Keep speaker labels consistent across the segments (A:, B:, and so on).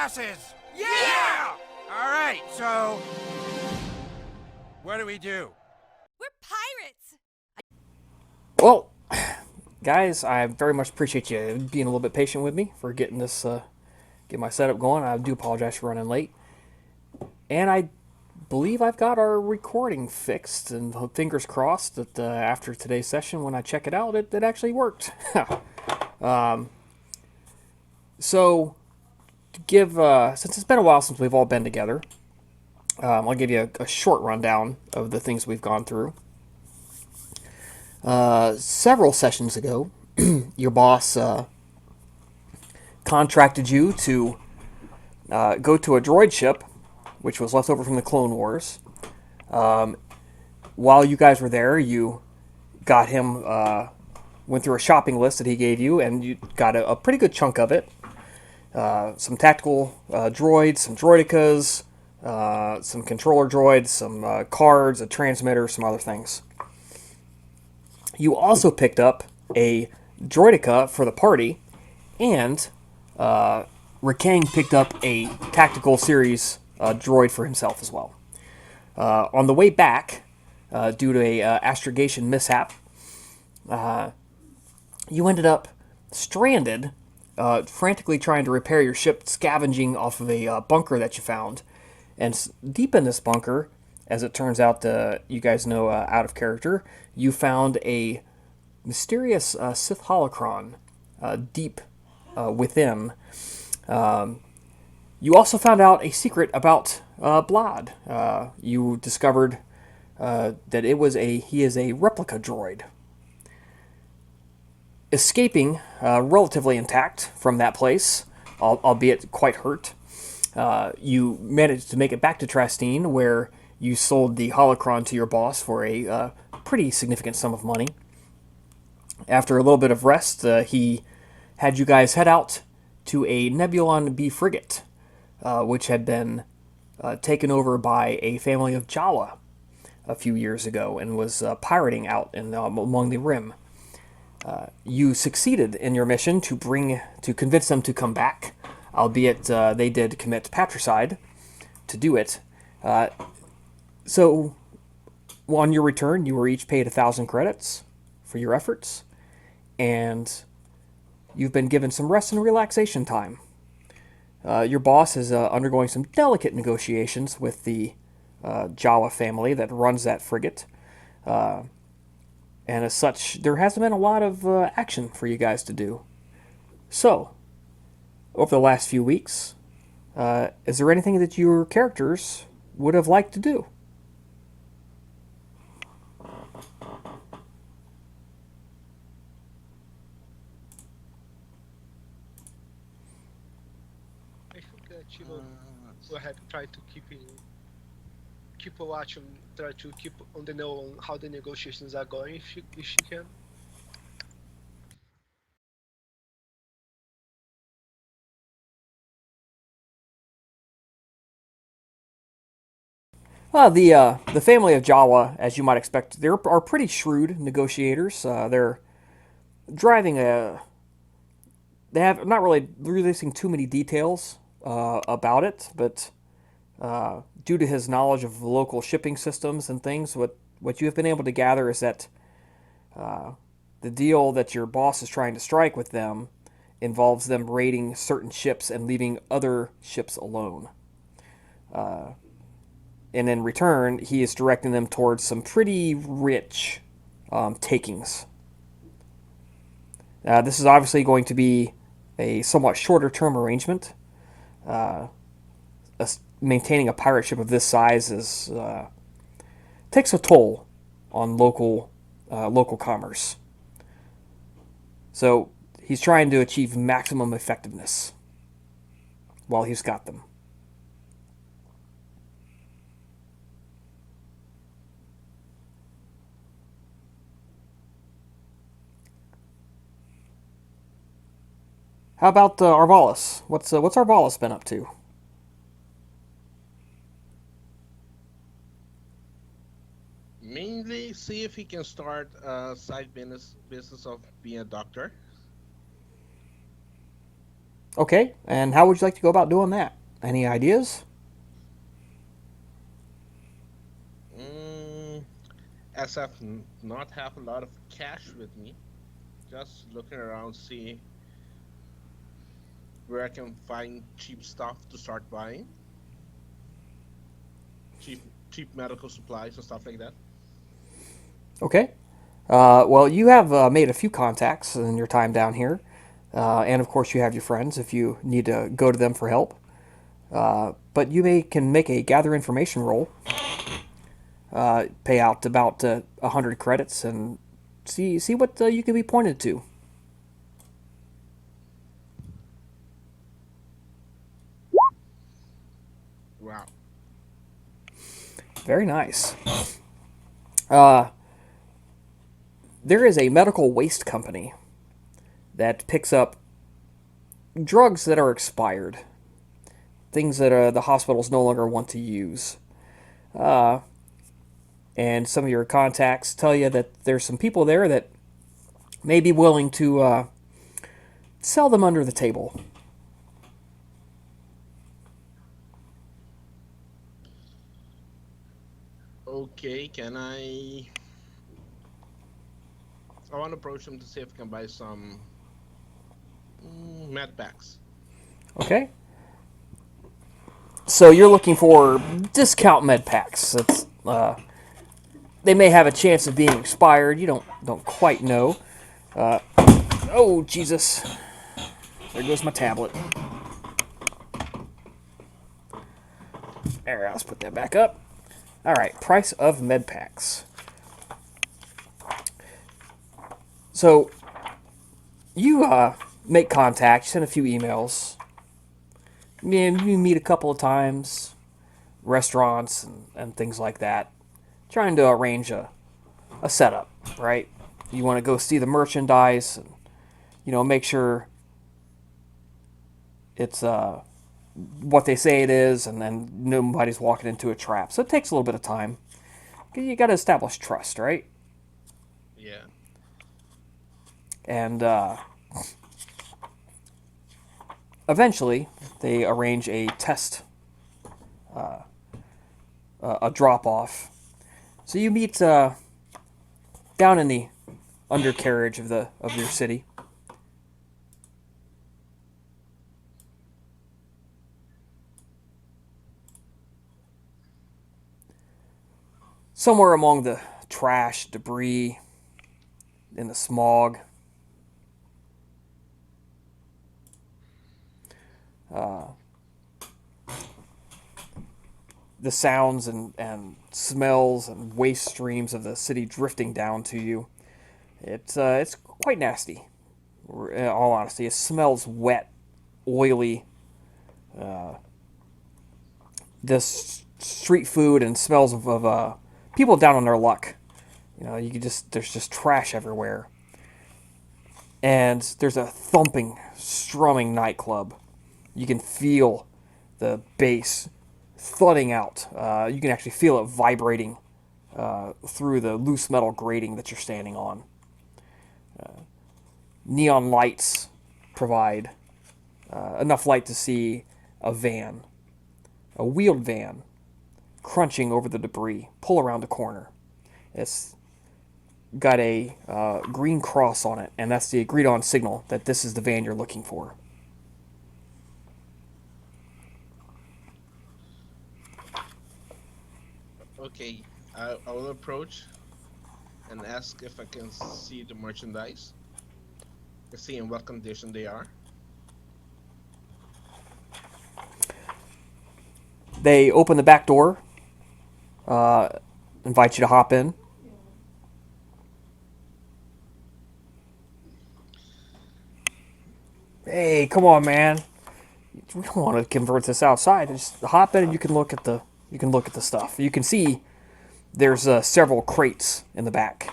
A: bosses! Yeah! Alright, so... what do we do?
B: We're pirates!
C: Well, guys, I very much appreciate you being a little bit patient with me for getting this, get my setup going. I do apologize for running late. And I believe I've got our recording fixed, and fingers crossed that after today's session, when I check it out, it actually worked. So, to give, since it's been a while since we've all been together, I'll give you a short rundown of the things we've gone through. Several sessions ago, your boss contracted you to go to a droid ship, which was left over from the Clone Wars. While you guys were there, you got him, went through a shopping list that he gave you, and you got a pretty good chunk of it. Some tactical droids, some droidekas, some controller droids, some cards, a transmitter, some other things. You also picked up a droideka for the party, and Rakang picked up a tactical series droid for himself as well. On the way back, due to a astrogation mishap, you ended up stranded, frantically trying to repair your ship, scavenging off of a bunker that you found. And deep in this bunker, as it turns out, you guys know out of character, you found a mysterious Sith holocron deep within. You also found out a secret about Blad. You discovered that he is a replica droid. Escaping relatively intact from that place, albeit quite hurt, you managed to make it back to Trastine, where you sold the holocron to your boss for a pretty significant sum of money. After a little bit of rest, he had you guys head out to a Nebulon B frigate, which had been taken over by a family of Jawa a few years ago and was pirating out among the Rim. You succeeded in your mission to convince them to come back, albeit they did commit patricide to do it. So, on your return, you were each paid 1,000 credits for your efforts, and you've been given some rest and relaxation time. Your boss is undergoing some delicate negotiations with the Jawa family that runs that frigate. And as such, there hasn't been a lot of action for you guys to do. So, over the last few weeks, is there anything that your characters would have liked to do?
D: I think that go ahead, try to keep a watch and try to keep on the know on how the negotiations are going if she can.
C: The family of Jawa, as you might expect, are pretty shrewd negotiators. They're driving they have not really releasing too many details about it, but due to his knowledge of local shipping systems and things, what you have been able to gather is that the deal that your boss is trying to strike with them involves them raiding certain ships and leaving other ships alone. And in return, he is directing them towards some pretty rich takings. This is obviously going to be a somewhat shorter-term arrangement. Maintaining a pirate ship of this size takes a toll on local commerce. So he's trying to achieve maximum effectiveness while he's got them. How about Arvalis? What's Arvalis been up to?
E: Mainly see if he can start a side business of being a doctor.
C: Okay, and how would you like to go about doing that? Any ideas?
E: Mm, as not have a lot of cash with me, just looking around, see where I can find cheap stuff to start buying, cheap cheap medical supplies and stuff like that.
C: Okay. Well, you have made a few contacts in your time down here, and of course you have your friends if you need to go to them for help. But you can make a gather information roll, pay out about 100 credits, and see what you can be pointed to.
E: Wow.
C: Very nice. Uh, there is a medical waste company that picks up drugs that are expired, things that the hospitals no longer want to use. And some of your contacts tell you that there's some people there that may be willing to sell them under the table.
E: Okay, can I want to approach them to see if I can buy some med packs.
C: Okay. So you're looking for discount med packs. They may have a chance of being expired. You don't quite know. Oh Jesus! There goes my tablet. There, let's put that back up. All right, price of med packs. So you make contact, send a few emails. You meet a couple of times, restaurants and things like that, trying to arrange a setup, right? You want to go see the merchandise and, make sure it's what they say it is, and then nobody's walking into a trap. So it takes a little bit of time. You got to establish trust, right?
E: Yeah.
C: And eventually, they arrange a test, a drop off. So you meet down in the undercarriage of your city. Somewhere among the trash, debris, in the smog, the sounds and smells and waste streams of the city drifting down to you. It's quite nasty. In all honesty, it smells wet, oily. This street food and smells of people down on their luck. There's just trash everywhere. And there's a thumping, strumming nightclub. You can feel the bass thudding out. You can actually feel it vibrating through the loose metal grating that you're standing on. Neon lights provide enough light to see a van, a wheeled van, crunching over the debris, pull around the corner. It's got a green cross on it, and that's the agreed-on signal that this is the van you're looking for.
E: Okay, I will approach and ask if I can see the merchandise. To see in what condition they are.
C: They open the back door, invite you to hop in. Hey, come on, man. We don't want to convert this outside. Just hop in and you can look at the stuff. You can see there's several crates in the back,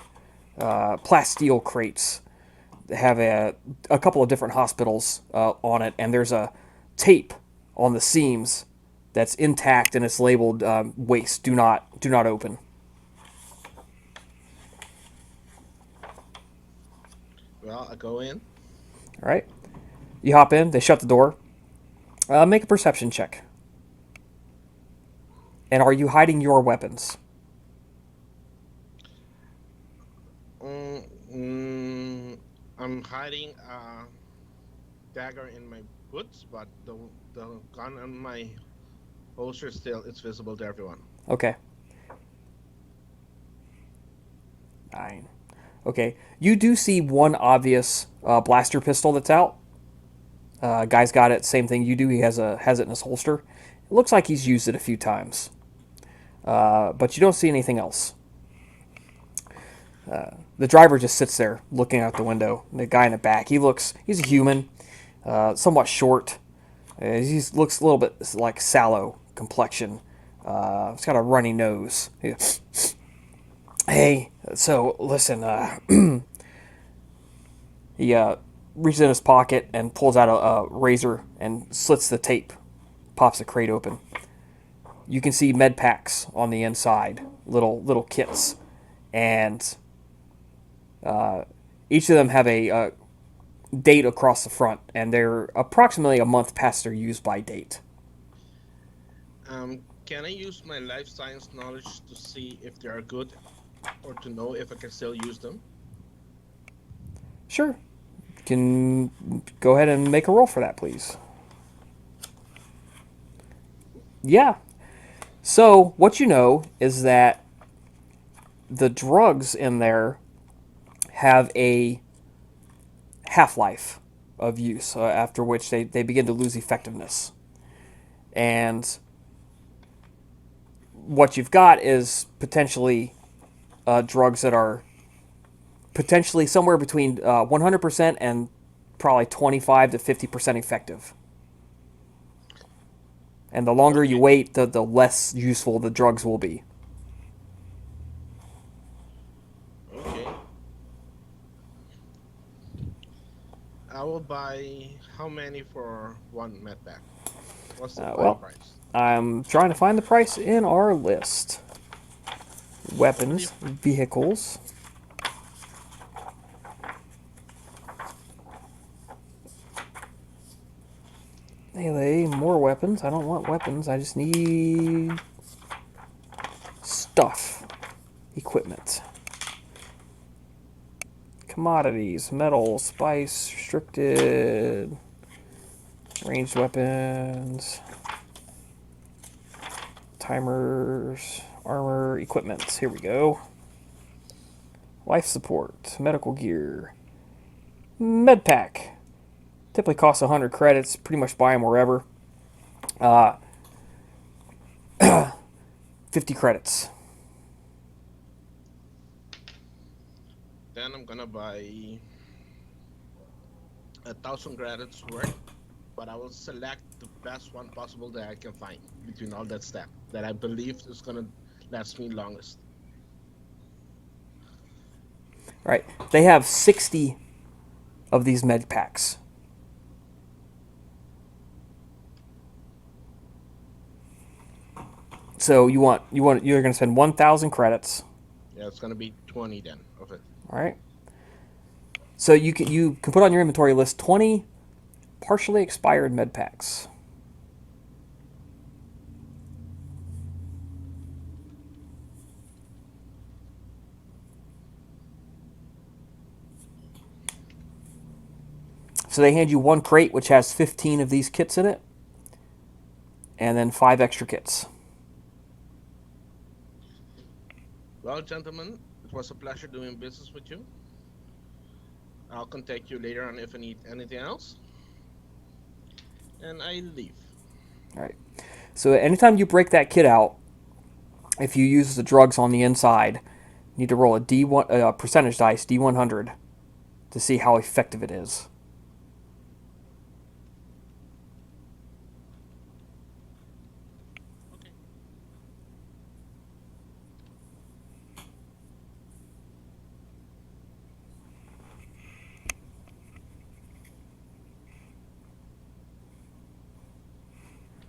C: plasteel crates. They have a couple of different hospitals on it, and there's a tape on the seams that's intact and it's labeled waste. Do not open.
E: Well, I go in.
C: All right. You hop in. They shut the door. Make a perception check. And are you hiding your weapons?
E: Mm, I'm hiding a dagger in my boots, but the gun on my holster still it's visible to everyone.
C: Okay. 9. Okay. You do see one obvious blaster pistol that's out. Guy's got it. Same thing you do. He has it in his holster. It looks like he's used it a few times. But you don't see anything else. The driver just sits there looking out the window. The guy in the back, he's a human, somewhat short. He looks a little bit like sallow complexion. He's got a runny nose. Hey, so listen, he reaches in his pocket and pulls out a razor and slits the tape, pops the crate open. You can see med packs on the inside, little kits, and each of them have a date across the front, and they're approximately a month past their use by date.
E: Can I use my life science knowledge to see if they are good, or to know if I can still use them?
C: Sure. You can go ahead and make a roll for that, please. Yeah. So, what you know is that the drugs in there have a half-life of use, after which they begin to lose effectiveness. And what you've got is potentially drugs that are potentially somewhere between 100% and probably 25 to 50% effective. And the longer you wait, the less useful the drugs will be.
E: Okay. I will buy how many for one med pack? What's the price?
C: I'm trying to find the price in our list. Weapons, vehicles. Melee, more weapons. I don't want weapons. I just need stuff. Equipment. Commodities, metal, spice, restricted, ranged weapons, timers, armor, equipment. Here we go. Life support, medical gear, med pack. Typically costs 100 credits. Pretty much buy them wherever. 50 credits.
E: Then I'm gonna buy 1,000 credits worth, but I will select the best one possible that I can find between all that stuff that I believe is gonna last me longest.
C: Right. They have 60 of these med packs. So you're going to spend 1,000 credits.
E: Yeah, it's gonna be 20 then of it.
C: All right. So you can put on your inventory list 20 partially expired med packs. So they hand you one crate which has 15 of these kits in it, and then 5 extra kits.
E: Well, gentlemen, it was a pleasure doing business with you. I'll contact you later on if I need anything else. And I leave.
C: All right. So anytime you break that kit out, if you use the drugs on the inside, you need to roll a D1 percentage dice, D100, to see how effective it is.
E: Okay.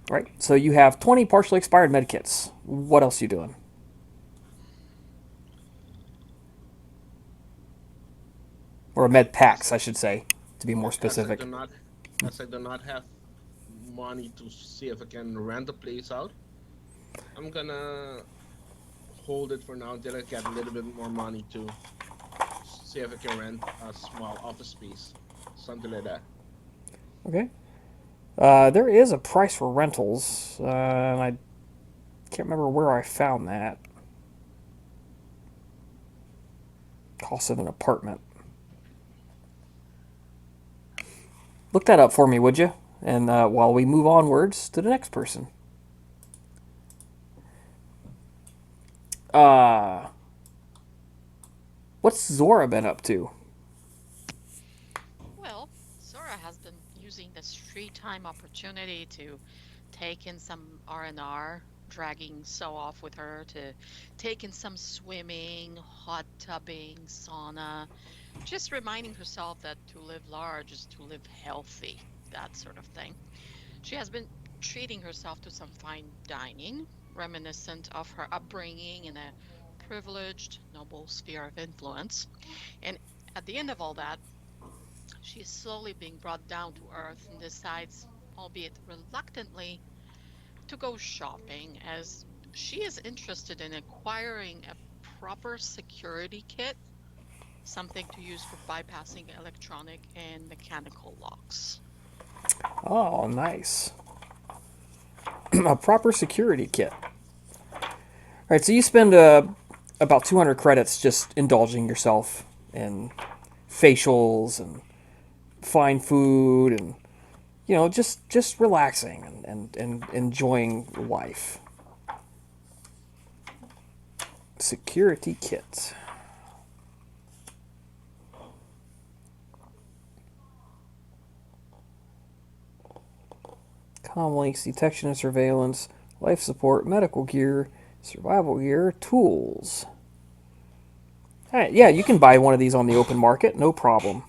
C: Right. So you have 20 partially expired medikits. What else are you doing? Or med packs, I should say, to be more specific.
E: As I do not have money to see if I can rent the place out, I'm gonna hold it for now until I get a little bit more money to see if I can rent a small office space, something like that.
C: Okay. There is a price for rentals, and I can't remember where I found that. Cost of an apartment. Look that up for me, would you? And while we move onwards to the next person. Uh, what's Zora been up to?
F: Well, Sora has been using this free time opportunity to take in some R&R, dragging So off with her to take in some swimming, hot tubbing, sauna, just reminding herself that to live large is to live healthy, that sort of thing. She has been treating herself to some fine dining, reminiscent of her upbringing in a privileged, noble sphere of influence. And at the end of all that, she is slowly being brought down to earth and decides, albeit reluctantly, to go shopping as she is interested in acquiring a proper security kit, something to use for bypassing electronic and mechanical locks.
C: Oh, nice. A proper security kit. All right, so you spend about 200 credits just indulging yourself in facials and fine food and just relaxing and enjoying life. Security kit. Comlinks, detection and surveillance, life support, medical gear, survival gear, tools. All right, yeah, you can buy one of these on the open market, no problem.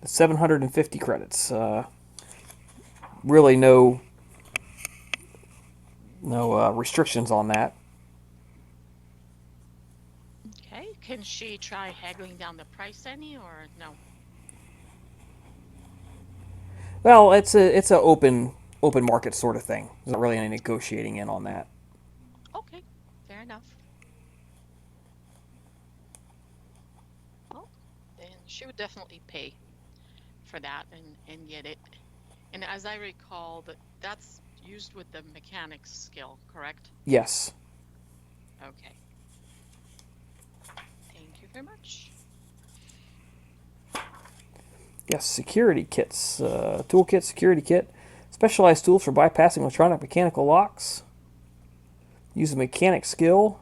C: 750 credits. Really no restrictions on that.
F: Okay, can she try haggling down the price any or no?
C: Well, it's a open market sort of thing. There's not really any negotiating in on that.
F: Okay, fair enough. Well, then she would definitely pay for that and get it. And as I recall, that's used with the mechanics skill, correct?
C: Yes.
F: Okay. Thank you very much.
C: Yes, security kits. Toolkit, security kit. Specialized tools for bypassing electronic mechanical locks. Use a mechanic skill.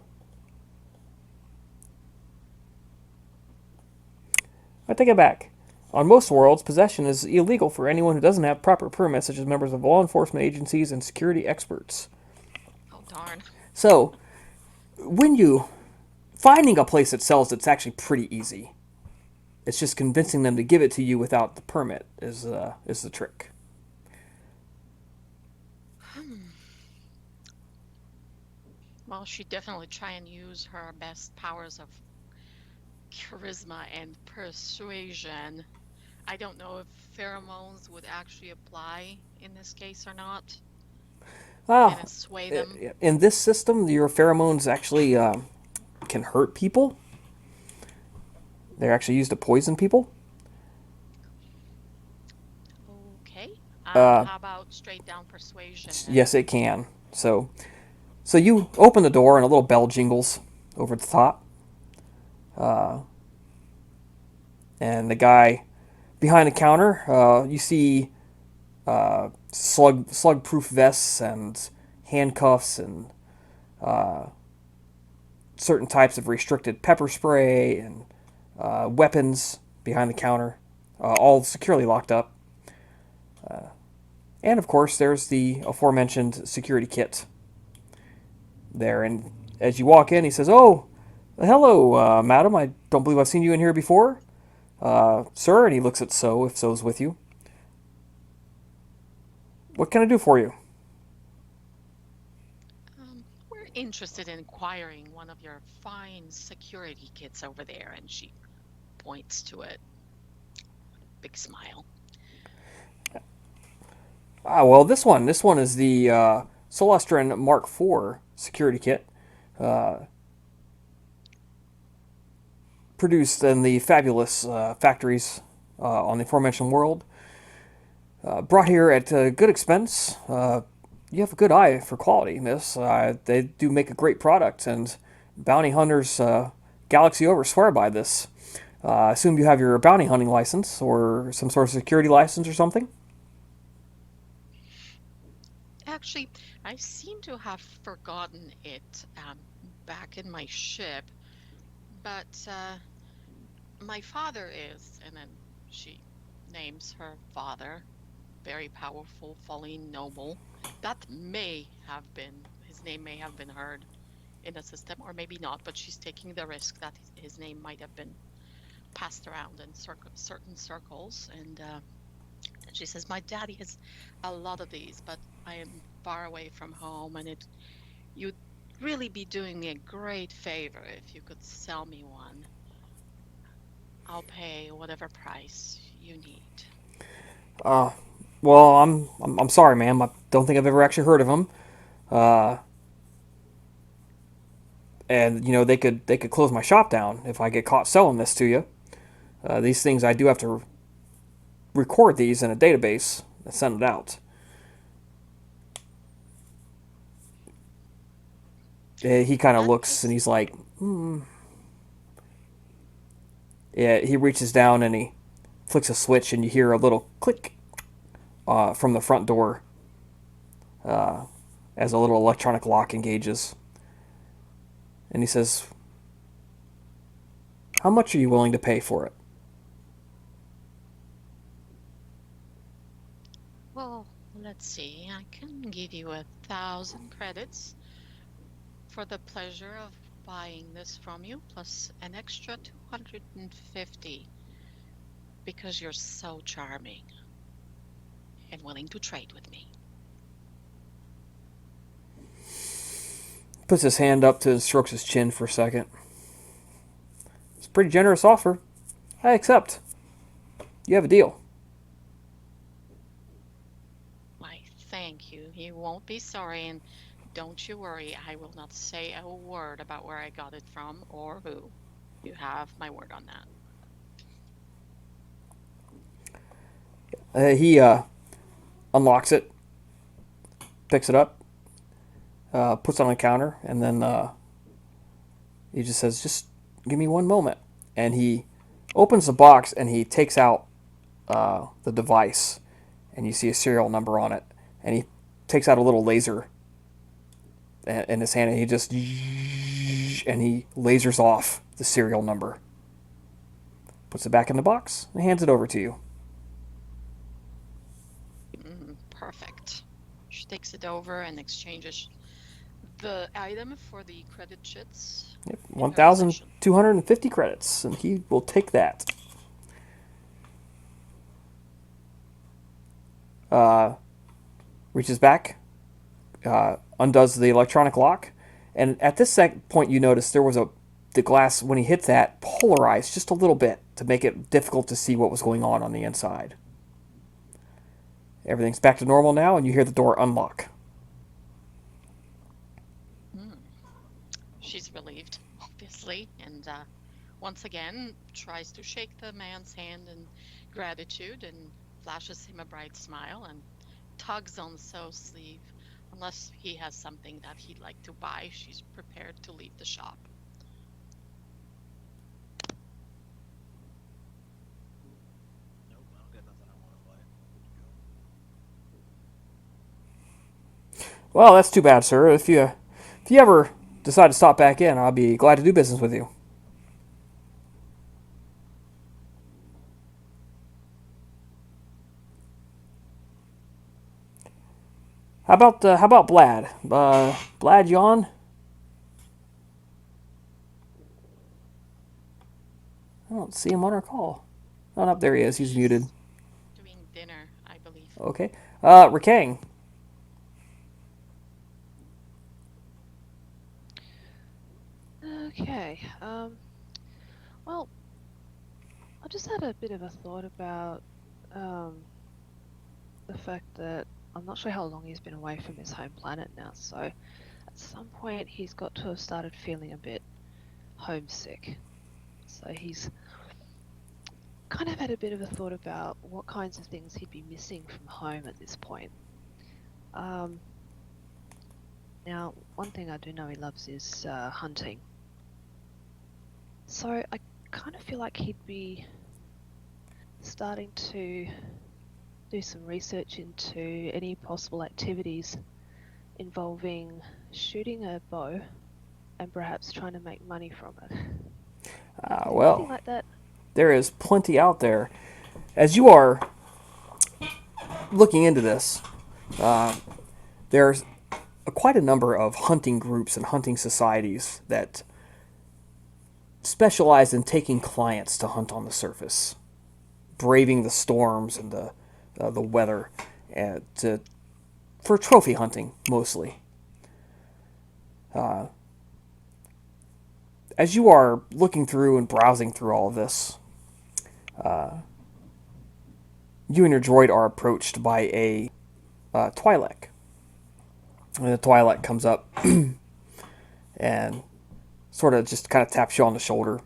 C: I take it back. On most worlds, possession is illegal for anyone who doesn't have proper permits, such as members of law enforcement agencies and security experts.
F: Oh, darn.
C: So, when you finding a place that sells it's actually pretty easy. It's just convincing them to give it to you without the permit is the trick.
F: Well, she'd definitely try and use her best powers of charisma and persuasion. I don't know if pheromones would actually apply in this case or not.
C: Well,
F: And sway them.
C: in this system, your pheromones actually can hurt people. They're actually used to poison people.
F: Okay. How about straight down persuasion?
C: Yes, it can. So you open the door and a little bell jingles over the top. And the guy behind the counter, you see slug-proof vests and handcuffs and certain types of restricted pepper spray and weapons behind the counter, all securely locked up. And of course, there's the aforementioned security kit there. And as you walk in, he says, "Oh, hello, madam. I don't believe I've seen you in here before, sir." And he looks at So, if So's with you. What can I do for you?
F: We're interested in acquiring one of your fine security kits over there, and she points to it. Big smile.
C: Well, this one is the Celestrin Mark IV security kit, produced in the fabulous factories on the aforementioned world. Brought here at good expense. You have a good eye for quality, miss. They do make a great product, and bounty hunters galaxy over swear by this. I assume you have your bounty hunting license or some sort of security license or something?
F: Actually, I seem to have forgotten it back in my ship, but my father is, and then she names her father, very powerful, fallen noble. That may have been, his name may have been heard in the system, or maybe not, but she's taking the risk that his name might have been passed around in certain circles. And she says, my daddy has a lot of these, but I am far away from home, and you'd really be doing me a great favor if you could sell me one. I'll pay whatever price you need.
C: Well, I'm sorry, ma'am. I don't think I've ever actually heard of them. And they could close my shop down if I get caught selling this to you. These things I do have to record these in a database and send it out. He kind of looks and he's like, Yeah, he reaches down and he flicks a switch and you hear a little click from the front door as a little electronic lock engages. And he says, how much are you willing to pay for it?
F: Well, let's see. I can give you 1,000 credits for the pleasure of buying this from you, plus an extra 250 because you're so charming and willing to trade with me.
C: Puts his hand up to strokes his chin for a second. It's a pretty generous offer. I accept. You have a deal.
F: Why, thank you. You won't be sorry, and don't you worry, I will not say a word about where I got it from or who. You have my word on that.
C: He unlocks it, picks it up, puts it on the counter, and then he just says, just give me one moment. And he opens the box and he takes out the device, and you see a serial number on it. And he takes out a little laser in his hand, and he just lasers off the serial number. Puts it back in the box and hands it over to you.
F: Perfect. She takes it over and exchanges the item for the credit chits.
C: Yep, 1,250 credits, and he will take that. Reaches back, undoes the electronic lock, and at this point you notice there was the glass, when he hit that, polarized just a little bit to make it difficult to see what was going on the inside. Everything's back to normal now, and you hear the door unlock.
F: She's relieved, obviously, and once again tries to shake the man's hand in gratitude and flashes him a bright smile and tugs on So's sleeve. Unless he has something that he'd like to buy, she's prepared to leave the shop.
G: Nope, I don't got nothing I want to buy.
C: Well, that's too bad, sir. If you ever decide to stop back in, I'll be glad to do business with you. How about Blad? Blad, you on? I don't see him on our call. Oh, no, there he is. He's muted.
F: Doing dinner, I believe.
C: Okay. Rakang.
H: Okay. Well, I just had a bit of a thought about the fact that I'm not sure how long he's been away from his home planet now, so at some point he's got to have started feeling a bit homesick. So he's kind of had a bit of a thought about what kinds of things he'd be missing from home at this point. Now, one thing I do know he loves is hunting. So I kind of feel like he'd be starting to do some research into any possible activities involving shooting a bow and perhaps trying to make money from it. Anything
C: Well,
H: like that?
C: there is plenty out there. As you are looking into this, there's quite a number of hunting groups and hunting societies that specialize in taking clients to hunt on the surface, braving the storms and the weather, and for trophy hunting mostly. As you are looking through and browsing through all of this, you and your droid are approached by a Twi'lek. And the Twi'lek comes up and sort of just kind of taps you on the shoulder.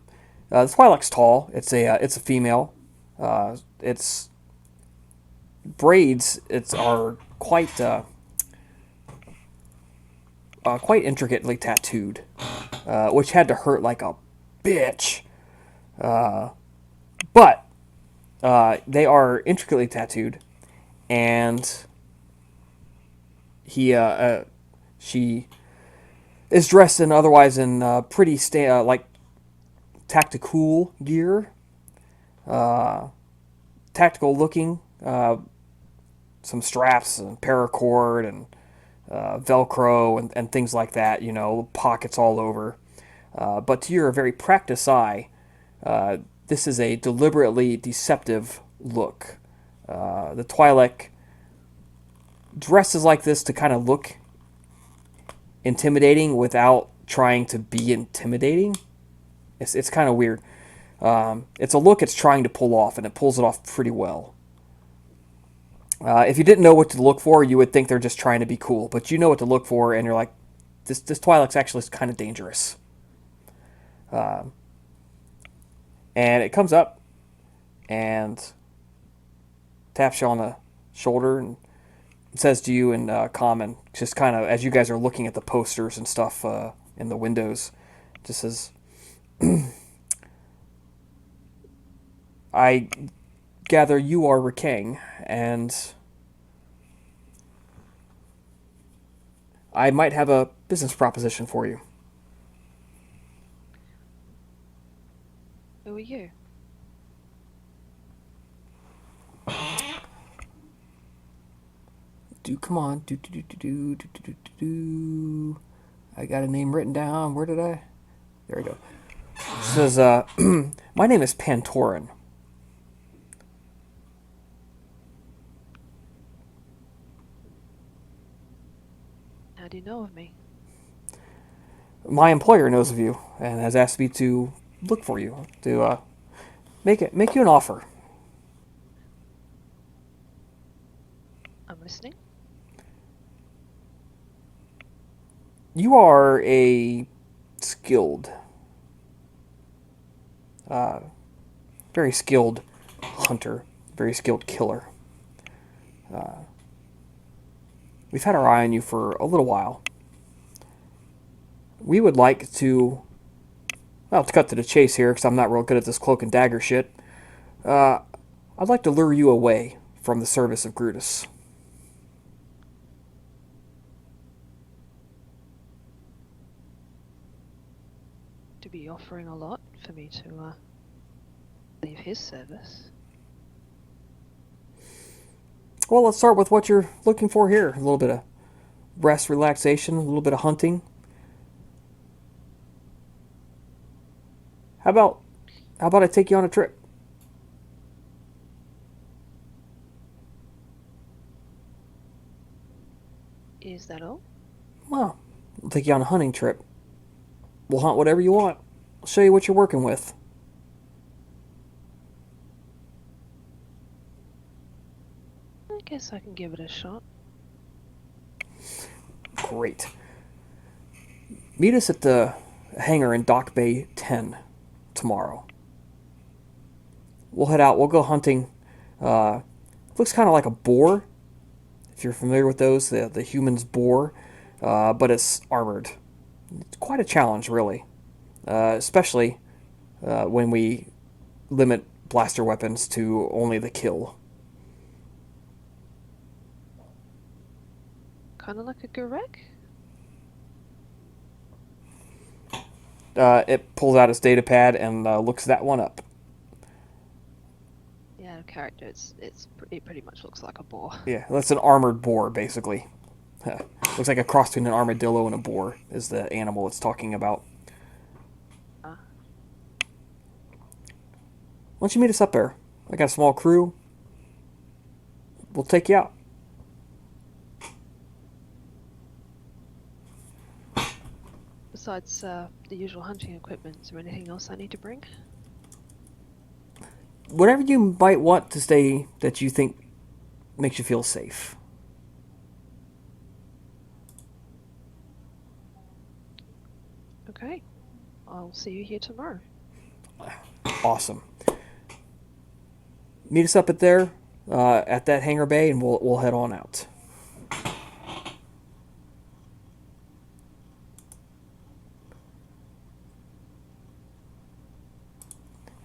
C: The Twi'lek's tall. It's a female. Its braids are quite intricately tattooed, which had to hurt like a bitch. But they are intricately tattooed, and she is dressed in pretty like tactical gear, tactical looking, some straps and paracord and Velcro and things like that. You know, pockets all over. But to your very practiced eye, this is a deliberately deceptive look. The Twi'lek dresses like this to kind of look intimidating without trying to be intimidating. It's kind of weird. It's a look it's trying to pull off, and it pulls it off pretty well. If you didn't know what to look for, you would think they're just trying to be cool. But you know what to look for, and you're like, this Twi'lek's actually kind of dangerous. And it comes up and taps you on the shoulder and says to you in common, just kind of as you guys are looking at the posters and stuff in the windows, just says, I gather you are Rikang, and I might have a business proposition for you.
H: Who are you?
C: Come on. Do. I got a name written down. Where did I? There we go. It says, my name is Pantoran.
H: How do you know of me?
C: My employer knows of you and has asked me to look for you, to make you an offer.
H: I'm listening.
C: You are a skilled, very skilled hunter, very skilled killer. We've had our eye on you for a little while. We would like to, well, to cut to the chase here, because I'm not real good at this cloak and dagger shit. I'd like to lure you away from the service of Grutus.
H: To be offering a lot for me to leave his service.
C: Well, let's start with what you're looking for here. A little bit of rest, relaxation, a little bit of hunting. How about I take you on a trip?
H: Is that all?
C: Well, I'll take you on a hunting trip. We'll hunt whatever you want. I'll show you what you're working with.
H: I guess I can give it a shot.
C: Great. Meet us at the hangar in Dock Bay 10 tomorrow. We'll head out. We'll go hunting. Looks kind of like a boar, if you're familiar with those, the human's boar, but it's armored. It's quite a challenge, really, especially when we limit blaster weapons to only the kill.
H: Kind of like a Gurek?
C: It pulls out its data pad and looks that one up.
H: Yeah, character. It pretty much looks like a boar.
C: Yeah, that's an armored boar, basically. Looks like a cross between an armadillo and a boar is the animal it's talking about. Why don't you meet us up there? I got a small crew. We'll take you out.
H: Besides the usual hunting equipment, is there anything else I need to bring?
C: Whatever you might want to stay that you think makes you feel safe.
H: Okay. I'll see you here tomorrow.
C: Awesome. Meet us up at there, at that hangar bay, and we'll head on out.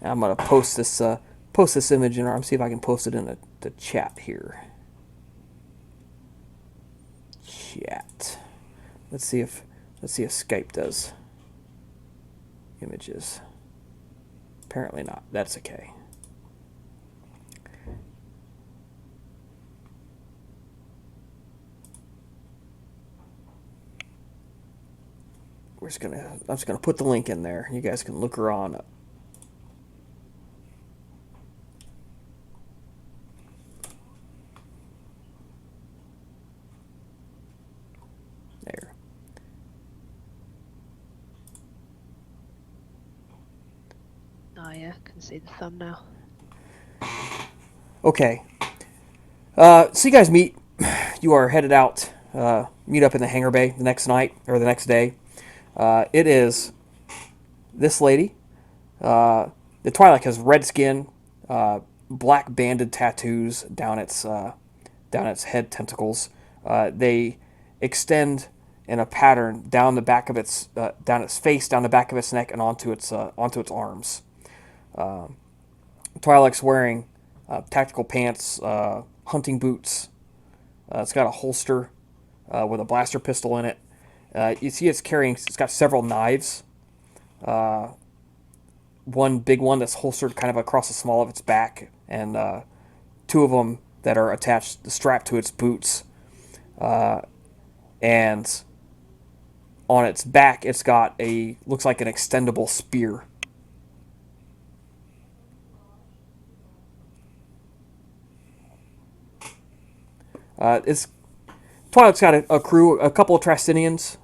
C: I'm gonna post this image in our. See if I can post it in the chat here. Chat. Let's see if Skype does images. Apparently not. That's okay. I'm just gonna put the link in there. You guys can look her on up. There.
H: Oh yeah, can see the thumbnail.
C: Okay. So you guys meet. You are headed out. Meet up in the hangar bay the next night or the next day. It is this lady. The Twi'lek has red skin, black banded tattoos down its head tentacles. They extend in a pattern down the back of its down its face, down the back of its neck, and onto its arms. Twi'lek's wearing tactical pants, hunting boots. It's got a holster with a blaster pistol in it. You see it's got several knives. One big one that's holstered kind of across the small of its back, and two of them that are strapped to its boots. And on its back, it's got looks like an extendable spear. Twi'lek's got a crew, a couple of Trastinians,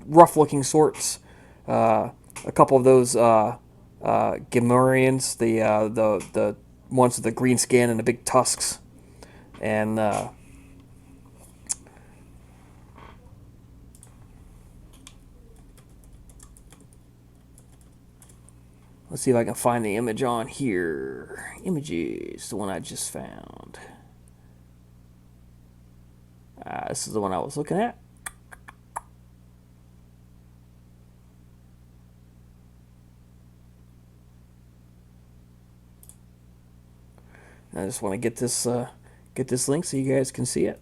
C: rough-looking sorts, a couple of those Gamorreans, the ones with the green skin and the big tusks, and let's see if I can find the image on here. Images, the one I just found. This is the one I was looking at. I just want to get this link so you guys can see it.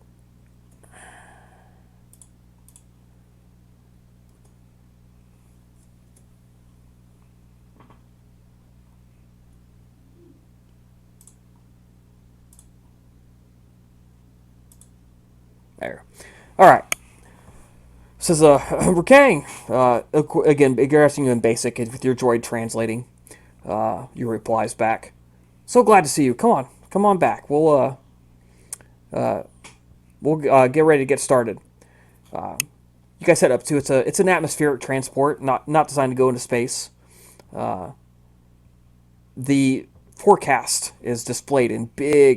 C: There. All right. Says, Rakang, again, addressing you in basic with your droid translating. Your replies back. So glad to see you. Come on back. We'll get ready to get started. You guys head up to it's an atmospheric transport, not designed to go into space. The forecast is displayed in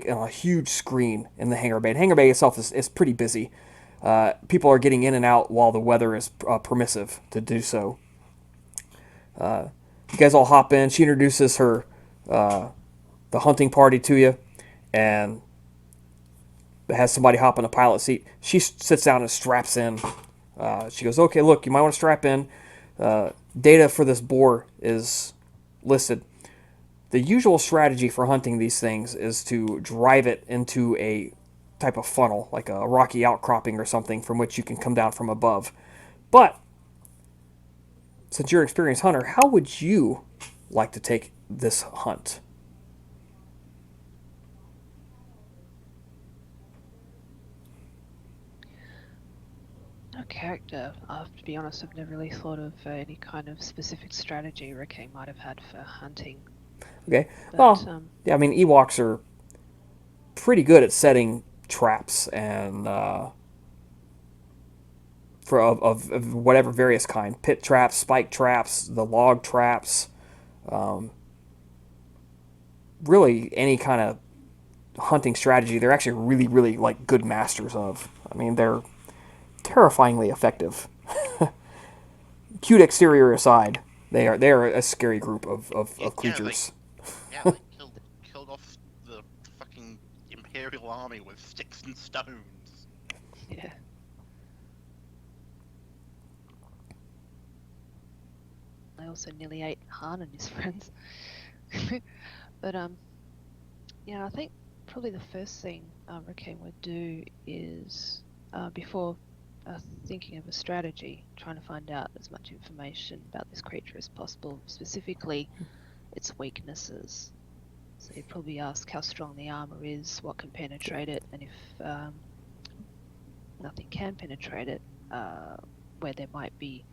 C: a huge screen in the hangar bay. The hangar bay itself is pretty busy. people are getting in and out while the weather is permissive to do so. You guys all hop in. She introduces her the hunting party to you, and has somebody hop in a pilot seat. She sits down and straps in. She goes, "Okay, look, you might want to strap in. Data for this boar is listed. The usual strategy for hunting these things is to drive it into a type of funnel, like a rocky outcropping or something, from which you can come down from above. But since you're an experienced hunter, how would you like to take this hunt?"
H: No character. To be honest, I've never really thought of any kind of specific strategy Rakane might have had for hunting.
C: Okay.
H: But,
C: Well, yeah, I mean, Ewoks are pretty good at setting traps and for of whatever various kind, pit traps, spike traps, the log traps, really any kind of hunting strategy. They're actually really, really like good masters of. I mean, they're terrifyingly effective. Cute exterior aside, they are a scary group of creatures.
G: Yeah, they killed off the fucking Imperial army with sticks and stones.
H: yeah. I also nearly ate Han and his friends. But yeah, I think probably the first thing Rakane would do is before thinking of a strategy, trying to find out as much information about this creature as possible, specifically its weaknesses. So he'd probably ask how strong the armor is, what can penetrate it, and if nothing can penetrate it, where there might be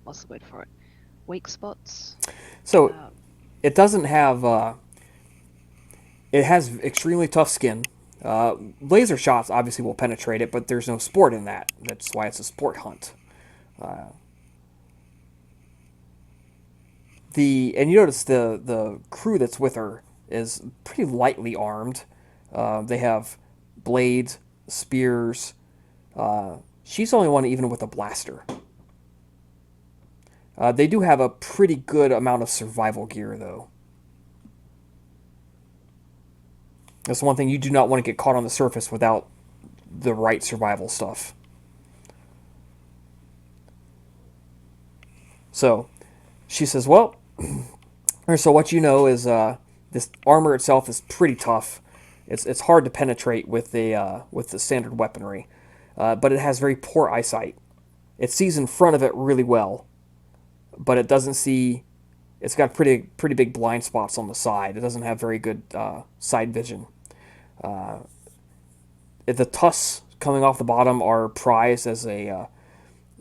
H: what's the word for it? Weak spots.
C: So it doesn't have. It has extremely tough skin. Laser shots obviously will penetrate it, but there's no sport in that. That's why it's a sport hunt. And you notice the crew that's with her is pretty lightly armed. They have blades, spears. She's the only one even with a blaster. They do have a pretty good amount of survival gear, though. That's one thing you do not want to get caught on the surface without the right survival stuff. So, she says, "Well, so what you know is this armor itself is pretty tough. It's hard to penetrate with the standard weaponry, but it has very poor eyesight. It sees in front of it really well, but it doesn't see. It's got pretty big blind spots on the side. It doesn't have very good side vision. The tusks coming off the bottom are prized as a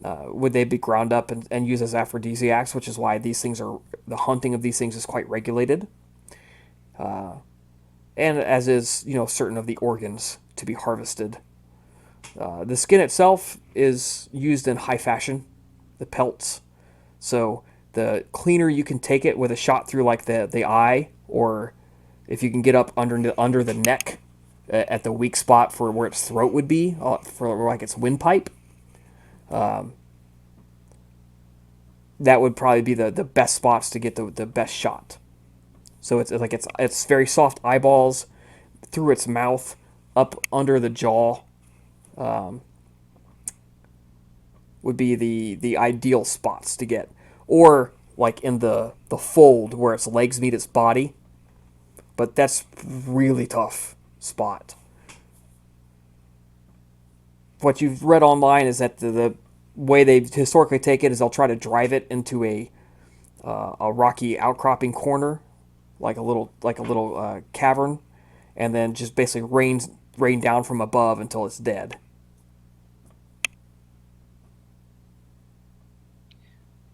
C: would they be ground up and used as aphrodisiacs, which is why the hunting of these things is quite regulated. And as is, certain of the organs to be harvested. The skin itself is used in high fashion, the pelts. So the cleaner you can take it with a shot through like the eye, or if you can get up under the neck at the weak spot for where its throat would be, for like its windpipe, that would probably be the best spots to get the best shot. So it's very soft eyeballs through its mouth, up under the jaw, would be the ideal spots to get. Or like in the fold where its legs meet its body. But that's really tough spot. What you've read online is that the way they historically take it is they'll try to drive it into a rocky outcropping corner, like a little cavern, and then just basically rain down from above until it's dead.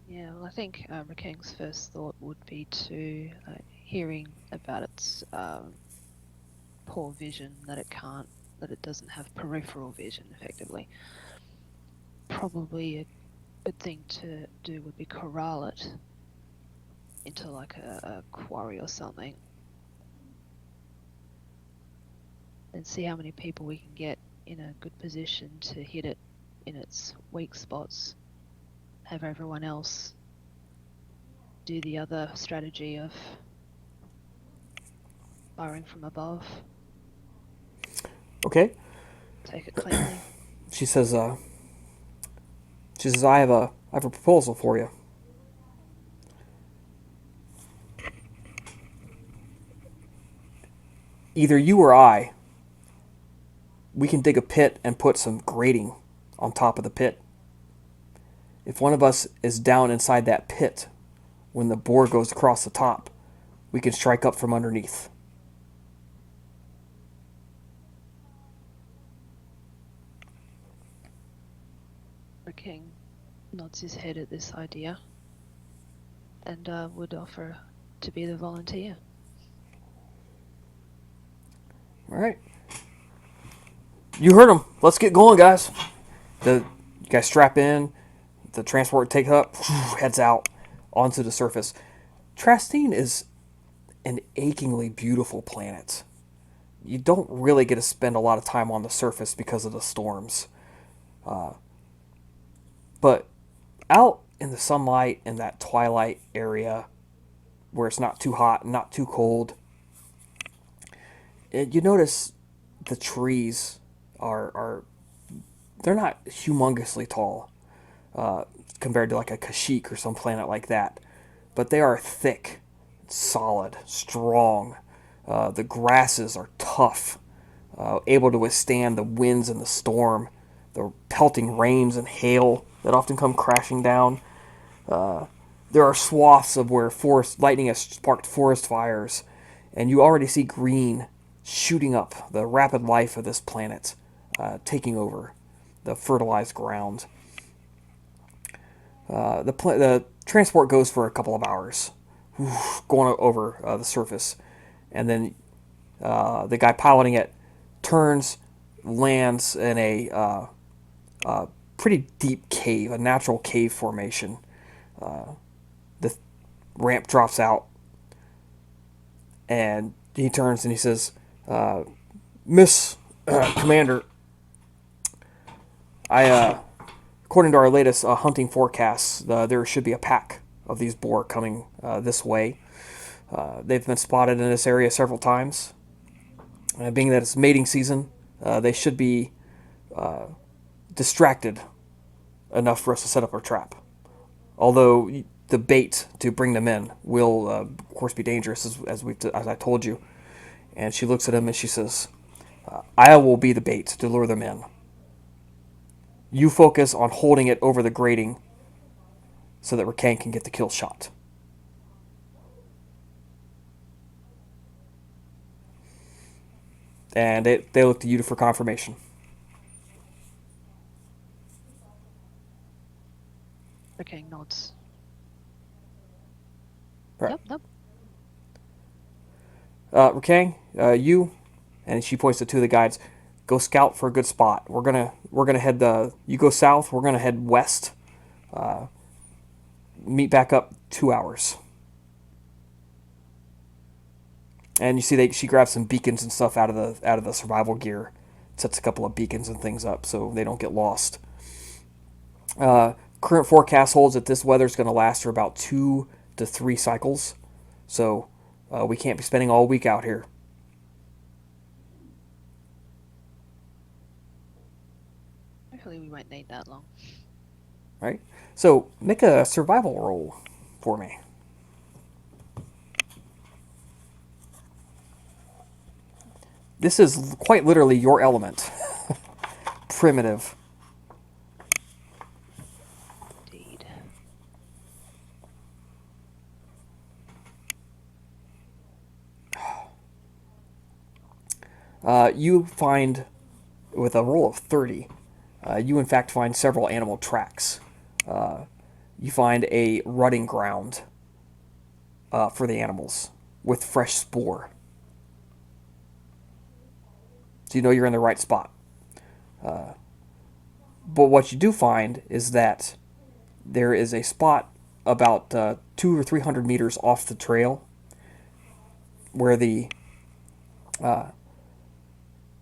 H: Yeah, well, I think Rakane's first thought would be to hearing about its poor vision, that it doesn't have peripheral vision effectively. Probably a good thing to do would be corral it into like a quarry or something, and see how many people we can get in a good position to hit it in its weak spots, have everyone else do the other strategy of firing from above,
C: Okay.
H: take it cleanly.
C: She says, I have a proposal for you. Either you or I, we can dig a pit and put some grating on top of the pit. If one of us is down inside that pit when the boar goes across the top, we can strike up from underneath.
H: The king nods his head at this idea and would offer to be the volunteer.
C: All right. You heard him. Let's get going, guys. You guys strap in. The transport takes up, heads out onto the surface. Trastine is an achingly beautiful planet. You don't really get to spend a lot of time on the surface because of the storms. But out in the sunlight in that twilight area where it's not too hot, not too cold, you notice the trees are they're not humongously tall compared to like a Kashyyyk or some planet like that, but they are thick, solid, strong. The grasses are tough, able to withstand the winds and the storm, the pelting rains and hail that often come crashing down. There are swaths of where lightning has sparked forest fires, and you already see green shooting up, the rapid life of this planet, taking over the fertilized ground. The transport goes for a couple of hours, going over the surface, and then the guy piloting it turns, lands in a pretty deep cave, a natural cave formation. The ramp drops out, and he turns and he says, Miss Commander, according to our latest hunting forecasts, there should be a pack of these boar coming this way. They've been spotted in this area several times. Being that it's mating season, they should be distracted enough for us to set up our trap. Although the bait to bring them in will, of course, be dangerous, as I told you. And she looks at him and she says, I will be the bait to lure them in. You focus on holding it over the grating so that Rakang can get the kill shot. And they look to you for confirmation.
H: Okay, nods.
C: Right.
H: Yep.
C: Rakang, you, and she points to two of the guides, go scout for a good spot. We're gonna head you go south. We're gonna head west. Meet back up 2 hours. And you see she grabs some beacons and stuff out of the survival gear, sets a couple of beacons and things up so they don't get lost. Current forecast holds that this weather's going to last for about 2 to 3 cycles, so we can't be spending all week out here.
H: Hopefully we won't need that long.
C: Right? So make a survival roll for me. This is quite literally your element. Primitive.
H: Indeed.
C: You find, with a roll of 30, you in fact find several animal tracks. You find a rutting ground for the animals with fresh spoor. So you know you're in the right spot. But what you do find is that there is a spot about 200 or 300 meters off the trail where the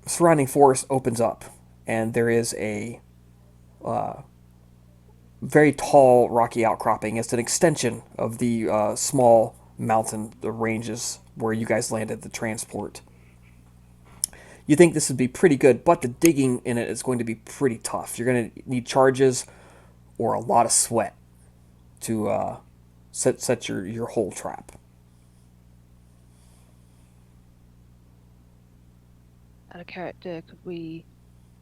C: surrounding forest opens up and there is a very tall rocky outcropping. It's an extension of the small mountain ranges where you guys landed the transport. You think this would be pretty good, but the digging in it is going to be pretty tough. You're going to need charges or a lot of sweat to set your hole trap.
H: Out of character, could we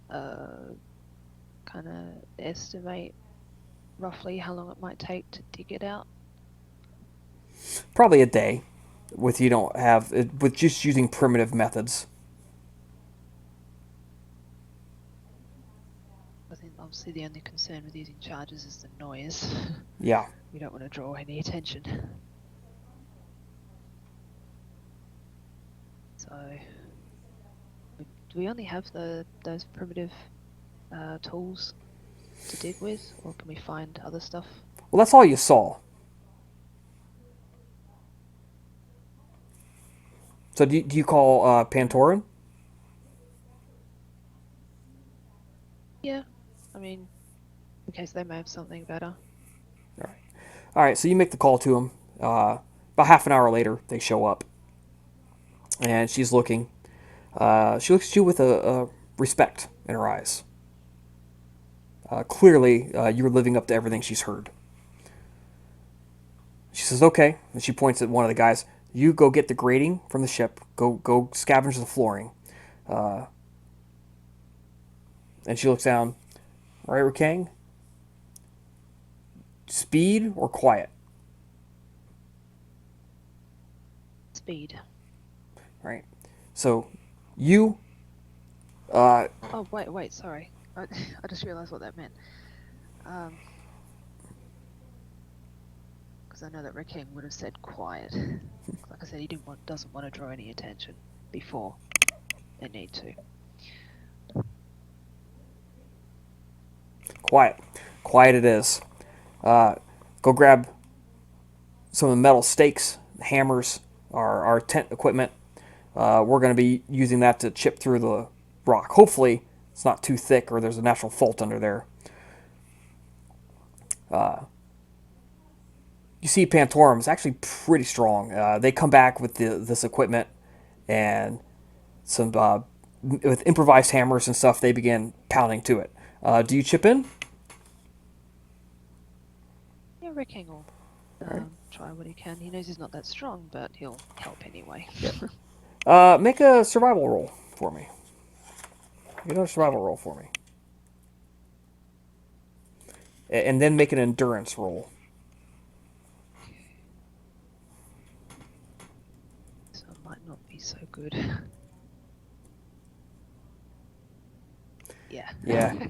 H: kind of estimate roughly how long it might take to dig it out?
C: Probably a day, with just using primitive methods.
H: I think obviously the only concern with using charges is the noise.
C: Yeah.
H: We don't want to draw any attention. So, do we only have those primitive tools to dig with, or can we find other stuff?
C: Well, that's all you saw. So do you call Pantoran?
H: Yeah, I mean, in case they may have something better.
C: All right, so you make the call to him. About half an hour later, they show up, and she's looking. She looks at you with a respect in her eyes. Clearly, you're living up to everything she's heard. She says, "Okay," and she points at one of the guys. "You go get the grating from the ship. Go scavenge the flooring." And she looks down. Right, Rakang? Speed or quiet?
H: Speed.
C: Right. So, you...
H: Oh, wait, sorry. I just realised what that meant. Because I know that Rakang would have said quiet. Like I said, he doesn't want to draw any attention before they need to.
C: Quiet. Quiet it is. Go grab some of the metal stakes, hammers, our tent equipment. We're going to be using that to chip through the rock. Hopefully, it's not too thick or there's a natural fault under there. You see Pantorum is actually pretty strong. They come back with this equipment and some with improvised hammers and stuff. They begin pounding to it. Do you chip in?
H: Yeah, Rakang will try what he can. He knows he's not that strong, but he'll help anyway.
C: Make a survival roll for me. Make another survival roll for me. And then make an endurance roll.
H: So it might not be so good. Yeah.
C: Yeah.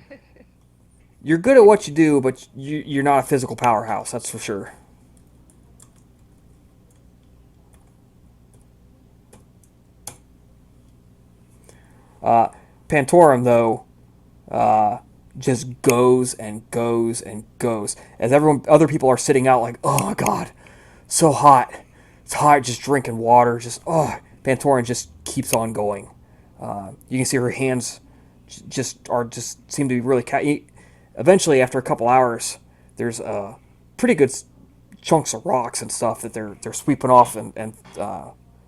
C: You're good at what you do, but you're not a physical powerhouse, that's for sure. Pantorum, though, just goes and goes and goes. As other people are sitting out like, oh my god, so hot. It's hot, just drinking water. Pantorum just keeps on going. You can see her hands just seem to be really... Eventually, after a couple hours, there's pretty good chunks of rocks and stuff that they're sweeping off and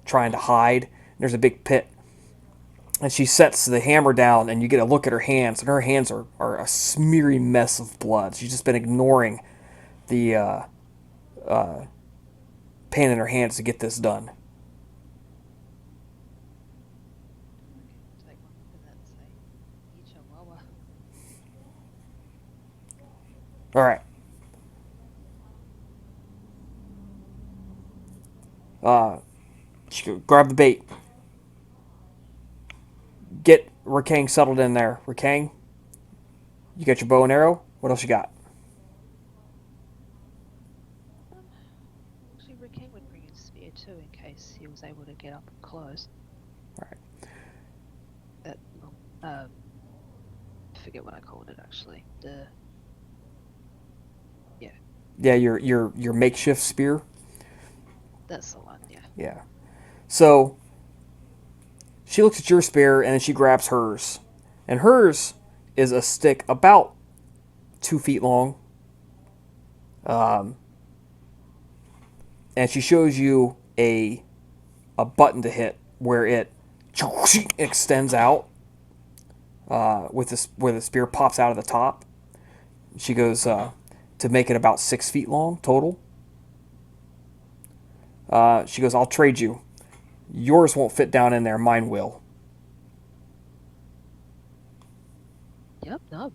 C: trying to hide. There's a big pit. And she sets the hammer down, and you get a look at her hands, and her hands are a smeary mess of blood. She's just been ignoring the pain in her hands to get this done.
H: Take one look at that and say, "Chihuahua."
C: All right. Grab the bait. Get Rakang settled in there. Rakang, you got your bow and arrow? What else you got?
H: Actually, Rakang would bring his spear too in case he was able to get up close.
C: All right.
H: I forget what I called it actually.
C: Yeah, your makeshift spear.
H: That's the one. Yeah.
C: Yeah. So she looks at your spear and then she grabs hers, and hers is a stick about 2 feet long. And she shows you a button to hit where it extends out with this, where the spear pops out of the top. She goes to make it about 6 feet long total. She goes, I'll trade you. Yours won't fit down in there. Mine will.
H: Yep, no.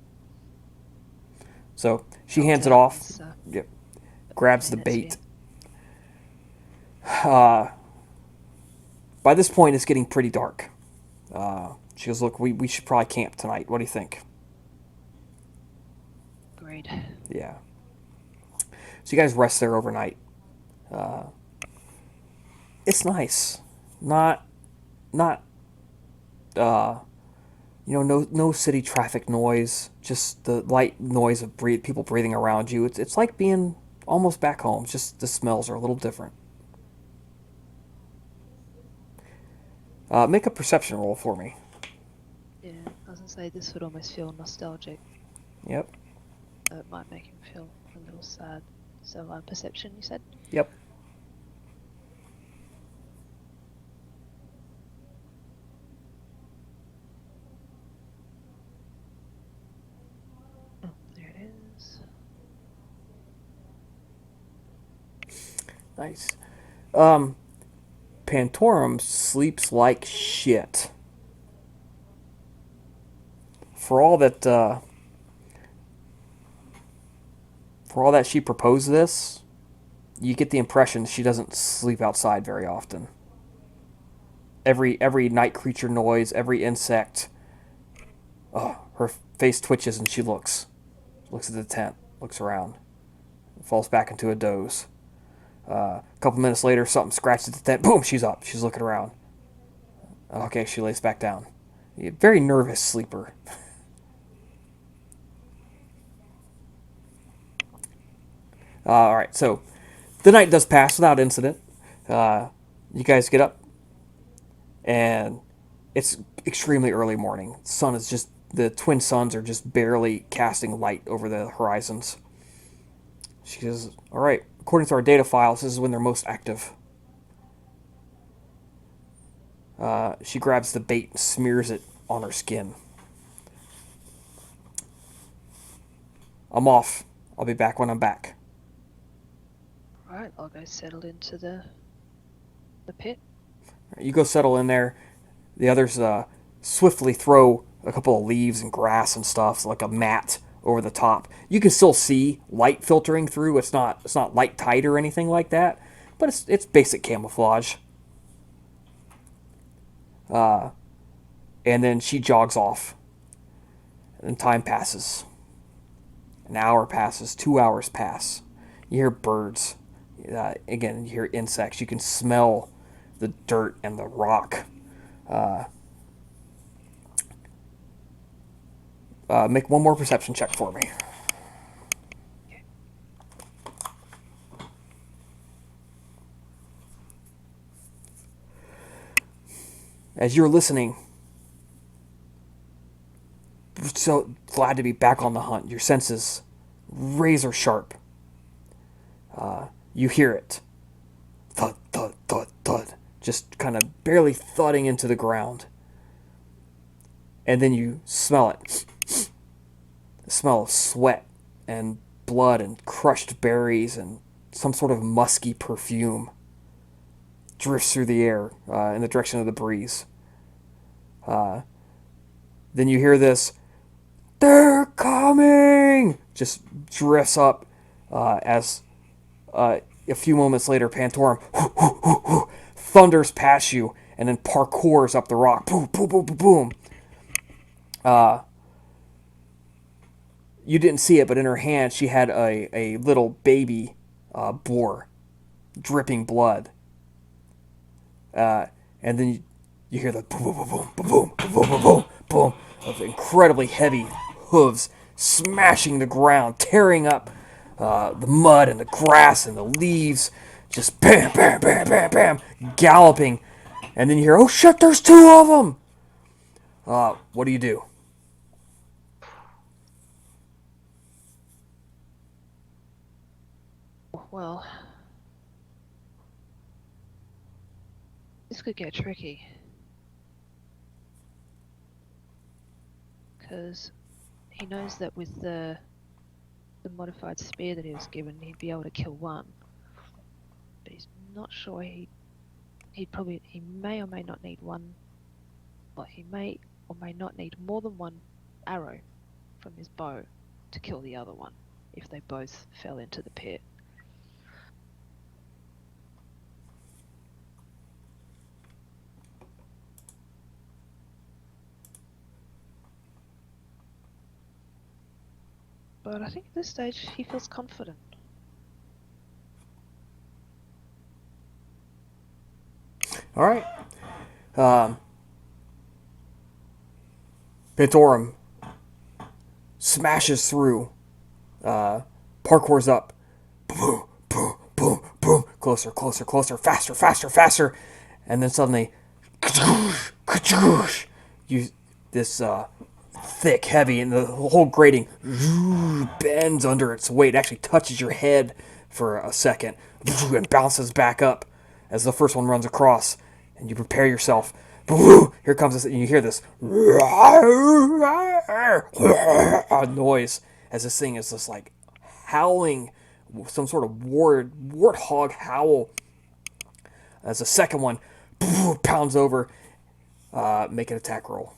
C: So she hands it off. Yep. Grabs the
H: that's
C: bait. By this point, it's getting pretty dark. She goes, look, we should probably camp tonight. What do you think?
H: Agreed.
C: Yeah. So you guys rest there overnight. It's nice. Not no city traffic noise, just the light noise of people breathing around you. It's like being almost back home, just the smells are a little different. Make a perception roll for me.
H: Yeah, I was gonna say this would almost feel nostalgic.
C: Yep.
H: It might make him feel a little sad. So, perception, you said?
C: Yep.
H: Oh, there it is.
C: Nice. Pantorum sleeps like shit. For all that she proposed this, you get the impression she doesn't sleep outside very often. Every night creature noise, every insect, her face twitches and she looks at the tent, looks around, falls back into a doze. A couple minutes later, something scratches the tent. Boom, she's up. She's looking around. Okay, she lays back down. Very nervous sleeper. All right, so the night does pass without incident. You guys get up, and it's extremely early morning. The twin suns are just barely casting light over the horizons. She goes, all right, according to our data files, this is when they're most active. She grabs the bait and smears it on her skin. I'm off. I'll be back when I'm back.
H: Alright, I'll go settle into the pit.
C: You go settle in there. The others swiftly throw a couple of leaves and grass and stuff, like a mat over the top. You can still see light filtering through. It's not light tight or anything like that, but it's basic camouflage. And then she jogs off. And time passes. An hour passes. 2 hours pass. You hear birds. Again, you hear insects. You can smell the dirt and the rock. Make one more perception check for me. As you're listening, so glad to be back on the hunt. Your senses razor sharp. You hear it. Thud, thud, thud, thud. Just kind of barely thudding into the ground. And then you smell it. The smell of sweat and blood and crushed berries and some sort of musky perfume drifts through the air in the direction of the breeze. Then you hear this, "They're coming!" just drifts up as a few moments later, Pantorum thunders past you and then parkours up the rock. Boom, boom, boom, boom, boom. You didn't see it, but in her hand she had a little baby boar, dripping blood. And then you hear the boom, boom, boom, boom, boom, boom, boom, boom, boom of incredibly heavy hooves smashing the ground, tearing up the mud and the grass and the leaves, just bam, bam, bam, bam, bam, galloping. And then you hear, "Oh shit, there's two of them!" What do you do?
H: Well, this could get tricky. Because he knows that with the modified spear that he was given, he'd be able to kill one. But he's not sure he may or may not need one. Well, he may or may not need more than one arrow from his bow to kill the other one if they both fell into the pit. But I think at this stage he feels confident.
C: All right. Pantorum smashes through, parkours up, boom, boom, boom, boom, closer, closer, closer, faster, faster, faster, and then suddenly, you this thick, heavy, and the whole grating bends under its weight. It actually touches your head for a second and bounces back up as the first one runs across, and you prepare yourself. Here comes this, and you hear this noise as this thing is just like howling, some sort of warthog howl. As the second one pounds over, make an attack roll.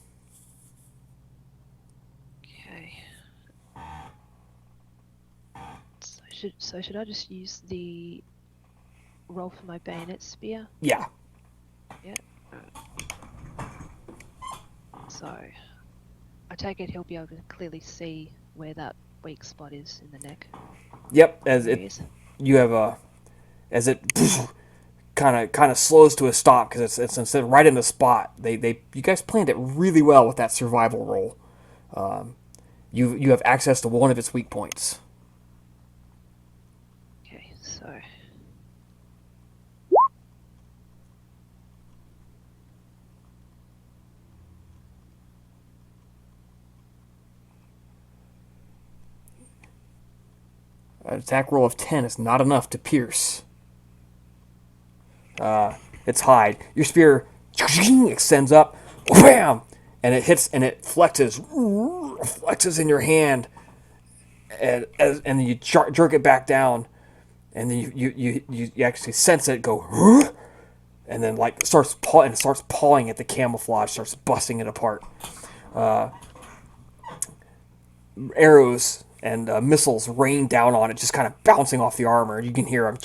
H: Okay. So should I just use the roll for my bayonet spear?
C: Yeah.
H: Yeah. So I take it he'll be able to clearly see where that weak spot is in the neck.
C: Yep. As it kind of slows to a stop because it's instead right in the spot. You guys planned it really well with that survival roll. You have access to one of its weak points.
H: Okay, so
C: An attack roll of 10 is not enough to pierce its hide. Your spear extends up, wham, and it hits and it flexes in your hand, and then you jerk it back down, and then you actually sense it go, and then like starts pawing at the camouflage, starts busting it apart. Arrows and missiles rain down on it, just kind of bouncing off the armor. You can hear them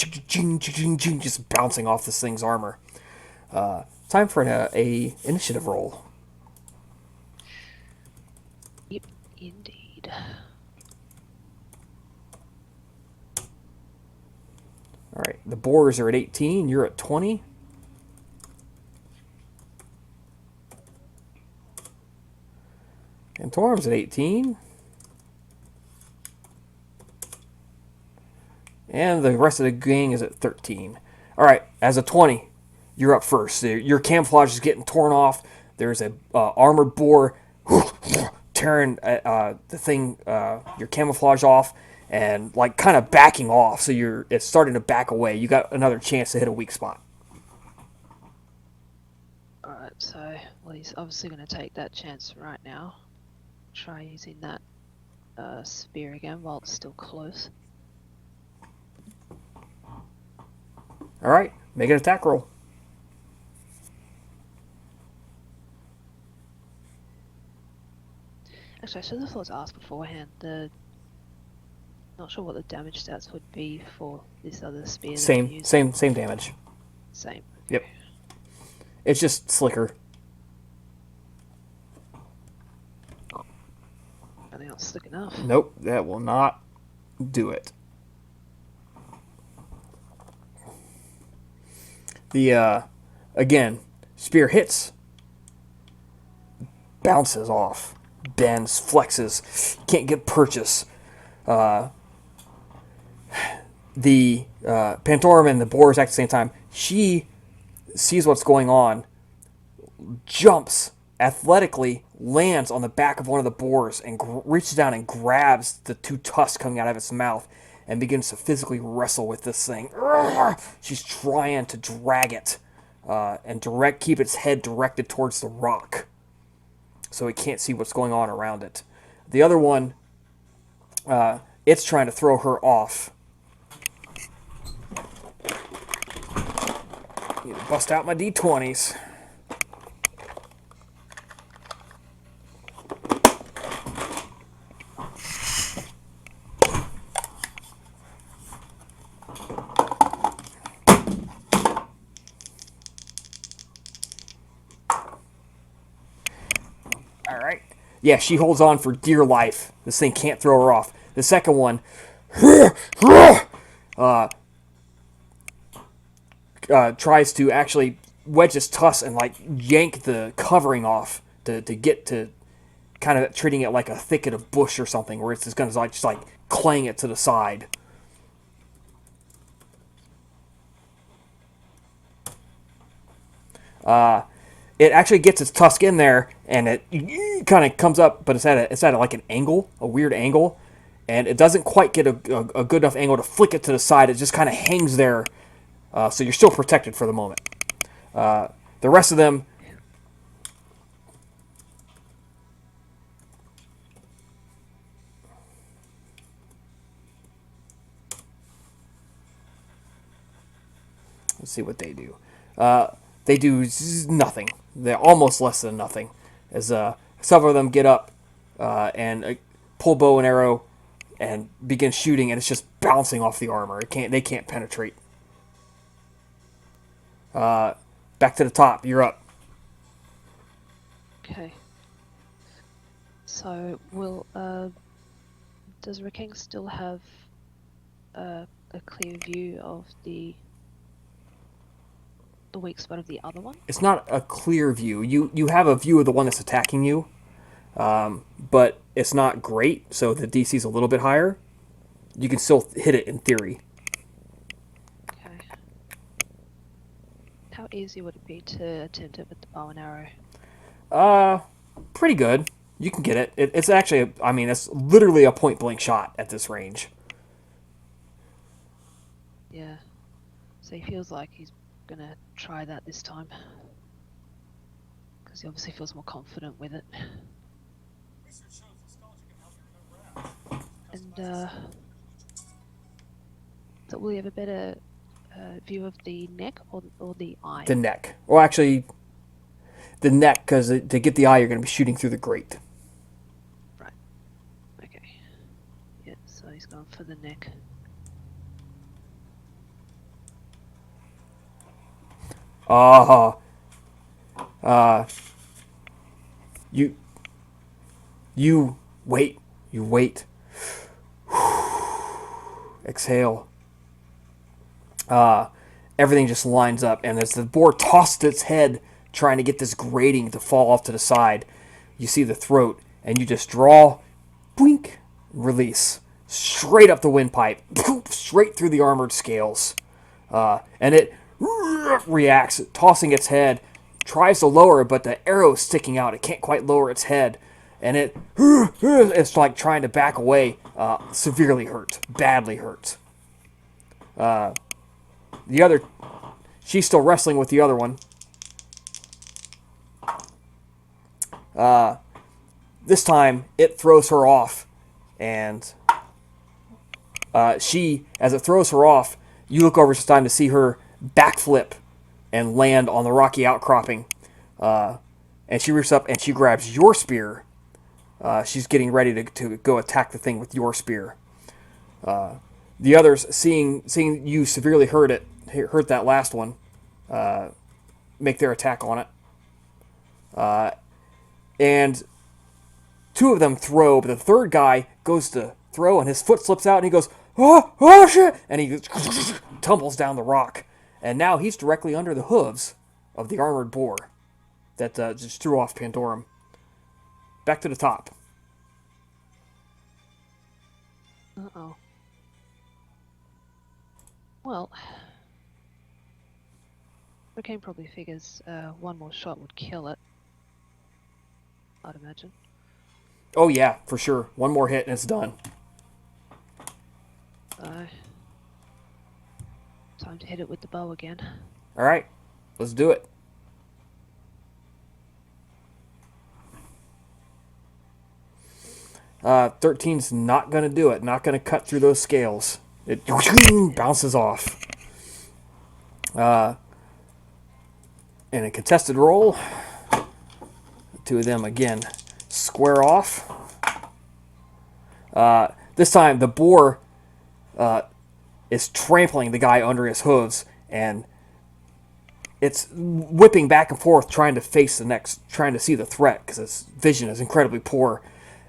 C: just bouncing off this thing's armor. Time for an initiative roll.
H: yep, indeed.
C: All right, the boars are at 18. You're at 20. And Torm's at 18. And the rest of the gang is at 13. All right, as a 20, you're up first. Your camouflage is getting torn off. There's a armored boar tearing the thing, your camouflage off, and like kind of backing off. So it's starting to back away. You got another chance to hit a weak spot.
H: Alright, so he's obviously going to take that chance right now. Try using that spear again while it's still close.
C: All right, make an attack roll.
H: Actually, I should have thought to ask beforehand. Not sure what the damage stats would be for this other spear.
C: Same damage.
H: Same.
C: Yep. It's just slicker.
H: I think that's slick enough.
C: Nope, that will not do it. The again, spear hits, bounces off, bends, flexes, can't get purchase. The Pantorum and the boars act at the same time. She sees what's going on, jumps athletically, lands on the back of one of the boars, and reaches down and grabs the two tusks coming out of its mouth, and begins to physically wrestle with this thing. Urgh! She's trying to drag it and keep its head directed towards the rock so it can't see what's going on around it. The other one, it's trying to throw her off. Need to bust out my D20s. Alright. Yeah, she holds on for dear life. This thing can't throw her off. The second one tries to actually wedge its tusk and like yank the covering off to get to kind of treating it like a thicket of bush or something, where it's just going to just like clang it to the side. It actually gets its tusk in there, and it kind of comes up, but it's at like an angle, a weird angle, and it doesn't quite get a good enough angle to flick it to the side. It just kind of hangs there, so you're still protected for the moment. The rest of them, let's see what they do. They do nothing. They're almost less than nothing. As several of them get up and pull bow and arrow and begin shooting, and it's just bouncing off the armor. They can't penetrate. Back to the top. You're up.
H: Okay. So, does Riking still have a clear view of the weak spot of the other one?
C: It's not a clear view. You have a view of the one that's attacking you, but it's not great, so the DC's a little bit higher. You can still hit it in theory.
H: Okay. How easy would it be to attempt it with the bow and arrow?
C: Pretty good. You can get it. It's actually, it's literally a point-blank shot at this range.
H: Yeah. So he feels like he's gonna try that this time. Because he obviously feels more confident with it. And, so will you have a better view of the neck or the eye?
C: The neck. Well, actually, the neck, because to get the eye, you're going to be shooting through the grate.
H: Right. Okay. Yeah, so he's going for the neck.
C: You wait. You wait. Exhale. Everything just lines up, and as the boar tossed its head, trying to get this grating to fall off to the side, you see the throat, and you just draw, blink, release, straight up the windpipe, straight through the armored scales, and it reacts, tossing its head, tries to lower it, but the arrow's sticking out. It can't quite lower its head, and it's like trying to back away, severely hurt, badly hurt. The other, she's still wrestling with the other one. This time, it throws her off, and she, as it throws her off, you look over this time to see her backflip and land on the rocky outcropping. And she reaches up and she grabs your spear. She's getting ready to go attack the thing with your spear. The others, seeing you severely hurt that last one, make their attack on it. And two of them throw, but the third guy goes to throw, and his foot slips out, and he goes, oh shit! And he tumbles down the rock. And now he's directly under the hooves of the armored boar that just threw off Pandorum. Back to the top.
H: Uh-oh. Well, Riking probably figures one more shot would kill it, I'd imagine.
C: Oh yeah, for sure. One more hit and it's done.
H: So, time to hit it with the bow again.
C: All right, let's do it. Uh, 13's not going to do it. Not going to cut through those scales. It bounces off. In a contested roll, the two of them again square off. This time the boar is trampling the guy under his hooves, and it's whipping back and forth trying to see the threat because its vision is incredibly poor.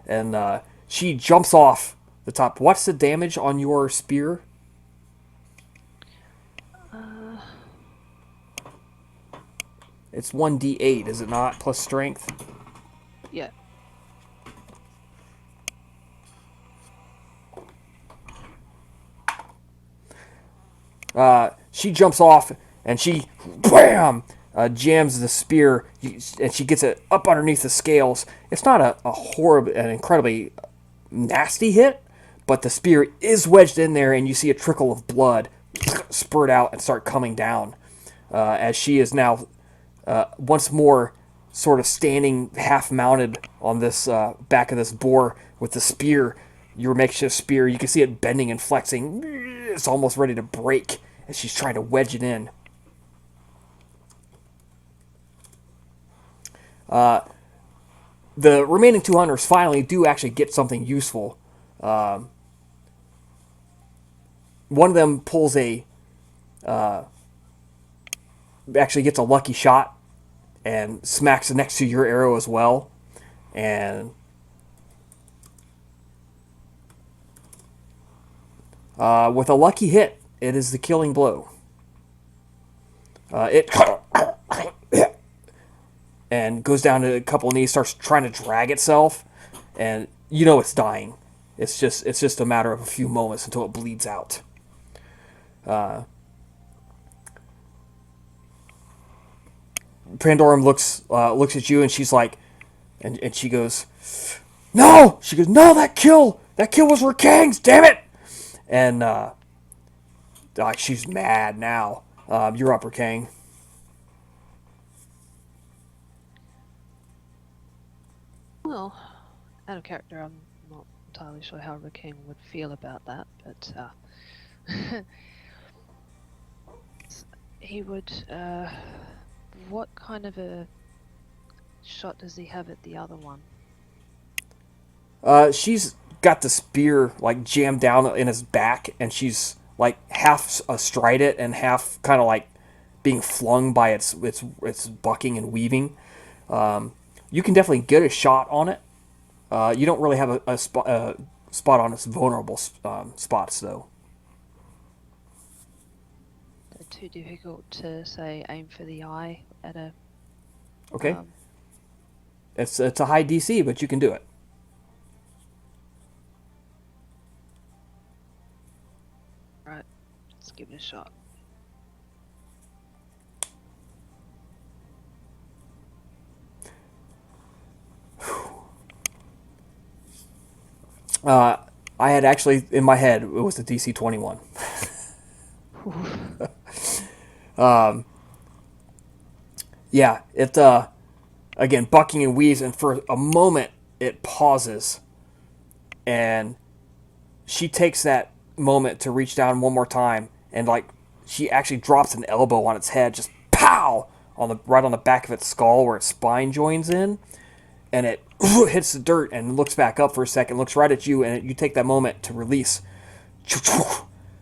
C: And she jumps off the top. What's the damage on your spear? It's 1d8, is it not? Plus strength?
H: Yeah.
C: She jumps off and she wham jams the spear, and she gets it up underneath the scales. It's not an incredibly nasty hit, but the spear is wedged in there, and you see a trickle of blood spurt out and start coming down as she is now once more sort of standing half mounted on this back of this boar with the spear, your makeshift spear. You can see it bending and flexing. It's almost ready to break as she's trying to wedge it in. The remaining two hunters finally do actually get something useful. One of them pulls actually gets a lucky shot and smacks next to your arrow as well. And with a lucky hit, it is the killing blow. It and goes down to a couple of knees, starts trying to drag itself, and you know it's dying. It's just a matter of a few moments until it bleeds out. Pandorum looks at you, and she's like, and she goes, "No!" She goes, "No, that kill was for Kang's, damn it!" And she's mad now. You're up, Kang.
H: Well, out of character, I'm not entirely sure how King would feel about that, but he would. What kind of a shot does he have at the other one?
C: She's got the spear like jammed down in his back, and she's like half astride it and half kind of like being flung by its bucking and weaving. You can definitely get a shot on it. You don't really have a spot on its vulnerable spots, though.
H: They're too difficult to say aim for the eye at a.
C: Okay. It's a high DC, but you can do it.
H: Right, let's give it a shot.
C: I had actually, in my head, it was the DC 21. Yeah, it, again, bucking and weaves, and for a moment, it pauses, and she takes that moment to reach down one more time, and, like, she actually drops an elbow on its head, just pow! Right on the back of its skull where its spine joins in, and it hits the dirt and looks back up for a second, looks right at you, and you take that moment to release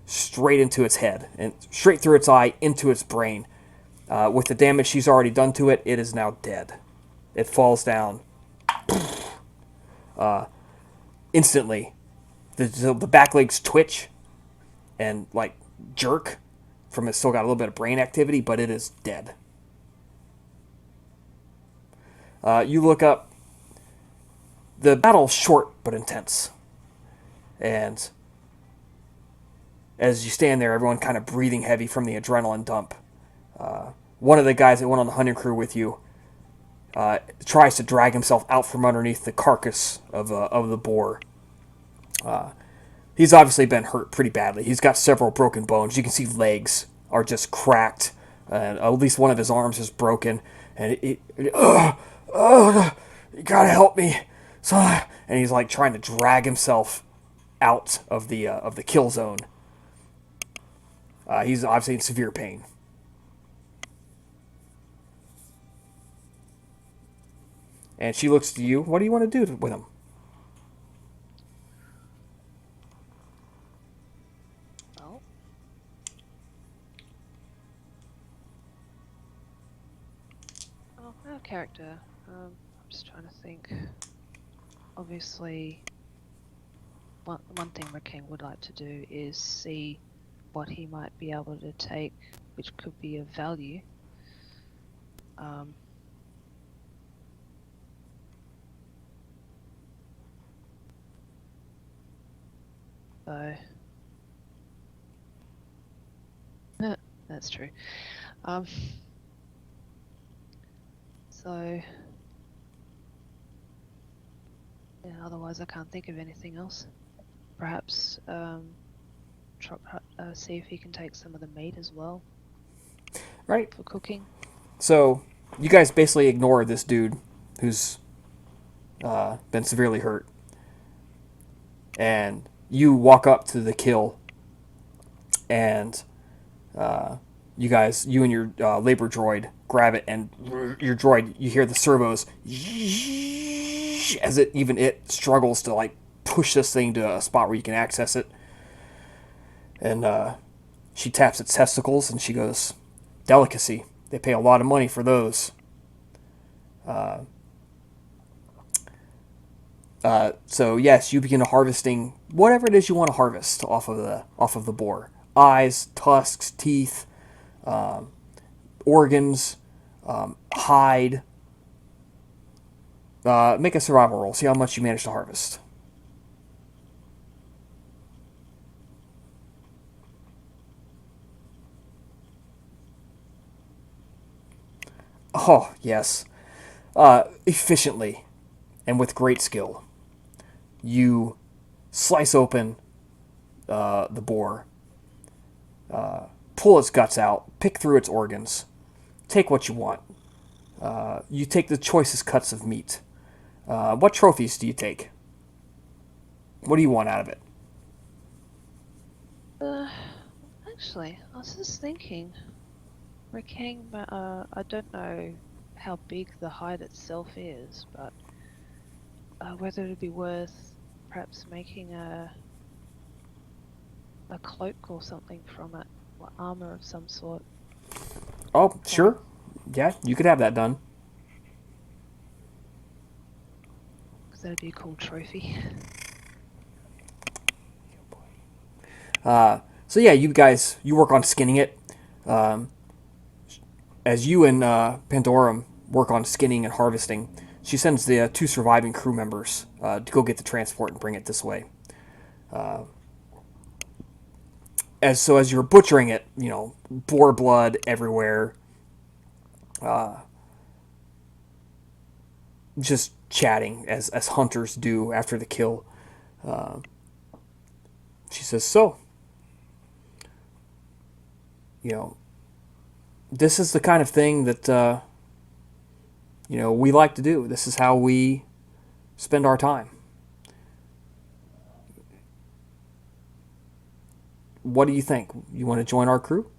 C: straight into its head and straight through its eye into its brain. With the damage she's already done to it, it is now dead. It falls down instantly. The back legs twitch and like jerk from it's still got a little bit of brain activity, but it is dead. You look up. The battle's short but intense. And as you stand there, everyone kind of breathing heavy from the adrenaline dump. One of the guys that went on the hunting crew with you tries to drag himself out from underneath the carcass of the boar. He's obviously been hurt pretty badly. He's got several broken bones. You can see legs are just cracked. And at least one of his arms is broken. And you gotta help me. So, and he's like trying to drag himself out of the kill zone. He's obviously in severe pain. And she looks to you. What do you want to do with him?
H: Well, our character. I'm just trying to think. Obviously, one thing Rakeng would like to do is see what he might be able to take, which could be of value. So that's true. So yeah, otherwise I can't think of anything else. Perhaps see if he can take some of the meat as well
C: Right.
H: for cooking.
C: So you guys basically ignore this dude who's been severely hurt, and you walk up to the kill, and you and your labor droid grab it, and your droid, you hear the servos as it struggles to like push this thing to a spot where you can access it. And she taps its testicles and she goes, "Delicacy. They pay a lot of money for those." So yes, you begin harvesting whatever it is you want to harvest off of the boar. Eyes, tusks, teeth, organs, hide. Make a survival roll. See how much you manage to harvest. Oh, yes. Efficiently and with great skill, you slice open the boar, pull its guts out, pick through its organs, take what you want. You take the choicest cuts of meat. What trophies do you take? What do you want out of it?
H: Actually, I was just thinking, Rakeng, I don't know how big the hide itself is, but whether it'd be worth perhaps making a cloak or something from it, or armor of some sort.
C: Oh, sure. Yeah, you could have that done.
H: Because that'd be a cool trophy.
C: So yeah, you guys, you work on skinning it. As you and Pandorum work on skinning and harvesting, she sends the two surviving crew members to go get the transport and bring it this way. As you're butchering it, boar blood everywhere. Just chatting as hunters do after the kill. She says, "So, this is the kind of thing that we like to do. This is how we spend our time. What do you think? You want to join our crew?"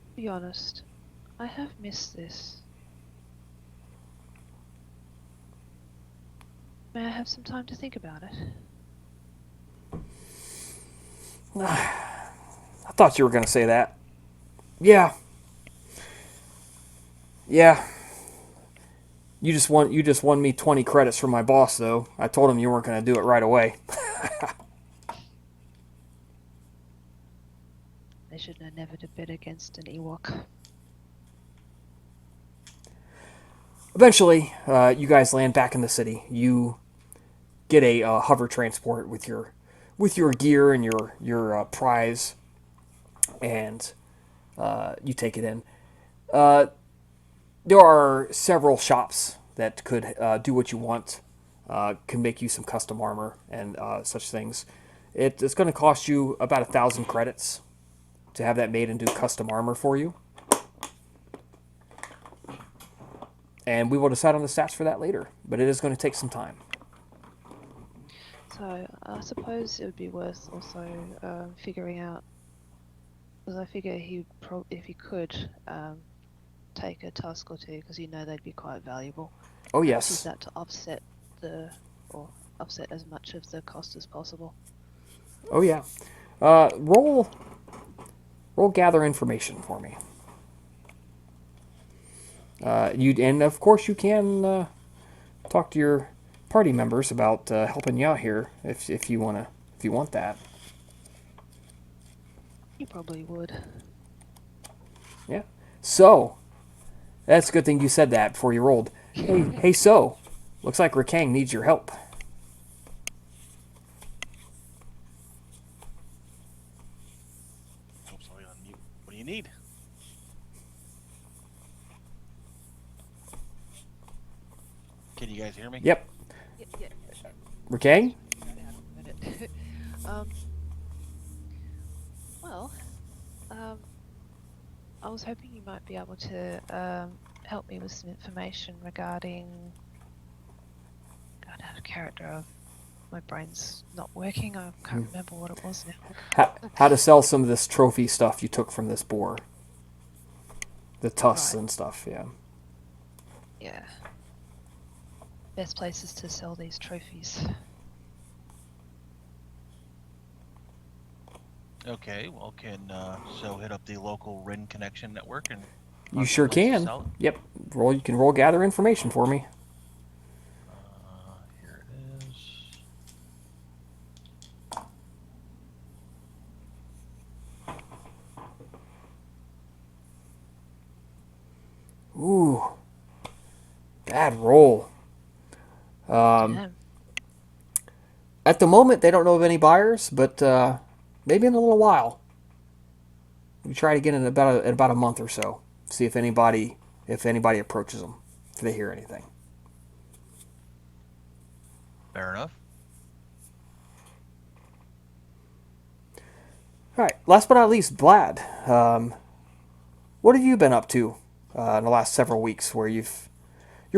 H: To be honest, I have missed this. May I have some time to think about it?
C: I thought you were going to say that. Yeah. You just won me 20 credits from my boss, though. I told him you weren't going to do it right away.
H: They should have never to bet against an Ewok.
C: Eventually, you guys land back in the city. You get a hover transport with your gear and your prize, and you take it in. There are several shops that could do what you want, can make you some custom armor and such things. It's going to cost you about 1,000 credits to have that made and do custom armor for you. And we will decide on the stats for that later, but it is going to take some time.
H: So I suppose it would be worth also figuring out, because I figure if he could take a tusk or two, because they'd be quite valuable.
C: Oh
H: Use
C: yes.
H: that to offset as much of the cost as possible.
C: Oh yeah. Roll gather information for me. And of course you can talk to your party members about helping you out here if you want that.
H: You probably would.
C: Yeah. So that's a good thing you said that before you rolled. Hey, so looks like Rakang needs your help.
G: Oh, sorry, on mute. What do you need? Can you guys hear me?
C: Yep.
H: Yeah.
C: Rakang?
H: Well, I was hoping you might be able to help me with some information regarding. God, out of character. My brain's not working. I can't remember what it was now.
C: How to sell some of this trophy stuff you took from this boar. The tusks
H: Right.
C: and stuff, yeah.
H: Yeah. Best places to sell these trophies.
G: Okay, well, can so hit up the local Rin Connection network and.
C: You sure can. Yep. You can roll gather information for me.
G: Here it is.
C: Ooh. Bad roll.
H: Damn.
C: At the moment, they don't know of any buyers, but maybe in a little while. We try to get in about a month or so. See if anybody approaches them, if they hear anything.
G: Fair enough.
C: All right. Last but not least, Vlad. What have you been up to in the last several weeks? Where your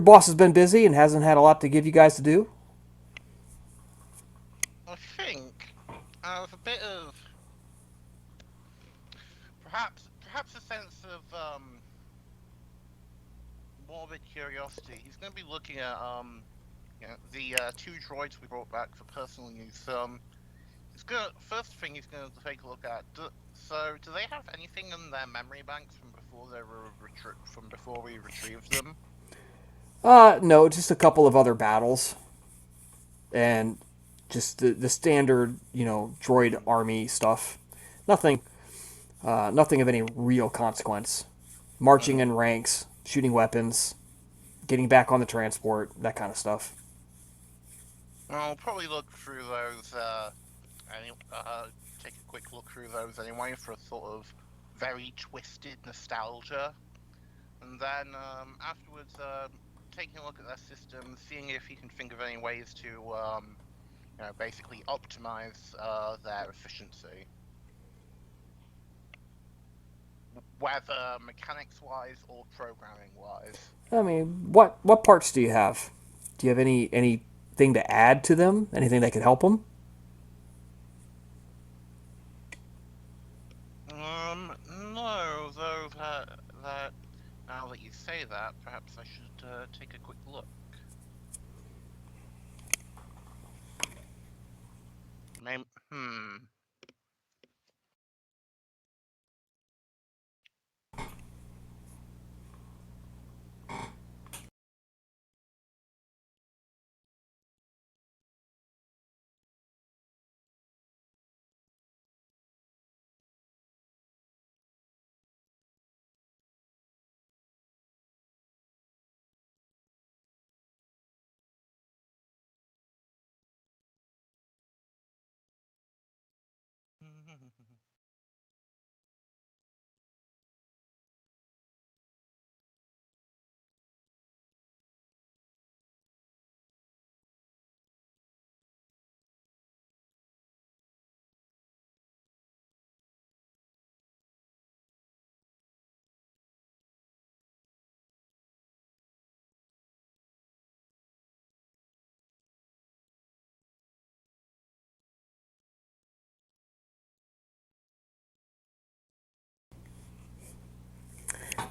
C: boss has been busy and hasn't had a lot to give you guys to do?
G: I think a bit of perhaps a sense of morbid curiosity. He's going to be looking at the two droids we brought back for personal use. First thing he's going to take a look at. Do they have anything in their memory banks from before we retrieved them?
C: No, just a couple of other battles, and just the standard, droid army stuff. Nothing of any real consequence. Marching in ranks, shooting weapons, getting back on the transport, that kind of stuff.
G: I'll probably look through those. Take a quick look through those anyway for a sort of very twisted nostalgia, and then afterwards, taking a look at their system, seeing if he can think of any ways to, basically optimize their efficiency, whether mechanics-wise or programming-wise.
C: I mean, what parts do you have? Do you have anything to add to them? Anything that could help them?
G: No, though that now that you say that, perhaps I should take a quick look. Maybe,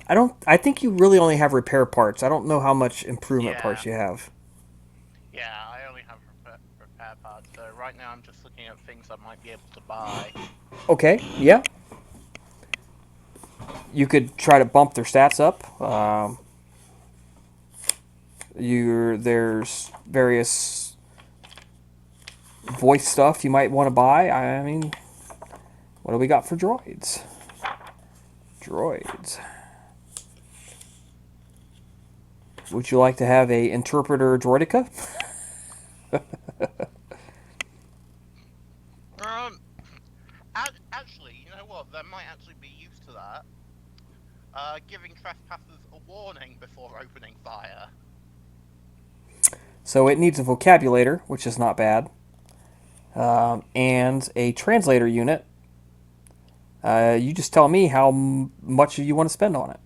C: I think you really only have repair parts. I don't know how much improvement
G: Yeah.
C: parts you have.
G: Yeah, I only have repair parts, so right now I'm just looking at things I might be able to buy.
C: Okay, yeah. You could try to bump their stats up. There's various voice stuff you might want to buy. I mean, what do we got for droids? Droids. Would you like to have a interpreter droideka?
G: Actually, you know what? There might actually be use to that. Giving trespassers a warning before opening fire.
C: So it needs a vocabulator, which is not bad, and a translator unit. You just tell me how much you want to spend on it.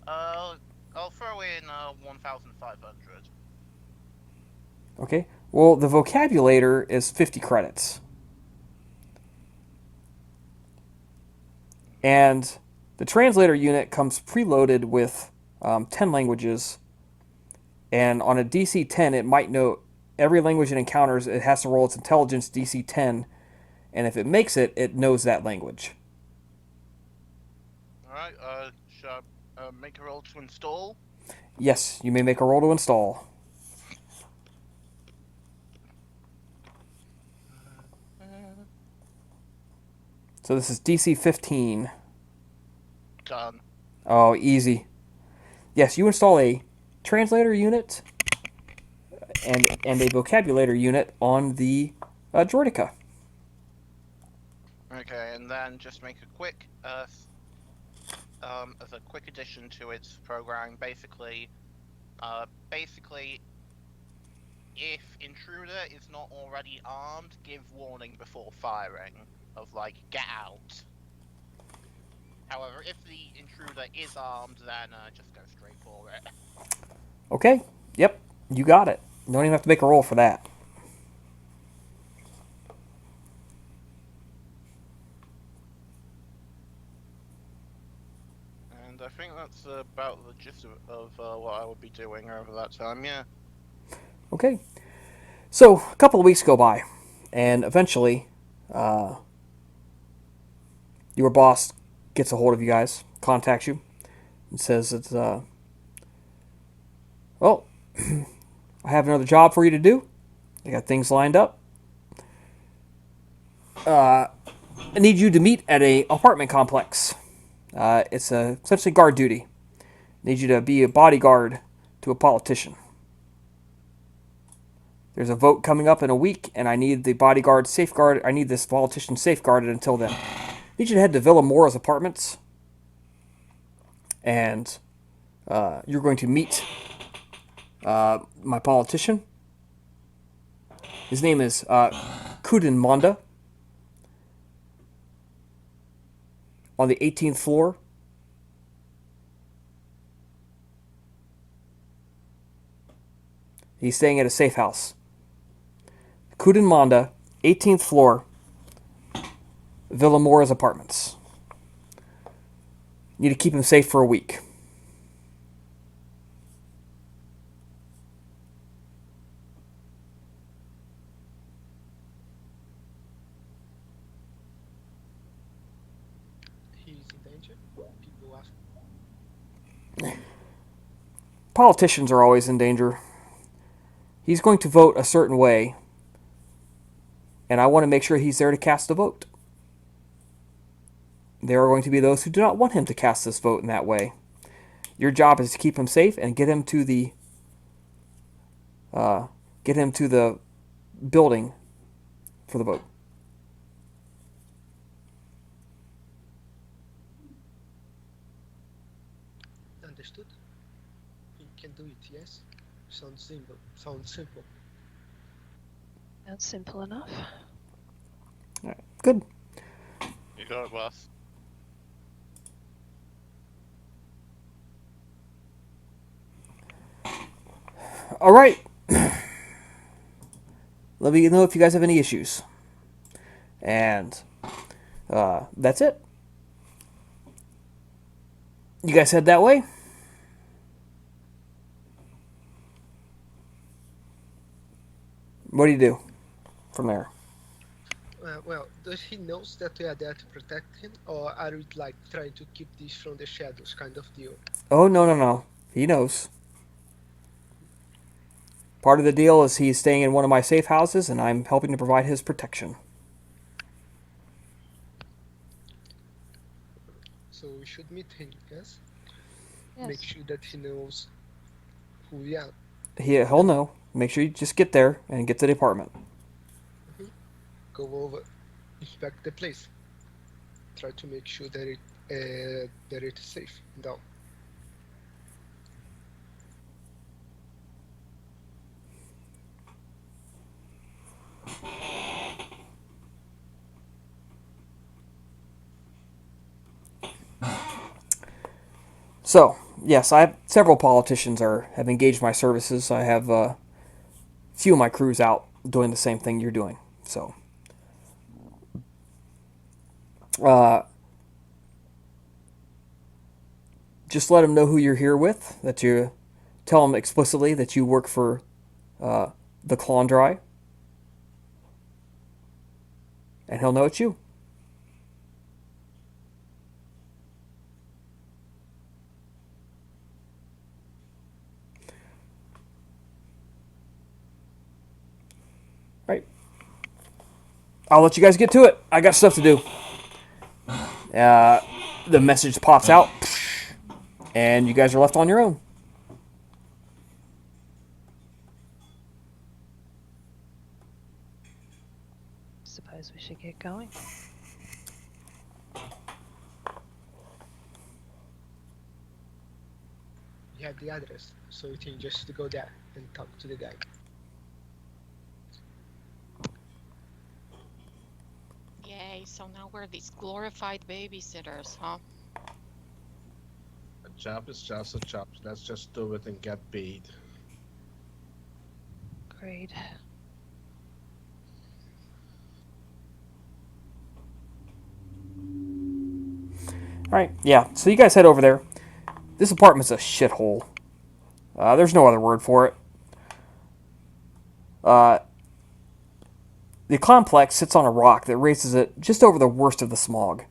G: I'll throw in 1,500.
C: Okay. Well, the vocabulator is 50 credits. And the translator unit comes preloaded with 10 languages. And on a DC 10, it might know every language it encounters. It has to roll its intelligence DC 10. And if it makes it, it knows that language.
G: Alright, should I make a roll to install?
C: Yes, you may make a roll to install. So this is DC 15.
G: Done.
C: Oh, easy. Yes, you install a translator unit and a vocabulator unit on the droideka.
G: Okay, and then just make a quick, as a quick addition to its program, basically, if intruder is not already armed, give warning before firing, of like, get out. However, if the intruder is armed, then just go straight for it.
C: Okay, yep, you got it. You don't even have to make a roll for that.
G: And I think that's about the gist of what I would be doing over that time, yeah.
C: Okay, so a couple of weeks go by, and eventually your boss gets a hold of you guys, contacts you, and says it's, well, I have another job for you to do. I got things lined up. I need you to meet at a apartment complex. It's essentially guard duty. Need you to be a bodyguard to a politician. There's a vote coming up in a week, and I need the bodyguard safeguard. I need this politician safeguarded until then. Need you to head to Villa Mora's apartments, and you're going to meet my politician. His name is Kudin Monda. On the 18th floor. He's staying at a safe house. Kudin Monda, 18th floor, Villa Mora's apartments. Need to keep him safe for a week.
D: He's in danger. People ask.
C: Politicians are always in danger. He's going to vote a certain way, and I want to make sure he's there to cast a vote. There are going to be those who do not want him to cast this vote in that way. Your job is to keep him safe and get him to the building for the vote.
D: Understood. He can do it. Yes. Sounds simple. Sounds simple.
H: That's simple enough.
C: All right, good.
G: You got it, boss.
C: All right. Let me know if you guys have any issues. And that's it. You guys head that way? What do you do from there?
D: Well, does he knows that we are there to protect him, or are we like trying to keep this from the shadows, kind of deal?
C: Oh, no, no, no. He knows. Part of the deal is he's staying in one of my safe houses, and I'm helping to provide his protection.
D: So we should meet him, yes?
H: Yes.
D: Make sure that he knows who we are.
C: He'll know. Make sure you just get there and get to the apartment.
D: Go over, inspect the place. Try to make sure that it is safe. Down.
C: So, yes, I have several politicians have engaged my services. I have a few of my crews out doing the same thing you're doing. So, just let him know who you're here with. That you tell him explicitly that you work for the Clondry, and he'll know it's you. Right. I'll let you guys get to it. I got stuff to do. The message pops out, and you guys are left on your own.
H: Suppose we should get going.
D: You have the address, so you can just go there and talk to the guy.
F: Yay, so now we're these glorified babysitters, huh?
E: A job is just a job. Let's just do it and get paid.
H: Agreed.
C: Alright, yeah, so you guys head over there. This apartment's a shithole. There's no other word for it. The complex sits on a rock that raises it just over the worst of the smog.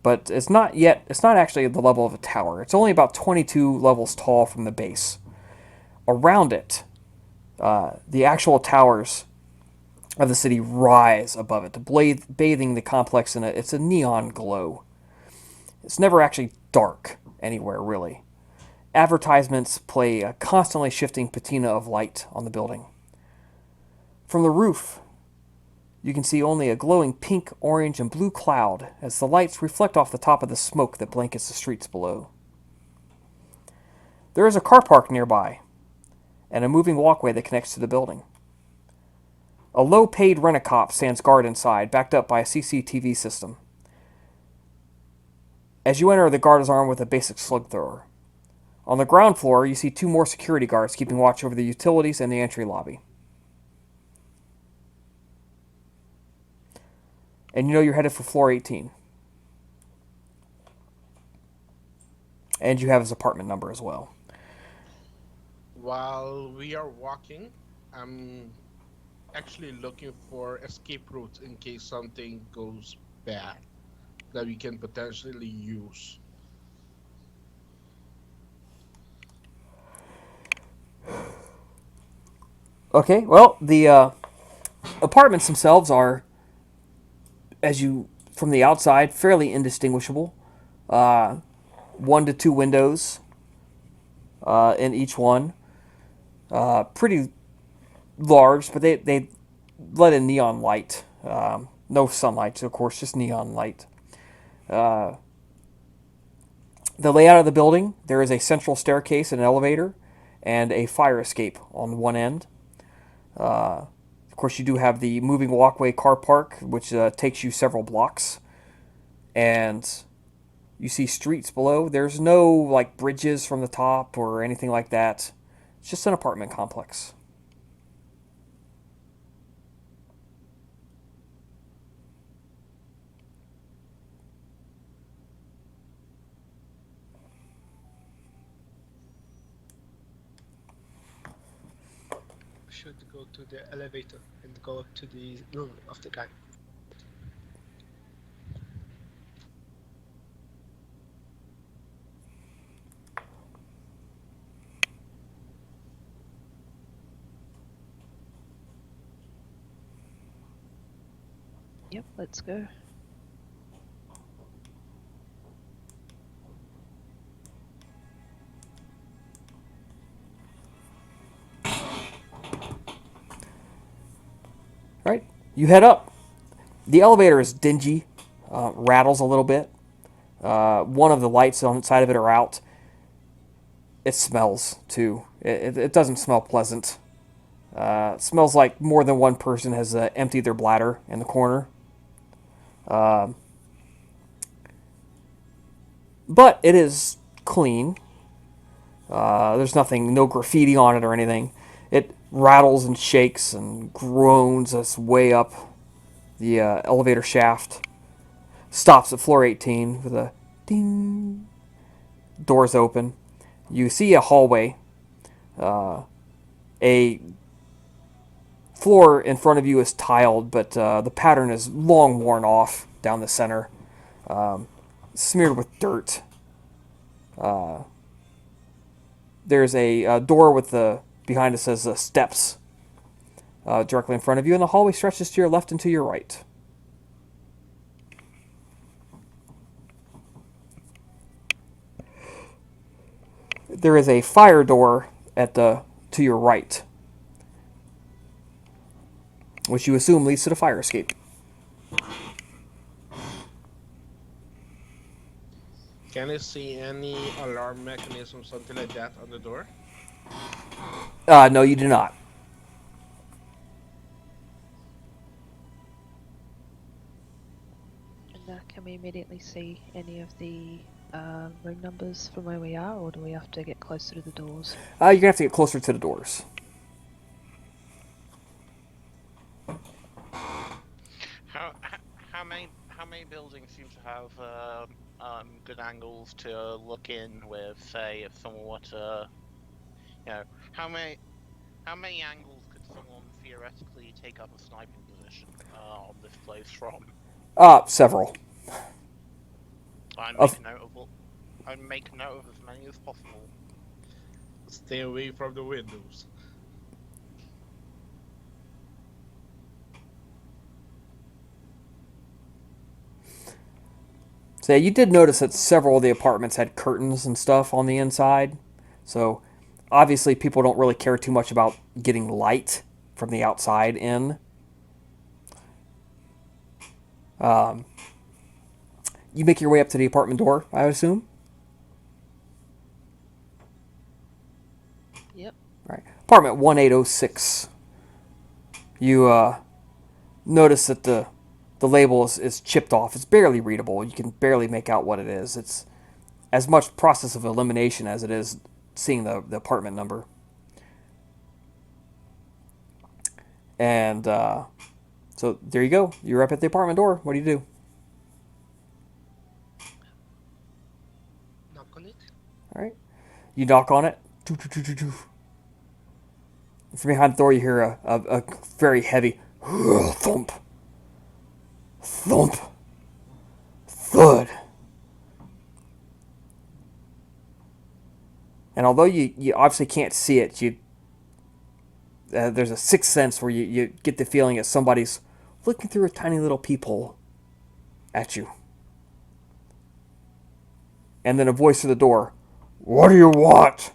C: But it's not actually at the level of a tower. It's only about 22 levels tall from the base. Around it, the actual towers of the city rise above it, bathing the complex in it's a neon glow. It's never actually dark anywhere, really. Advertisements play a constantly shifting patina of light on the building. From the roof, you can see only a glowing pink, orange, and blue cloud as the lights reflect off the top of the smoke that blankets the streets below. There is a car park nearby, and a moving walkway that connects to the building. A low-paid rent-a-cop stands guard inside, backed up by a CCTV system. As you enter, the guard is armed with a basic slug thrower. On the ground floor, you see two more security guards keeping watch over the utilities and the entry lobby. And you know you're headed for floor 18. And you have his apartment number as well.
E: While we are walking, I'm actually looking for escape routes in case something goes bad that we can potentially use.
C: Okay, well, the apartments themselves are, from the outside, fairly indistinguishable. 1 to 2 windows in each one. Pretty large, but they let in neon light. No sunlight, of course, just neon light. The layout of the building, there is a central staircase and an elevator and a fire escape on one end. Of course, you do have the moving walkway car park, which takes you several blocks. And you see streets below. There's no like bridges from the top or anything like that. It's just an apartment complex.
D: should go to the elevator and go up to the room of the guy.
H: Yep, let's go.
C: Right, you head up. The elevator is dingy, rattles a little bit. One of the lights on the side of it are out. It smells too. It doesn't smell pleasant. It smells like more than one person has emptied their bladder in the corner. But it is clean. There's nothing, no graffiti on it or anything. It rattles and shakes and groans its way up the elevator shaft. Stops at floor 18 with a ding. Doors open. You see a hallway. A floor in front of you is tiled, but the pattern is long worn off down the center, smeared with dirt. There's a door with the behind it says steps directly in front of you, and the hallway stretches to your left and to your right. There is a fire door to your right, which you assume leads to the fire escape.
E: Can you see any alarm mechanism, something like that, on the door?
C: No, you do not.
H: And can we immediately see any of the room numbers from where we are, or do we have to get closer to the doors?
C: You're going to have to get closer to the doors.
G: How many buildings seem to have good angles to look in with? Say, if someone were to, how many angles could someone theoretically take up a sniping position on this place from?
C: Several.
G: I'd make a note of as many as possible.
E: Stay away from the windows.
C: So yeah, you did notice that several of the apartments had curtains and stuff on the inside. So obviously people don't really care too much about getting light from the outside in. You make your way up to the apartment door, I would assume?
H: Yep.
C: All right. Apartment 1806. You notice that the label is chipped off. It's barely readable. You can barely make out what it is. It's as much process of elimination as it is seeing the apartment number. And so there you go. You're up at the apartment door. What do you do?
D: Knock on it.
C: All right. You knock on it. From behind the door, you hear a very heavy thump. Thump. Thud. And although you obviously can't see it, there's a sixth sense where you get the feeling that somebody's looking through a tiny little peephole at you. And then a voice through the door. What do you want?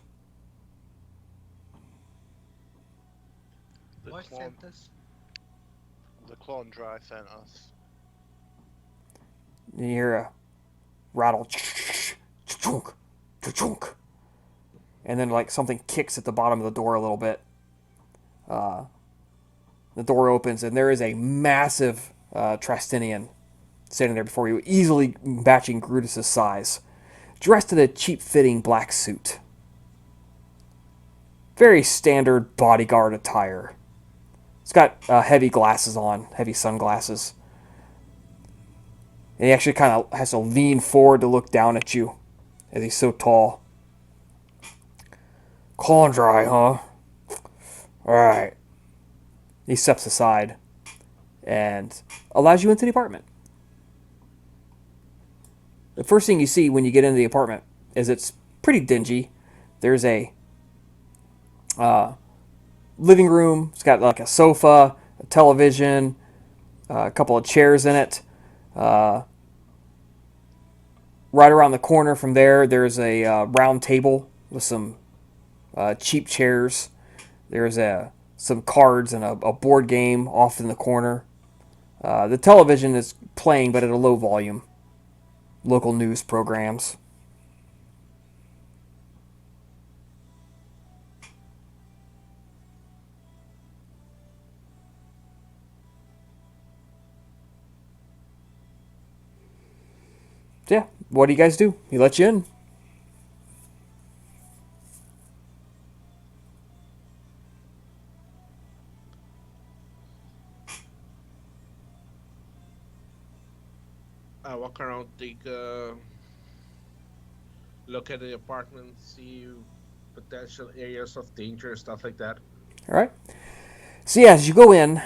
D: What sent us?
G: The clone drive sent us.
C: And you hear a rattle. Chunk, chunk. And then like something kicks at the bottom of the door a little bit. The door opens and there is a massive Trastinian standing there before you, easily matching Brutus's size, dressed in a cheap-fitting black suit. Very standard bodyguard attire. He's got heavy glasses on, heavy sunglasses. And he actually kind of has to lean forward to look down at you, as he's so tall. Condry, huh? Alright. He steps aside and allows you into the apartment. The first thing you see when you get into the apartment is it's pretty dingy. There's a living room. It's got like a sofa, a television, a couple of chairs in it. Right around the corner from there, there's a round table with some cheap chairs. There's some cards and a board game off in the corner. The television is playing, but at a low volume. Local news programs. So yeah, what do you guys do? He lets you in.
E: I walk around, take a look at the apartment, see potential areas of danger, stuff like that.
C: All right. So yeah, as you go in,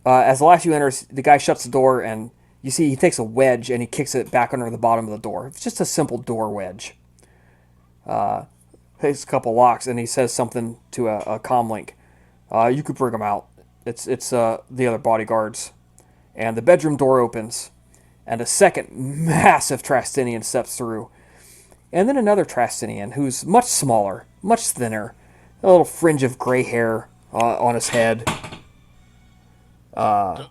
C: as the last you enter, the guy shuts the door, and you see he takes a wedge and he kicks it back under the bottom of the door. It's just a simple door wedge. Takes a couple locks, and he says something to a comm link. You could bring him out. It's the other bodyguards, and the bedroom door opens, and a second massive Trastinian steps through, and then another Trastinian who's much smaller, much thinner, a little fringe of gray hair on his head.
G: Does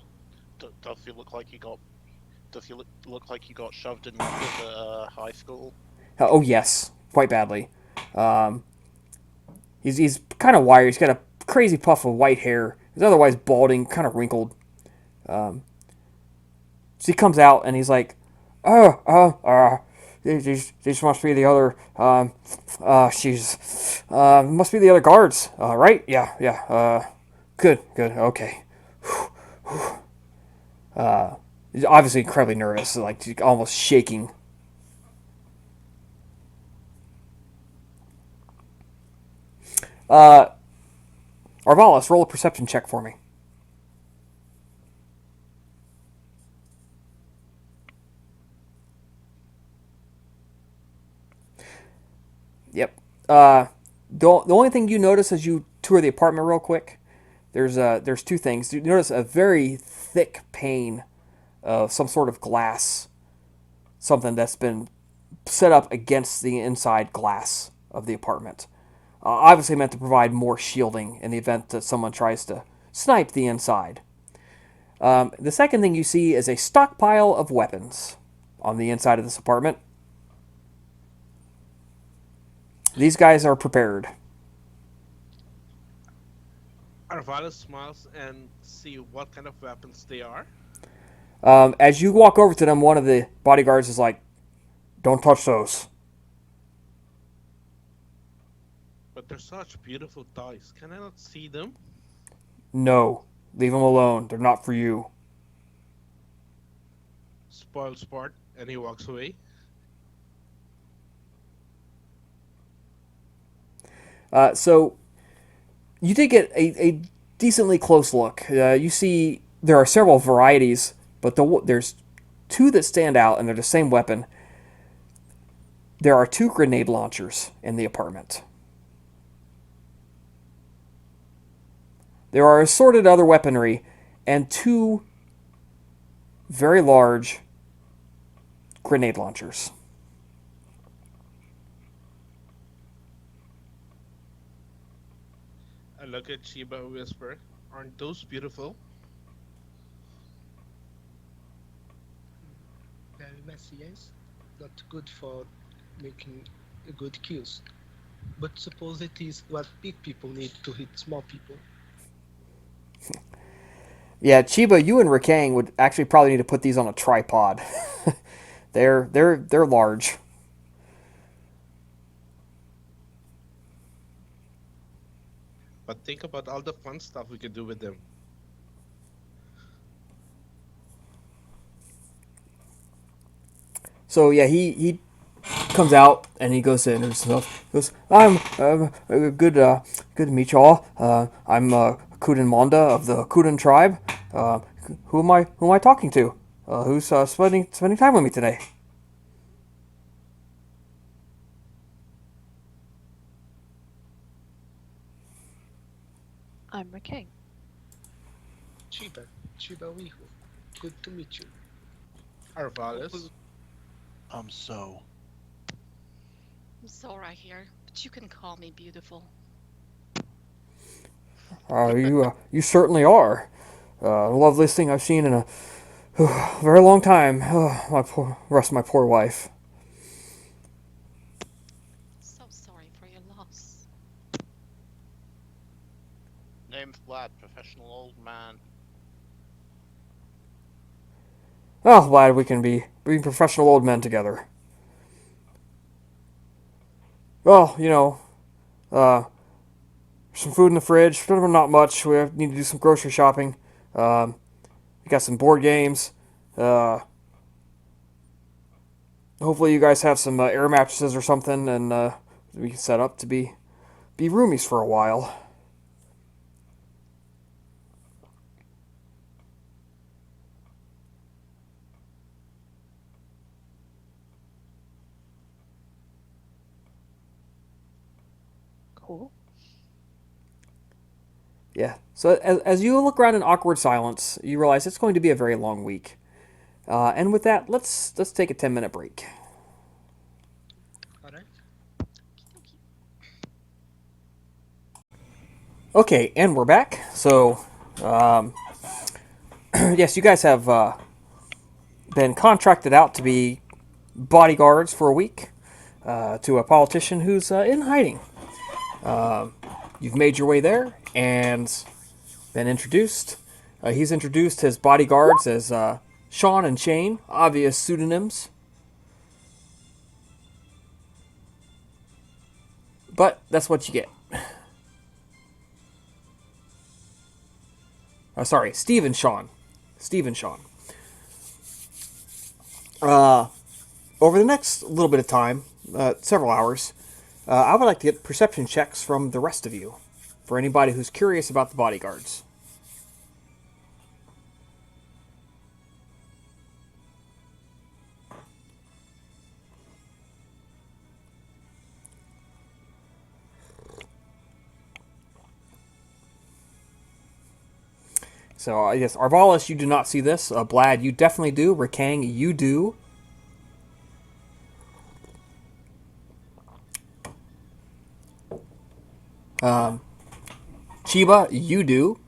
G: he look like he got? Does he look like he got shoved in the high school?
C: Oh yes, quite badly. He's kind of wired. He's got a crazy puff of white hair. He's otherwise balding, kind of wrinkled. So he comes out and he's like, these must be the other, must be the other guards, right? Yeah, good, okay. He's obviously incredibly nervous, like almost shaking. Arvalis, roll a perception check for me. Yep. The only thing you notice as you tour the apartment real quick, there's two things. You notice a very thick pane of some sort of glass, something that's been set up against the inside glass of the apartment. Obviously meant to provide more shielding in the event that someone tries to snipe the inside. The second thing you see is a stockpile of weapons on the inside of this apartment. These guys are prepared.
E: Arvalis smiles and see what kind of weapons they are.
C: As you walk over to them, one of the bodyguards is like, "Don't touch those."
E: But they're such beautiful toys. Can I not see them?
C: No, leave them alone. They're not for you.
E: Spoiled sport, and he walks away.
C: So you did get a decently close look. You see there are several varieties, but there's two that stand out, and they're the same weapon. There are 2 grenade launchers in the apartment. There are assorted other weaponry, and 2 very large grenade launchers.
E: I look at Chiba and whisper, "Aren't those beautiful?"
D: Very messy, yes. Not good for making good kills. But suppose it is what big people need to hit small people.
C: Yeah, Chiba, you and Rakang would actually probably need to put these on a tripod. they're large.
E: But think about all the fun stuff we could do with them.
C: So yeah, he comes out and he goes to introduce himself. He goes, I'm good to meet you all. I'm Kuden Monda of the Kuden tribe. Who am I talking to? Who's spending time with me today?
H: I'm Rakang.
D: Chiba Miho. Good to meet you.
E: Arvalis.
I: So.
F: I'm so right here, but you can call me beautiful.
C: You certainly are. The loveliest thing I've seen in a very long time. Rest of my poor wife.
F: So sorry for your loss.
G: Name's Vlad, professional old man.
C: Oh, glad we can be professional old men together. Well, some food in the fridge. Not much. We need to do some grocery shopping. We got some board games. Hopefully, you guys have some air mattresses or something, and we can set up to be roomies for a while.
H: Cool.
C: Yeah. So as you look around in awkward silence, you realize it's going to be a very long week. And with that, let's take a 10-minute break.
D: Alright.
C: Okay, and we're back. So, yes, you guys have been contracted out to be bodyguards for a week to a politician who's in hiding. You've made your way there and been introduced. He's introduced his bodyguards as Sean and Shane, obvious pseudonyms. But that's what you get. Sorry, Steve and Sean. Over the next little bit of time, several hours, I would like to get perception checks from the rest of you, for anybody who's curious about the bodyguards. So, yes, Arvalis, you do not see this. Blad, you definitely do. Rakang, you do. Chiba, you do.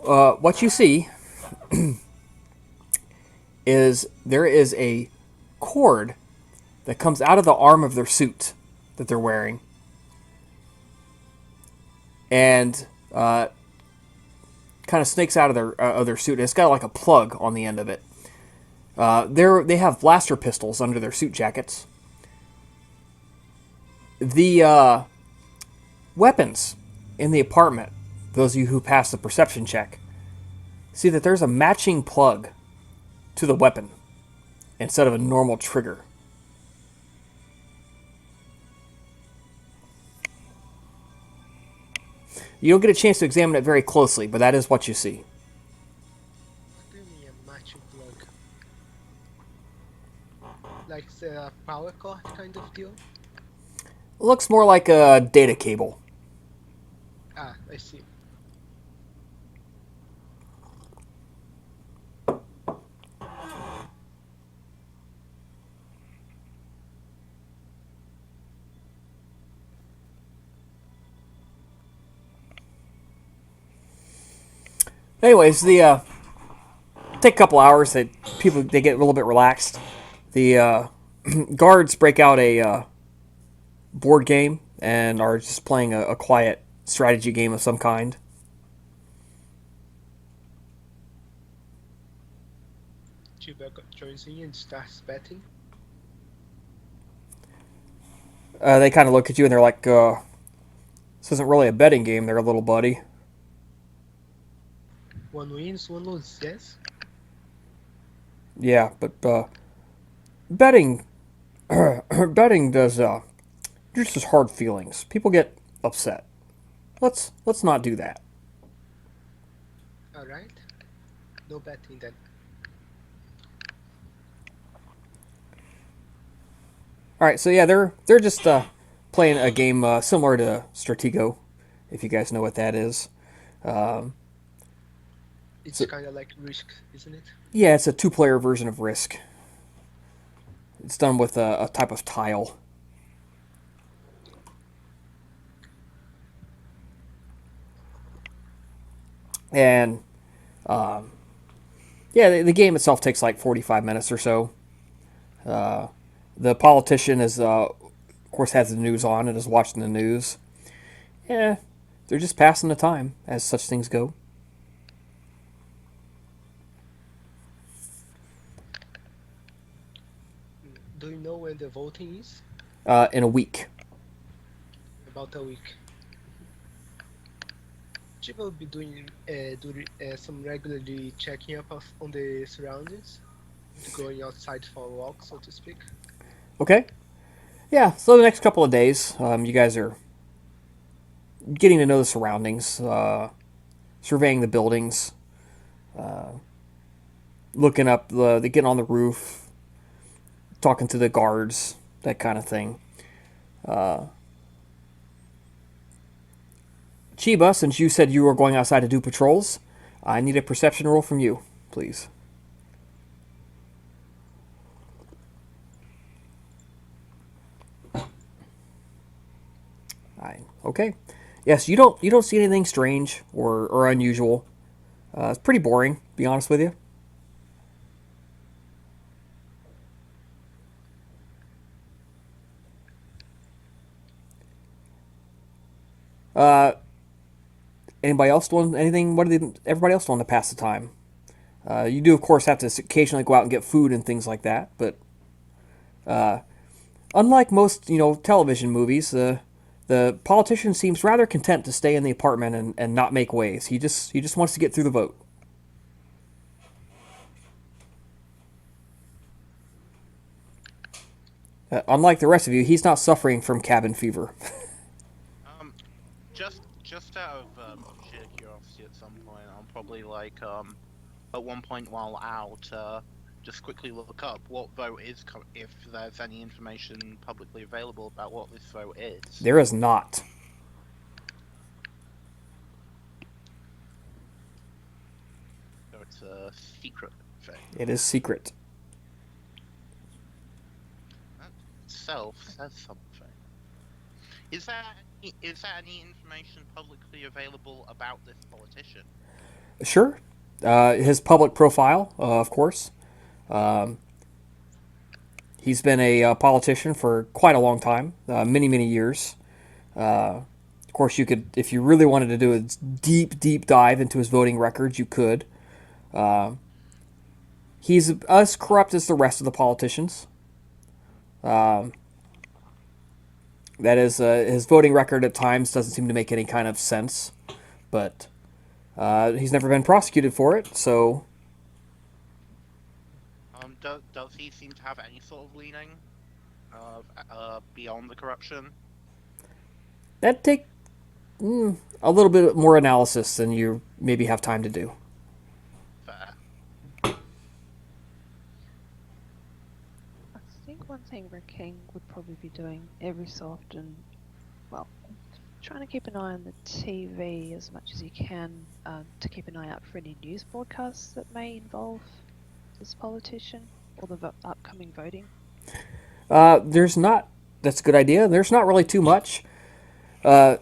C: What you see is there is a cord that comes out of the arm of their suit that they're wearing. And kind of snakes out of their suit. It's got like a plug on the end of it. They have blaster pistols under their suit jackets. The weapons in the apartment, those of you who pass the perception check, see that there's a matching plug to the weapon instead of a normal trigger. You don't get a chance to examine it very closely, but that is what you see.
D: What do you mean a matching plug? Like a power cord kind of deal?
C: It looks more like a data cable.
D: Ah, I see.
C: Anyways, take a couple hours. They get a little bit relaxed. The guards break out a board game and are just playing a quiet strategy game of some kind.
D: Chewbacca joins in and starts betting.
C: They kind of look at you and they're like, "This isn't really a betting game, there, little buddy."
D: One wins, one loses, yes?
C: Yeah, but betting Betting does just hard feelings. People get upset. Let's not do that.
D: Alright. No betting then.
C: All right, so yeah, they're just playing a game similar to Stratego, if you guys know what that is.
D: It's
C: So-
D: kind of like Risk, isn't it?
C: Yeah, it's a two-player version of Risk. It's done with a type of tile. And yeah, the game itself takes like 45 minutes or so. The politician is, of course, has the news on and is watching the news. Yeah, they're just passing the time, as such things go.
D: Do you know when the voting is?
C: In a week.
D: About a week. She will be doing some regularly checking up on the surroundings, going outside for a walk, so to speak.
C: Okay. Yeah, so the next couple of days, you guys are getting to know the surroundings, surveying the buildings, looking up the getting on the roof, talking to the guards, that kind of thing. Chiba, since you said you were going outside to do patrols, I need a perception roll from you, please. Okay. Yes, you don't see anything strange or unusual. It's pretty boring, to be honest with you. Anybody else doing anything? Everybody else doing to pass the time? You do, of course, have to occasionally go out and get food and things like that. But unlike most, television movies, the politician seems rather content to stay in the apartment and not make waves. He just wants to get through the vote. Unlike the rest of you, he's not suffering from cabin fever.
G: Just out of sheer curiosity, at some point, I'll probably at one point while out, just quickly look up what vote is, if there's any information publicly available about what this vote is.
C: There is not.
G: So it's a secret thing.
C: It is secret.
G: That itself says something. Is there any information publicly available about this politician?
C: Sure. His public profile, of course. He's been a politician for quite a long time, many years. Of course, you could, if you really wanted to do a deep dive into his voting records, you could. He's as corrupt as the rest of the politicians. That is, his voting record at times doesn't seem to make any kind of sense, but he's never been prosecuted for it, so...
G: Does he seem to have any sort of leaning beyond the corruption?
C: That'd take a little bit more analysis than you maybe have time to do.
G: Fair.
H: I think one thing Rick King would probably be doing every so often, well, trying to keep an eye on the TV as much as you can, to keep an eye out for any news broadcasts that may involve this politician or the upcoming voting.
C: There's not. That's a good idea. There's not really too much. The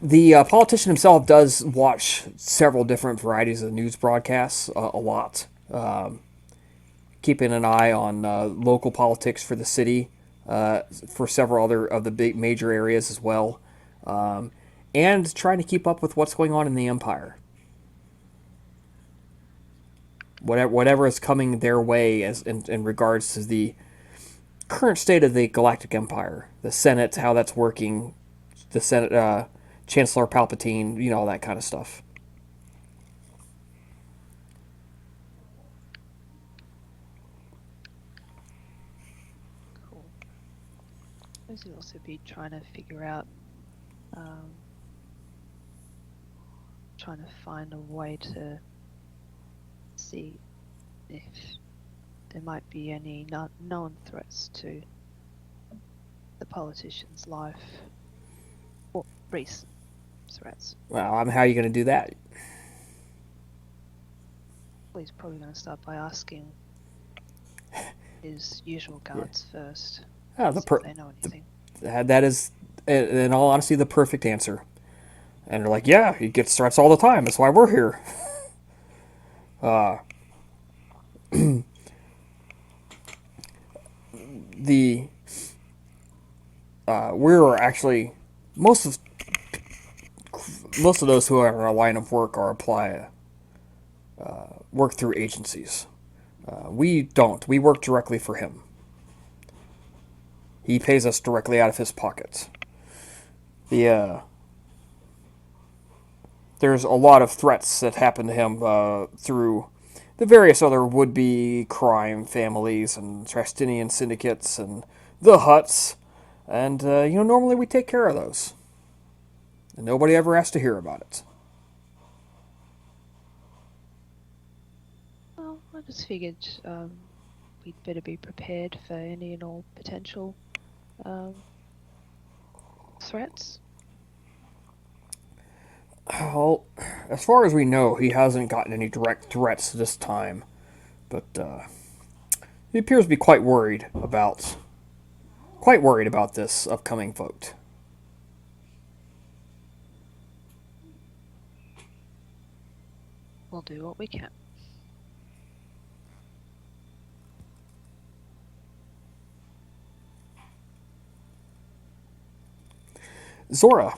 C: politician himself does watch several different varieties of news broadcasts, a lot. Keeping an eye on local politics for the city, for several other of the big major areas as well, and trying to keep up with what's going on in the Empire. Whatever is coming their way as in regards to the current state of the Galactic Empire, the Senate, how that's working, the Senate, Chancellor Palpatine, all that kind of stuff.
H: suppose you'd also be trying to figure out, trying to find a way to see if there might be any known threats to the politician's life, or recent threats.
C: Well, how are you going to do that?
H: Well, he's probably going to start by asking his usual guards first,
C: Oh,
H: see if they know anything.
C: That is, in all honesty, the perfect answer. And they're like, yeah, he gets threats all the time. That's why we're here. We're actually most of those who are in our line of work work through agencies. We don't. We work directly for him. He pays us directly out of his pockets. There's a lot of threats that happen to him through the various other would-be crime families and Trastinian syndicates and the Hutts. And, normally we take care of those. And nobody ever has to hear about it.
H: Well, I just figured we'd better be prepared for any and all potential threats.
C: Well, as far as we know, he hasn't gotten any direct threats this time. But he appears to be quite worried about this upcoming vote.
H: We'll do what we can.
C: Zora,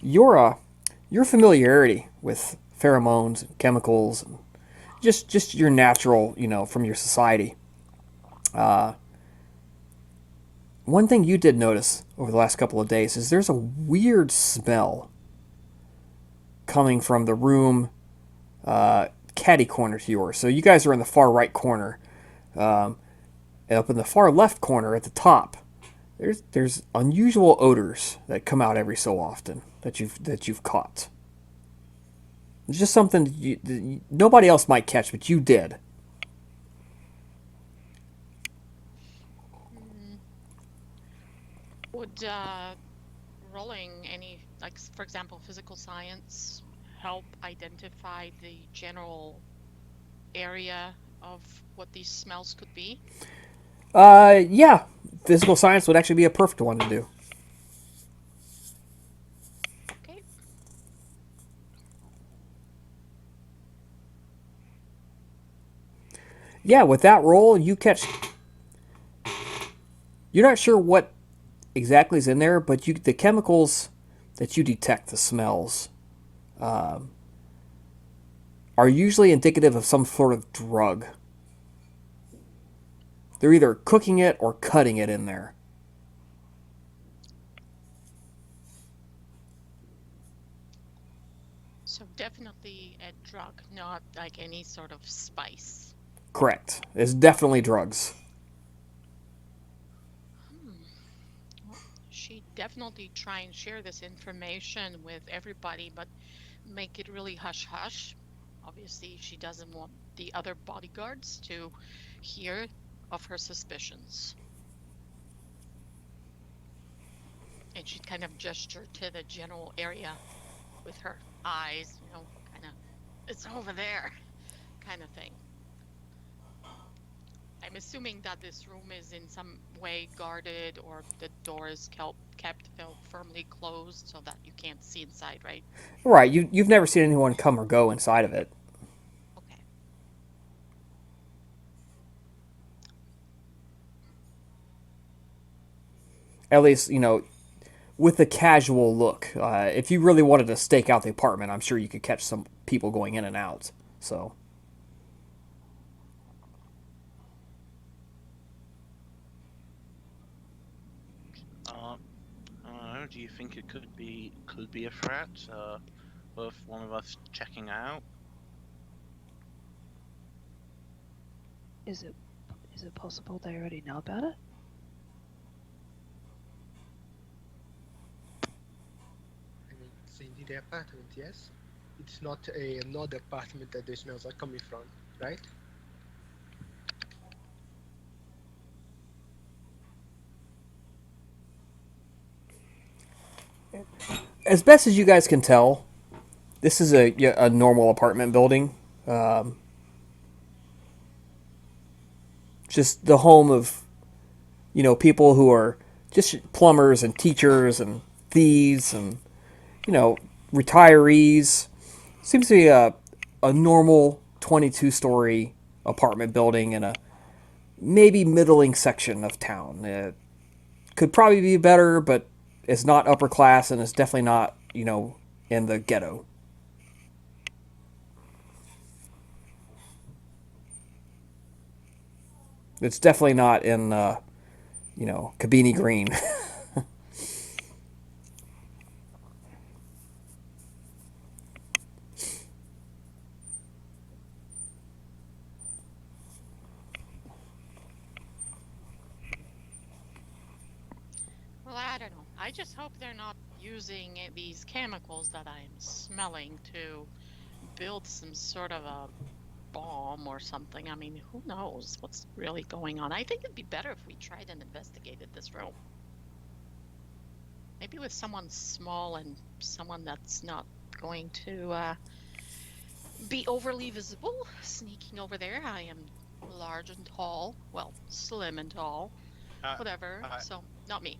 C: your familiarity with pheromones and chemicals and just your natural, from your society. One thing you did notice over the last couple of days is there's a weird smell coming from the room caddy corner to yours. So you guys are in the far right corner. And up in the far left corner at the top, there's unusual odors that come out every so often that you've caught. It's just something that nobody else might catch, but you did.
F: Would rolling any, like, for example, physical science help identify the general area of what these smells could be?
C: Yeah. Physical science would actually be a perfect one to do.
F: Okay.
C: Yeah, with that roll, you catch... You're not sure what exactly is in there, but the chemicals that you detect, the smells, are usually indicative of some sort of drug. They're either cooking it or cutting it in there.
F: So definitely a drug, not like any sort of spice.
C: Correct. It's definitely drugs.
F: Well, she definitely try and share this information with everybody, but make it really hush-hush. Obviously, she doesn't want the other bodyguards to hear of her suspicions. And she'd kind of gesture to the general area with her eyes, kind of, it's over there, kind of thing. I'm assuming that this room is in some way guarded, or the door is kept firmly closed so that you can't see inside, right?
C: Right. You've never seen anyone come or go inside of it.
F: Okay.
C: At least, with a casual look. If you really wanted to stake out the apartment, I'm sure you could catch some people going in and out. So...
I: Do you think it could be a threat? Worth one of us checking out?
H: Is it possible they already know about it?
D: the apartment, yes? It's not another apartment that the smells are coming from, right?
C: As best as you guys can tell, this is a normal apartment building. Um, just the home of people who are just plumbers and teachers and thieves and you know retirees. Seems to be a normal 22-story apartment building in a maybe middling section of town. It could probably be better, but it's not upper class and it's definitely not in the ghetto. It's definitely not in Cabini Green.
F: Well, I don't know. I just hope they're not using these chemicals that I'm smelling to build some sort of a bomb or something. I mean, who knows what's really going on? I think it'd be better if we tried and investigated this room. Maybe with someone small and someone that's not going to be overly visible, sneaking over there. I am large and tall. Well, slim and tall.
I: Uh,
F: Whatever.
I: I,
F: So, not me.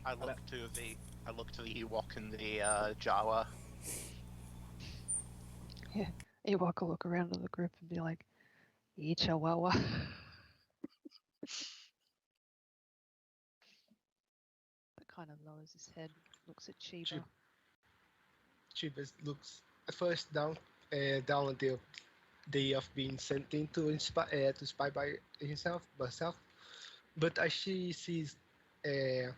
G: I look to the Ewok and the Jawa.
H: Yeah. Ewok will look around at the group and be like, "Ye Chihuahua." But kind of lowers his head, looks at Chiba.
D: Chivas looks at first down on the day of being sent in to spy by herself. But as she sees uh,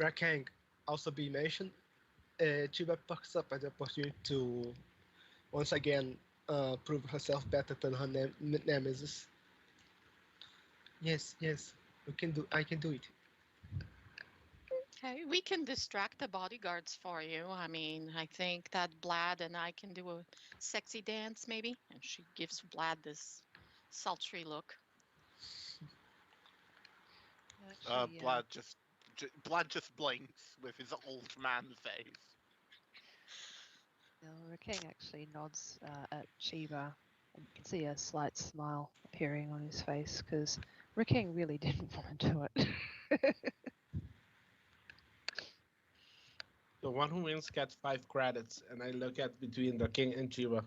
D: Rakang also being mentioned, Chiba picks up at the opportunity to once again prove herself better than her nemesis. Yes, yes, we can do. I can do it.
F: Okay, we can distract the bodyguards for you. I mean, I think that Vlad and I can do a sexy dance, maybe. And she gives Vlad this sultry look.
H: Actually,
G: Blood just blinks with his old man face.
H: no, Rakeng actually nods at Chiba, and you can see a slight smile appearing on his face because Rakeng really didn't want to do it.
E: The one who wins gets 5 credits, and I look at between the king and Chiba.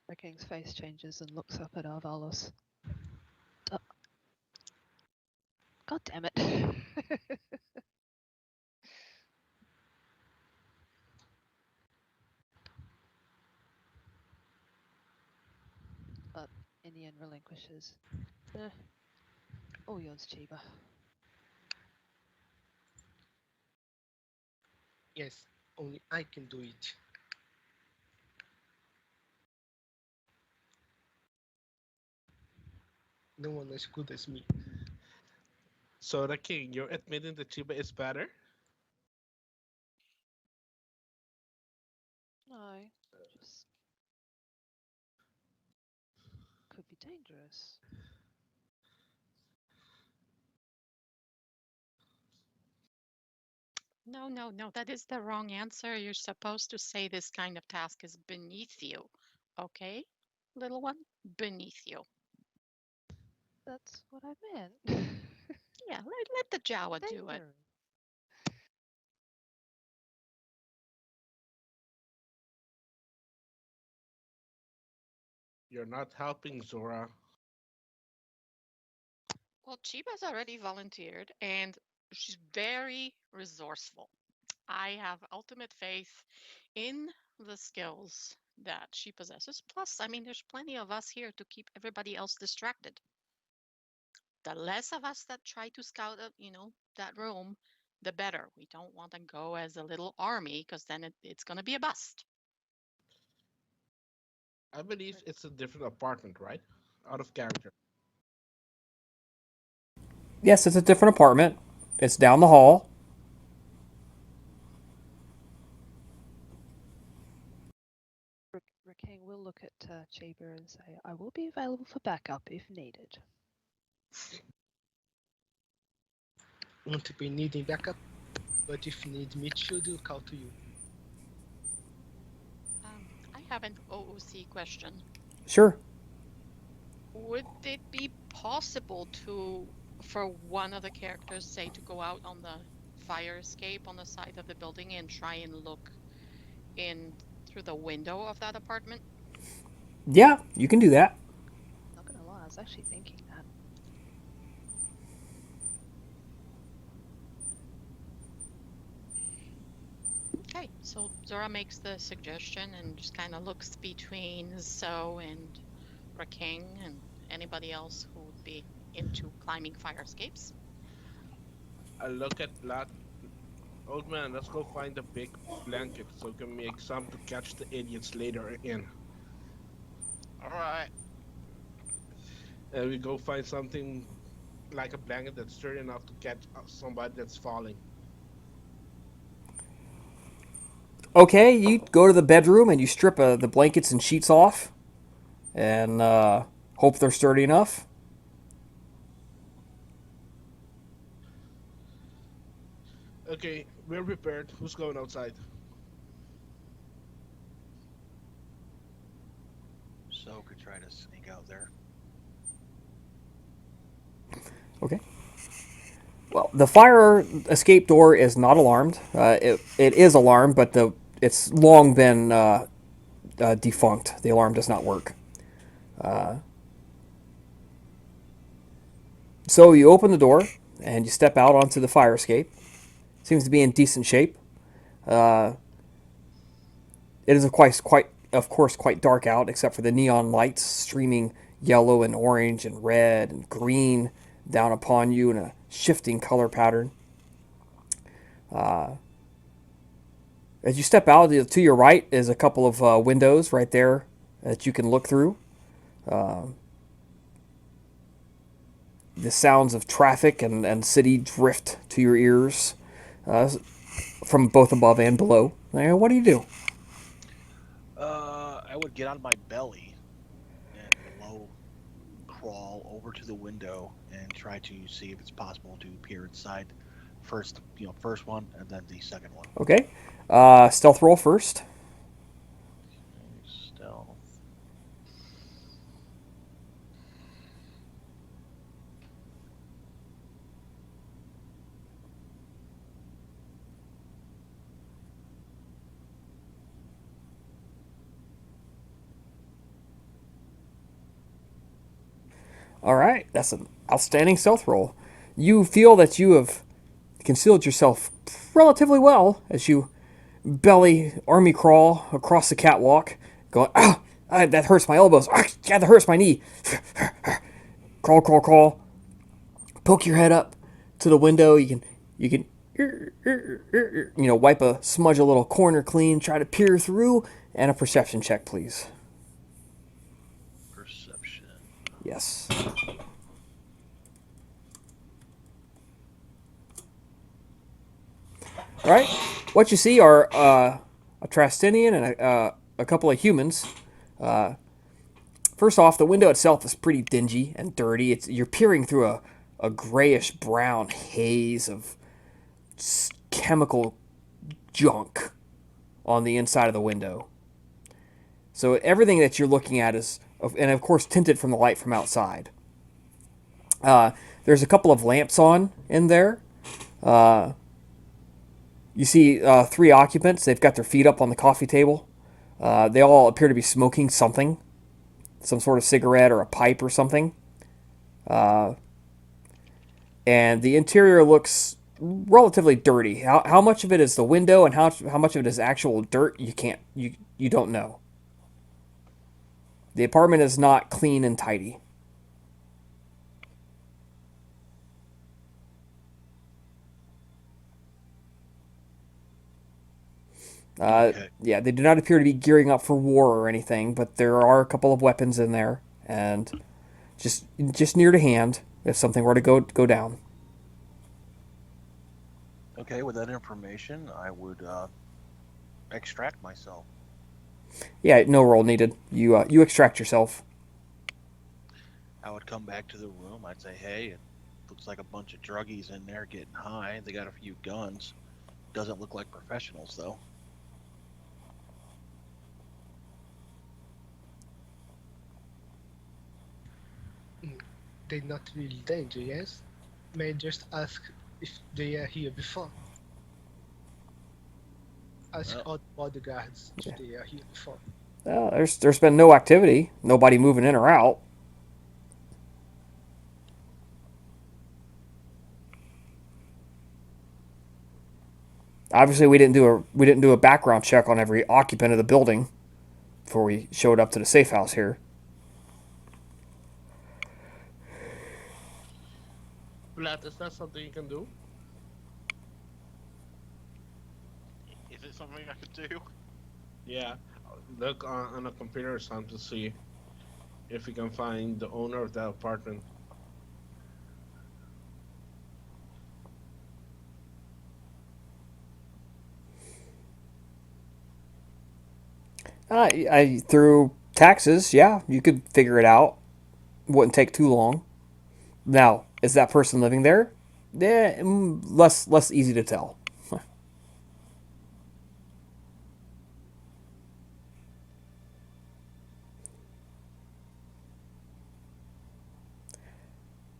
H: Rakeng's face changes and looks up at Arvalos. God damn it. But in the end relinquishes. Eh, all yours, Chiba.
D: Yes, only I can do it. No one as good as me.
E: So the king, you're admitting that Chiba is better?
H: No, just could be dangerous.
F: No, no, no, that is the wrong answer. You're supposed to say this kind of task is beneath you. Okay, little one? Beneath you.
H: That's what I meant.
F: Yeah, let the Jawa do it.
H: Dangerous.
E: You're not helping, Zora.
F: Well, Chiba's already volunteered and she's very resourceful. I have ultimate faith in the skills that she possesses. Plus, I mean, there's plenty of us here to keep everybody else distracted. The less of us that try to scout out, that room, the better. We don't want to go as a little army because then it's going to be a bust.
E: I believe it's a different apartment, right? Out of character.
C: Yes, it's a different apartment. It's down the hall.
H: Rakang will look at Chiba and say, I will be available for backup if needed.
D: Won't be needing backup, but if you need me to do, call to you.
F: I have an OOC question.
C: Sure.
F: Would it be possible for one of the characters, say, to go out on the fire escape on the side of the building and try and look in through the window of that apartment?
C: Yeah, you can do that.
H: Not gonna lie, I was actually thinking that.
F: Okay, so Zora makes the suggestion and just kind of looks between Zoe and Rakang and anybody else who would be into climbing fire escapes.
E: I look at Lat. Old man, let's go find a big blanket so we can make some to catch the idiots later in.
G: All right.
E: And we go find something like a blanket that's sturdy enough to catch somebody that's falling.
C: Okay, you go to the bedroom and you strip the blankets and sheets off, and hope they're sturdy enough.
E: Okay, we're prepared. Who's going outside?
J: So could try to sneak out there.
C: Okay. Well, the fire escape door is not alarmed. It is alarmed, but it's long been defunct. The alarm does not work. So you open the door and you step out onto the fire escape. Seems to be in decent shape. It is of course quite dark out, except for the neon lights streaming yellow and orange and red and green down upon you in a shifting color pattern. As you step out, to your right is a couple of windows right there that you can look through. The sounds of traffic and city drift to your ears from both above and below. What do you do?
J: I would get on my belly and low crawl over to the window and try to see if it's possible to peer inside. First one, and then the second one.
C: Okay. Stealth roll first.
J: Stealth.
C: All right, that's an outstanding stealth roll. You feel that you have concealed yourself relatively well as you belly army crawl across the catwalk, going, that hurts my elbows. That hurts my knee. Crawl, crawl, crawl. Poke your head up to the window. You can smudge a little corner clean. Try to peer through, and a perception check, please.
J: Perception.
C: Yes. All right. What you see are a Trastinian and a couple of humans. First off, the window itself is pretty dingy and dirty. You're peering through a grayish brown haze of chemical junk on the inside of the window. So everything that you're looking at is, and of course, tinted from the light from outside. There's a couple of lamps on in there. You see 3 occupants. They've got their feet up on the coffee table. They all appear to be smoking something, some sort of cigarette or a pipe or something. And the interior looks relatively dirty. How much of it is the window and how much of it is actual dirt? You don't know. The apartment is not clean and tidy.
J: Okay.
C: Yeah, they do not appear to be gearing up for war or anything, but there are a couple of weapons in there, and just near to hand if something were to go down.
J: Okay, with that information, I would extract myself.
C: Yeah, no roll needed. You extract yourself.
J: I would come back to the room. I'd say, hey, it looks like a bunch of druggies in there getting high. They got a few guns. Doesn't look like professionals, though.
D: They're not really danger, yes? May I just ask if they are here before? Ask all the bodyguards if they are here before.
C: There's been no activity. Nobody moving in or out. Obviously, we didn't do a background check on every occupant of the building before we showed up to the safe house here.
E: Vlad, is that something you can do?
G: Is it something I could do?
E: Yeah. Look on a computer or something to see if you can find the owner of that apartment.
C: Through taxes, yeah, you could figure it out. Wouldn't take too long. Now, is that person living there? Yeah, less easy to tell.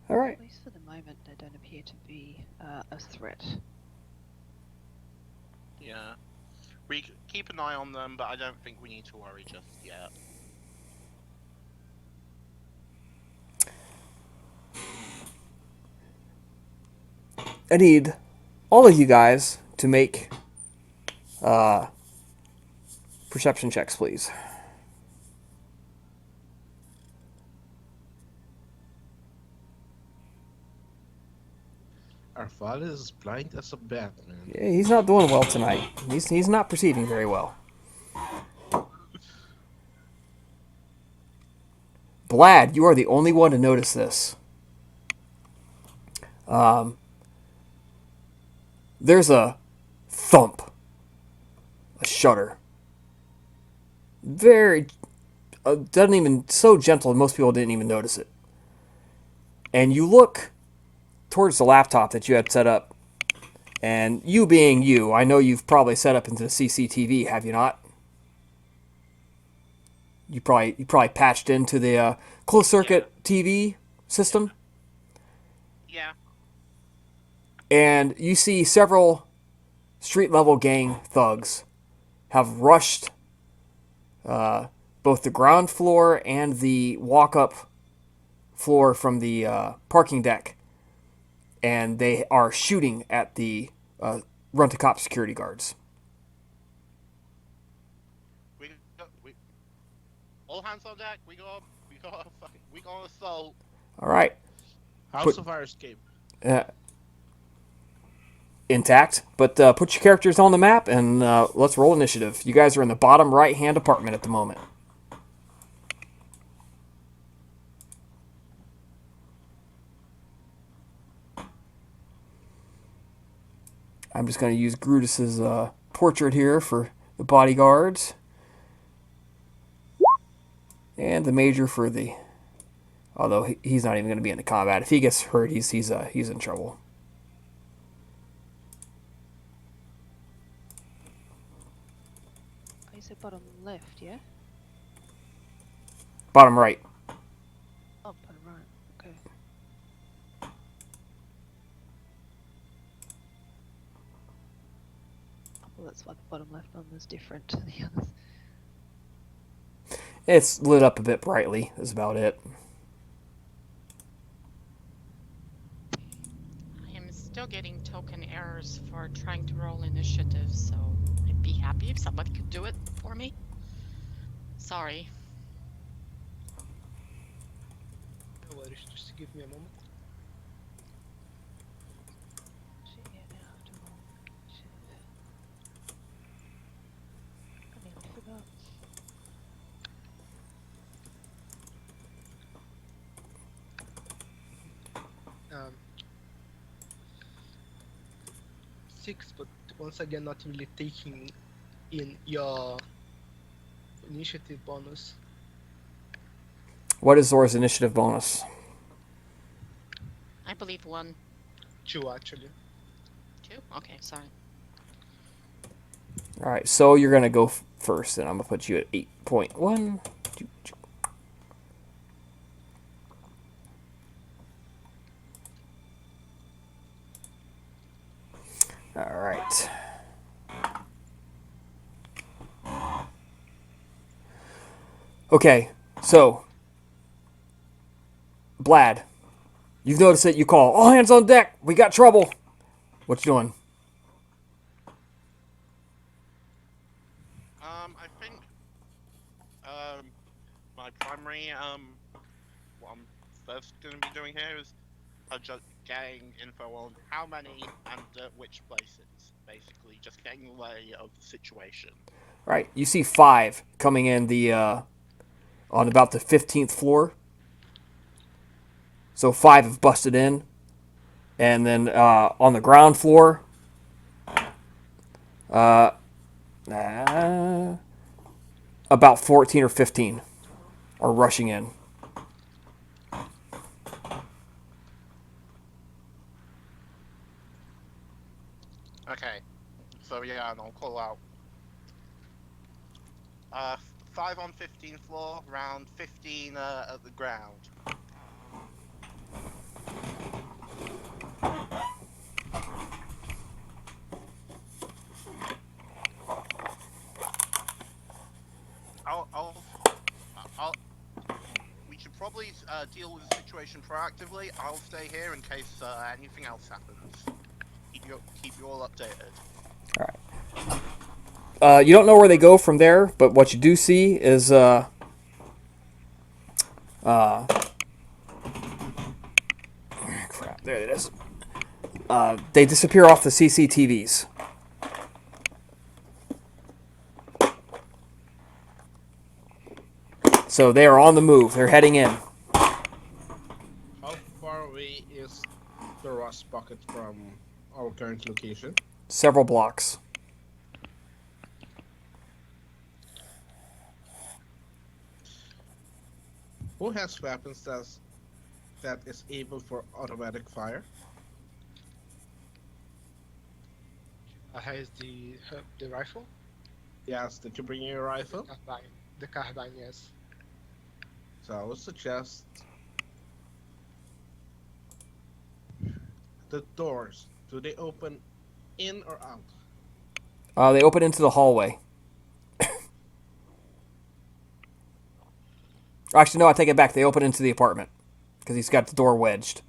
C: All right.
H: At least for the moment, they don't appear to be a threat.
G: Yeah. We keep an eye on them, but I don't think we need to worry just yet.
C: I need all of you guys to make perception checks, please.
E: Our father is blind as a bat, man.
C: Yeah, he's not doing well tonight. He's not perceiving very well. Blad, you are the only one to notice this. There's a thump, a shudder. Very, doesn't even, so gentle, most people didn't even notice it. And you look towards the laptop that you had set up, and you being you, I know you've probably set up into the CCTV, have you not? You probably patched into the closed circuit TV system.
G: Yeah.
C: And you see several street level gang thugs have rushed both the ground floor and the walk up floor from the parking deck, and they are shooting at the rent-a-cop security guards.
G: We all hands on deck. We got assault.
C: All right,
E: How's the fire escape?
C: intact. But put your characters on the map and let's roll initiative. You guys are in the bottom right-hand apartment at the moment. I'm just going to use Brutus's portrait here for the bodyguards. And the major for the... Although he's not even going to be in the combat. If he gets hurt, he's in trouble.
H: Oh, you said bottom left, yeah?
C: Bottom right.
H: Oh, bottom right. Okay. Well, that's why the bottom left one was different to the others.
C: It's lit up a bit brightly, is about it.
F: I am still getting token errors for trying to roll initiative, so I'd be happy if somebody could do it for me. Sorry.
D: No worries, just give me a moment.
H: Shit, yeah, now I have to roll. Shit. I nearly forgot.
D: 6, but once again, not really taking in your initiative bonus.
C: What is Zora's initiative bonus?
F: I believe 1,
D: 2, actually.
F: 2. Okay, sorry.
C: All right, so you're gonna go first, and I'm gonna put you at 8.1. All right. Okay, so Blad, you've noticed it. You call all hands on deck. We got trouble. What you doing?
I: I think my primary what I'm first going to be doing here is just getting info on how many and which places. Basically, just getting the lay of the situation.
C: All right, you see 5 coming in the on about the 15th floor. So 5 have busted in, and then on the ground floor, about 14 or 15 are rushing in.
G: Okay. So yeah, and I'll call out. 5 on 15th floor, round 15 at the ground. I'll we should probably deal with the situation proactively. I'll stay here in case anything else happens. Keep you all updated.
C: All right. You don't know where they go from there, but what you do see is crap. There it is. They disappear off the CCTVs. So they are on the move. They're heading in.
E: How far away is the rust bucket from our current location?
C: Several blocks.
E: Who has weapons that is able for automatic fire?
D: Has the rifle?
E: Yes, did you bring your rifle?
D: Carbine. The carbine, yes.
E: So I would suggest the doors. Do they open in or out?
C: They open into the hallway. Actually, no, I take it back. They open into the apartment because he's got the door wedged.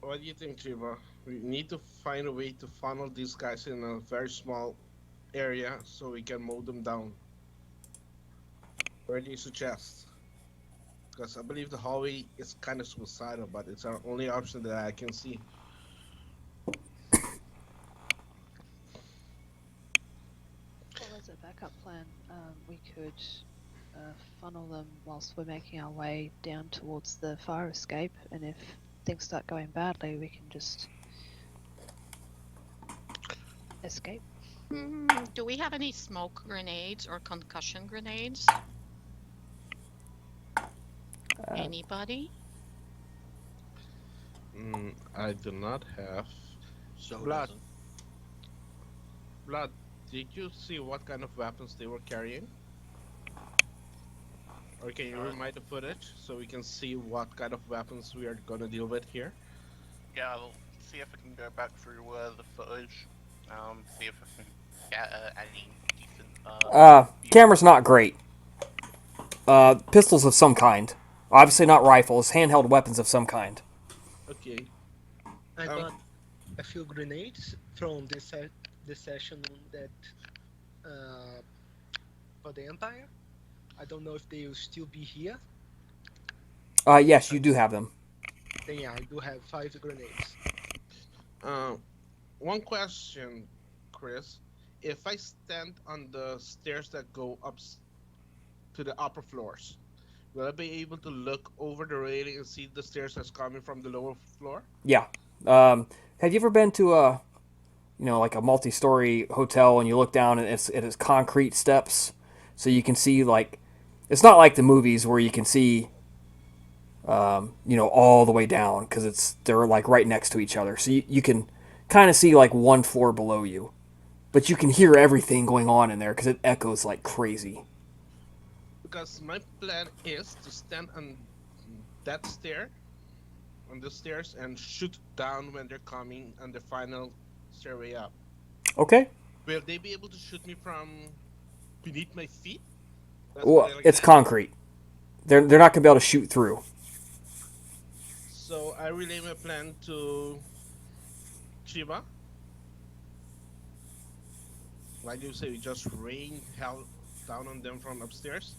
E: What do you think, Chiba? We need to find a way to funnel these guys in a very small area so we can mow them down. Where do you suggest? Because I believe the hallway is kind of suicidal, but it's our only option that I can see.
H: Well, as a backup plan, we could funnel them whilst we're making our way down towards the fire escape, and if things start going badly, we can just escape.
F: Do we have any smoke grenades or concussion grenades? Anybody?
E: I do not have.
J: So
E: Blood.
J: doesn't.
E: Blood, did you see what kind of weapons they were carrying? Or can you remind the footage so we can see what kind of weapons we are gonna deal with here?
G: Yeah, I'll see if I can go back through the footage. See if I can get any decent.
C: Camera's not great. Pistols of some kind. Obviously not rifles. Handheld weapons of some kind.
E: Okay.
D: I got a few grenades from this session that for the Empire. I don't know if they will still be here.
C: Yes, you do have them.
D: Then yeah, I do have 5 grenades.
E: One question, Chris. If I stand on the stairs that go up to the upper floors, Will I be able to look over the railing and see the stairs that's coming from the lower floor?
C: Yeah. Have you ever been to a, like a multi-story hotel and you look down and it's concrete steps, so you can see like, it's not like the movies where you can see, all the way down because they're like right next to each other, so you can kind of see like one floor below you, but you can hear everything going on in there because it echoes like crazy.
E: Because my plan is to stand that stair, on the stairs, and shoot down when they're coming on the final stairway up.
C: Okay.
E: Will they be able to shoot me from beneath my feet? That's what
C: Well,
E: I like
C: it's
E: to ask.
C: concrete. They're not gonna be able to shoot through.
E: So I relay my plan to Chiba. Like you say, we just rain hell down on them from upstairs.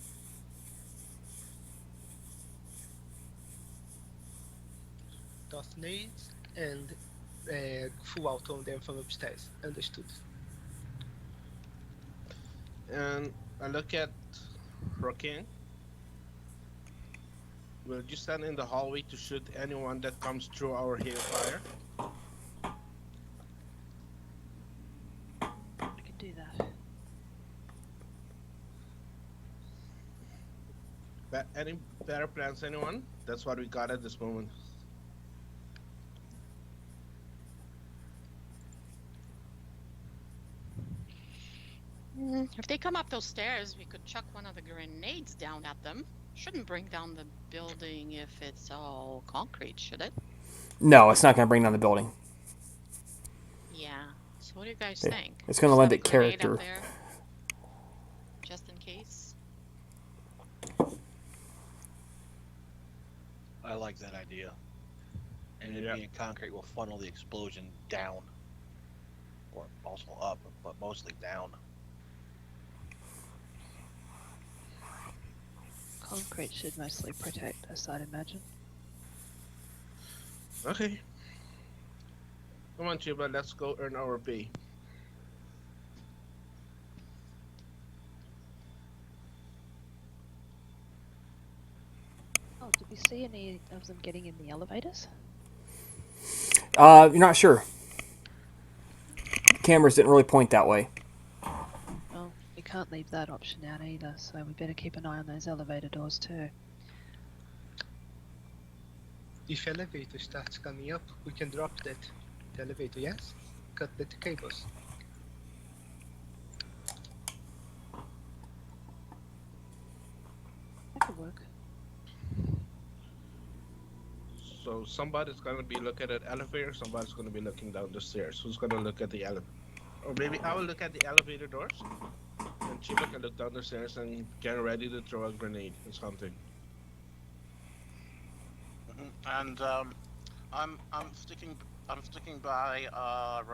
D: Darth nades and full out on them from upstairs. Understood.
E: And I look at Rockin. Will you stand in the hallway to shoot anyone that comes through our hailfire?
H: I can do that.
E: Any better plans, anyone? That's what we got at this moment.
F: If they come up those stairs, we could chuck one of the grenades down at them. Shouldn't bring down the building if it's all concrete, should it?
C: No, it's not gonna bring down the building.
F: Yeah. So what do you guys think?
C: It's gonna
F: Just
C: lend
F: have
C: it
F: a grenade
C: character.
F: up there, just in case.
J: I like that idea. And it being concrete will funnel the explosion down. Or also up, but mostly down.
H: Concrete should mostly protect us, I'd imagine.
E: Okay. Come on, Chiba, let's go earn our pay.
H: Oh, did we see any of them getting in the elevators?
C: You're not sure. Cameras didn't really point that way.
H: Well, we can't leave that option out either, so we better keep an eye on those elevator doors too.
D: If elevator starts coming up, we can drop that. The elevator, yes? Cut the cables.
H: That could work.
E: So somebody's gonna be looking at elevator, somebody's gonna be looking down the stairs. Who's gonna look at the elevator? Or maybe I will look at the elevator doors, and Chiba can look down the stairs and get ready to throw a grenade or something.
G: And I'm sticking by our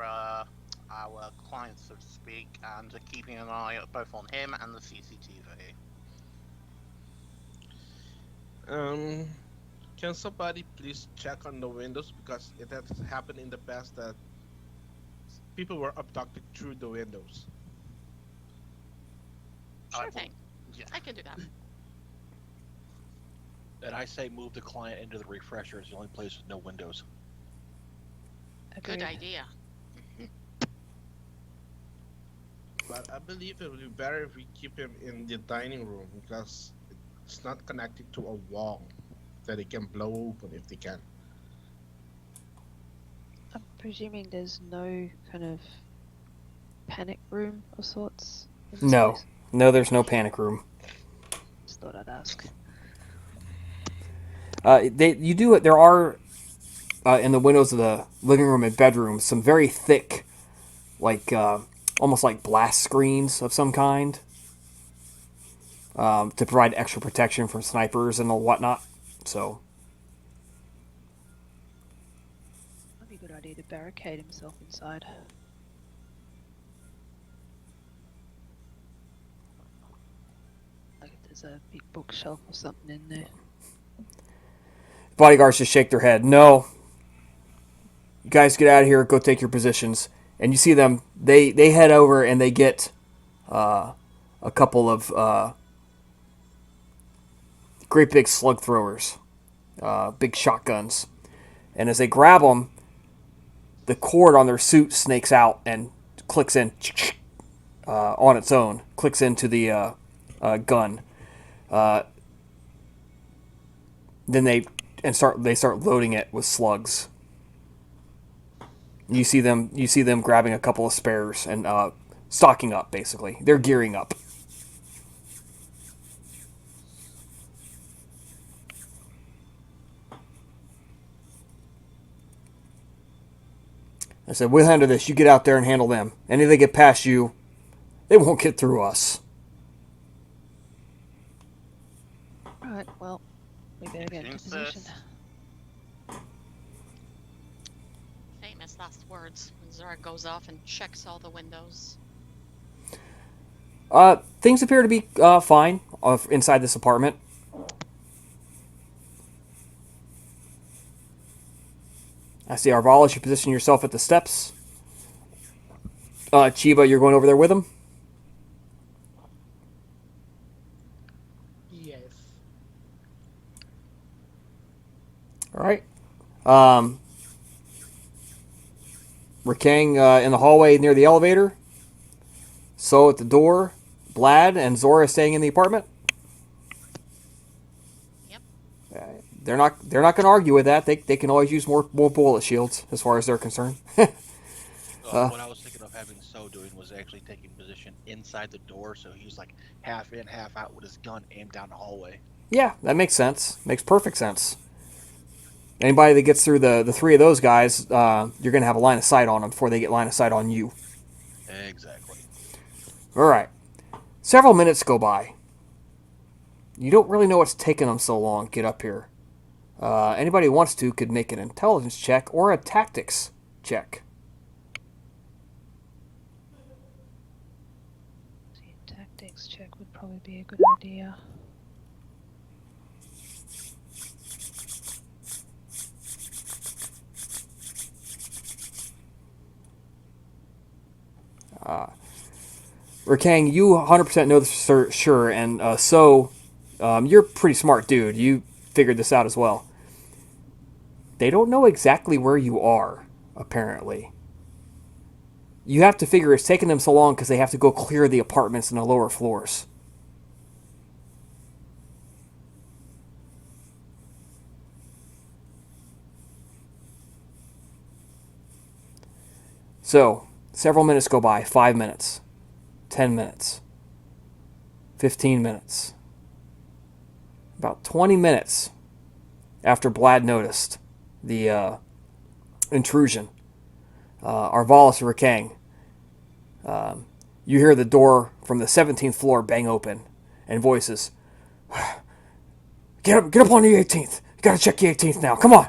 G: client, so to speak, and keeping an eye both on him and the CCTV.
E: Can somebody please check on the windows, because it has happened in the past that people were abducted through the windows.
F: Sure thing.
G: Yeah.
F: I can do that.
J: And I say move the client into the refresher. It's the only place with no windows.
F: Good
H: Agreed.
F: idea.
E: But I believe it would be better if we keep him in the dining room, because it's not connected to a wall that it can blow open if they can.
H: I'm presuming there's no kind of panic room of sorts? in this
C: No.
H: place?
C: No, there's no panic room.
H: Just thought I'd ask.
C: There are in the windows of the living room and bedroom some very thick, like almost like blast screens of some kind, to provide extra protection from snipers and whatnot. So
H: Might be a good idea to barricade himself inside. Like if there's a big bookshelf or something in there.
C: bodyguards just shake their head. No, you guys get out of here. Go take your positions. And you see them. They head over and they get a couple of great big slug throwers, big shotguns. And as they grab them, the cord on their suit snakes out and clicks in on its own, clicks into the gun. Then they start loading it with slugs. You see them grabbing a couple of spares and stocking up. Basically, they're gearing up. I said, we'll handle this. You get out there and handle them. Any they get past you, they won't get through us.
H: Right, well, we better get into position.
F: Famous last words when Zara goes off and checks all the windows.
C: Things appear to be fine inside this apartment. I see Arvalis, you position yourself at the steps. Chiba, you're going over there with him?
D: Yes.
C: Alright. Rakang in the hallway near the elevator. So at the door. Blad and Zora staying in the apartment?
F: Yep.
C: They're not going to argue with that. They can always use more bullet shields as far as they're concerned.
J: What I was thinking of having So doing was actually taking position inside the door, so he's like half in, half out with his gun aimed down the hallway.
C: Yeah, that makes sense. Makes perfect sense. Anybody that gets through the three of those guys, you're going to have a line of sight on them before they get line of sight on you.
J: Exactly.
C: All right. Several minutes go by. You don't really know what's taking them so long to get up here. Anybody who wants to could make an intelligence check or a tactics check.
H: See, a tactics check would probably be a good idea.
C: Rakang, you 100% know this for sure, and you're a pretty smart dude. You figured this out as well. They don't know exactly where you are, apparently. You have to figure it's taking them so long because they have to go clear the apartments in the lower floors. So, several minutes go by, 5 minutes. 10 minutes, 15 minutes, about 20 minutes after Blad noticed the intrusion, Arvalis and Rakang, you hear the door from the 17th floor bang open and voices, get up on the 18th, you gotta check the 18th now, come on,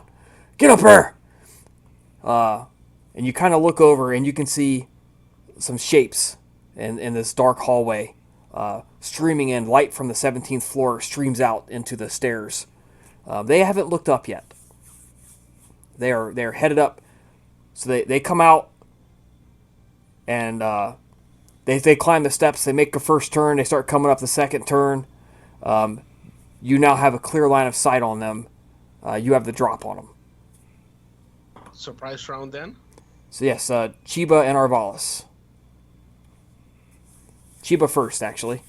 C: get up there. And you kind of look over and you can see some shapes in this dark hallway, streaming in. Light from the 17th floor streams out into the stairs. They haven't looked up yet. They're headed up. So they come out and they climb the steps. They make a first turn. They start coming up the second turn. You now have a clear line of sight on them. You have the drop on them.
E: Surprise round then?
C: So yes, Chiba and Arvalis. Chiba first, actually.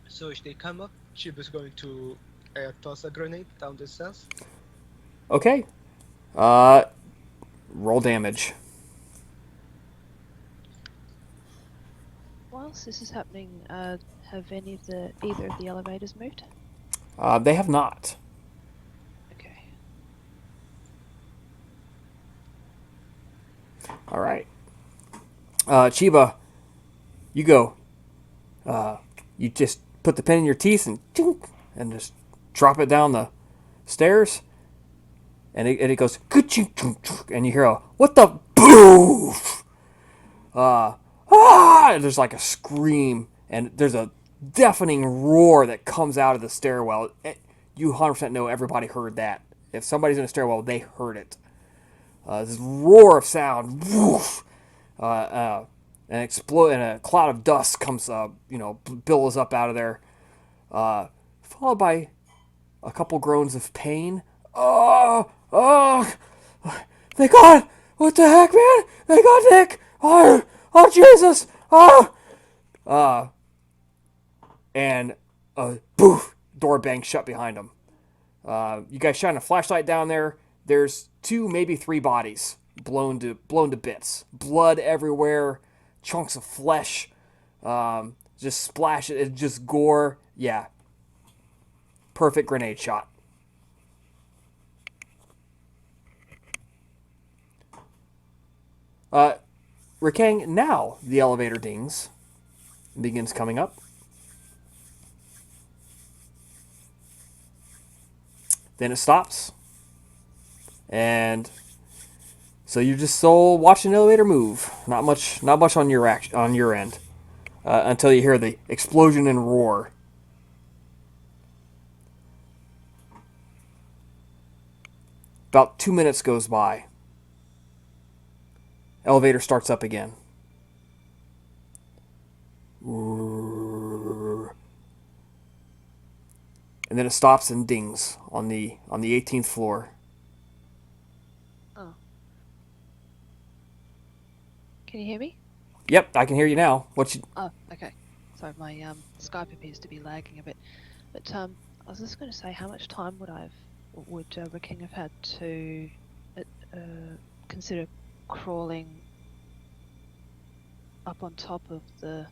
D: So if they come up, Chiba's going to toss a grenade down the stairs.
C: Okay. Roll damage.
H: Whilst this is happening, have either of the elevators moved?
C: They have not.
H: Okay.
C: All right. Chiba, you go. You just put the pen in your teeth and just drop it down the stairs. And it goes, and you hear a, what the boof? And there's like a scream, and there's a deafening roar that comes out of the stairwell. You 100% know everybody heard that. If somebody's in a stairwell, they heard it. This roar of sound. Woof. and explode, and a cloud of dust comes up, billows up out of there, followed by a couple groans of pain. Oh, oh, they got, what the heck, man? They got Nick. Oh, Jesus. And poof, door bangs shut behind him. You guys shine a flashlight down there. There's 2, maybe 3 bodies blown to bits. Blood everywhere, chunks of flesh, just splash it, just gore. Yeah, perfect grenade shot. Rikang, now the elevator dings and begins coming up. Then it stops. And so you're just still watching the elevator move. Not much on your end. Until you hear the explosion and roar. About 2 minutes goes by. Elevator starts up again. And then it stops and dings on the 18th floor.
H: Oh. Can you hear me?
C: Yep, I can hear you now.
H: Oh, okay. Sorry, my Skype appears to be lagging a bit. But I was just going to say, how much time would Riking have had to consider crawling up on top of the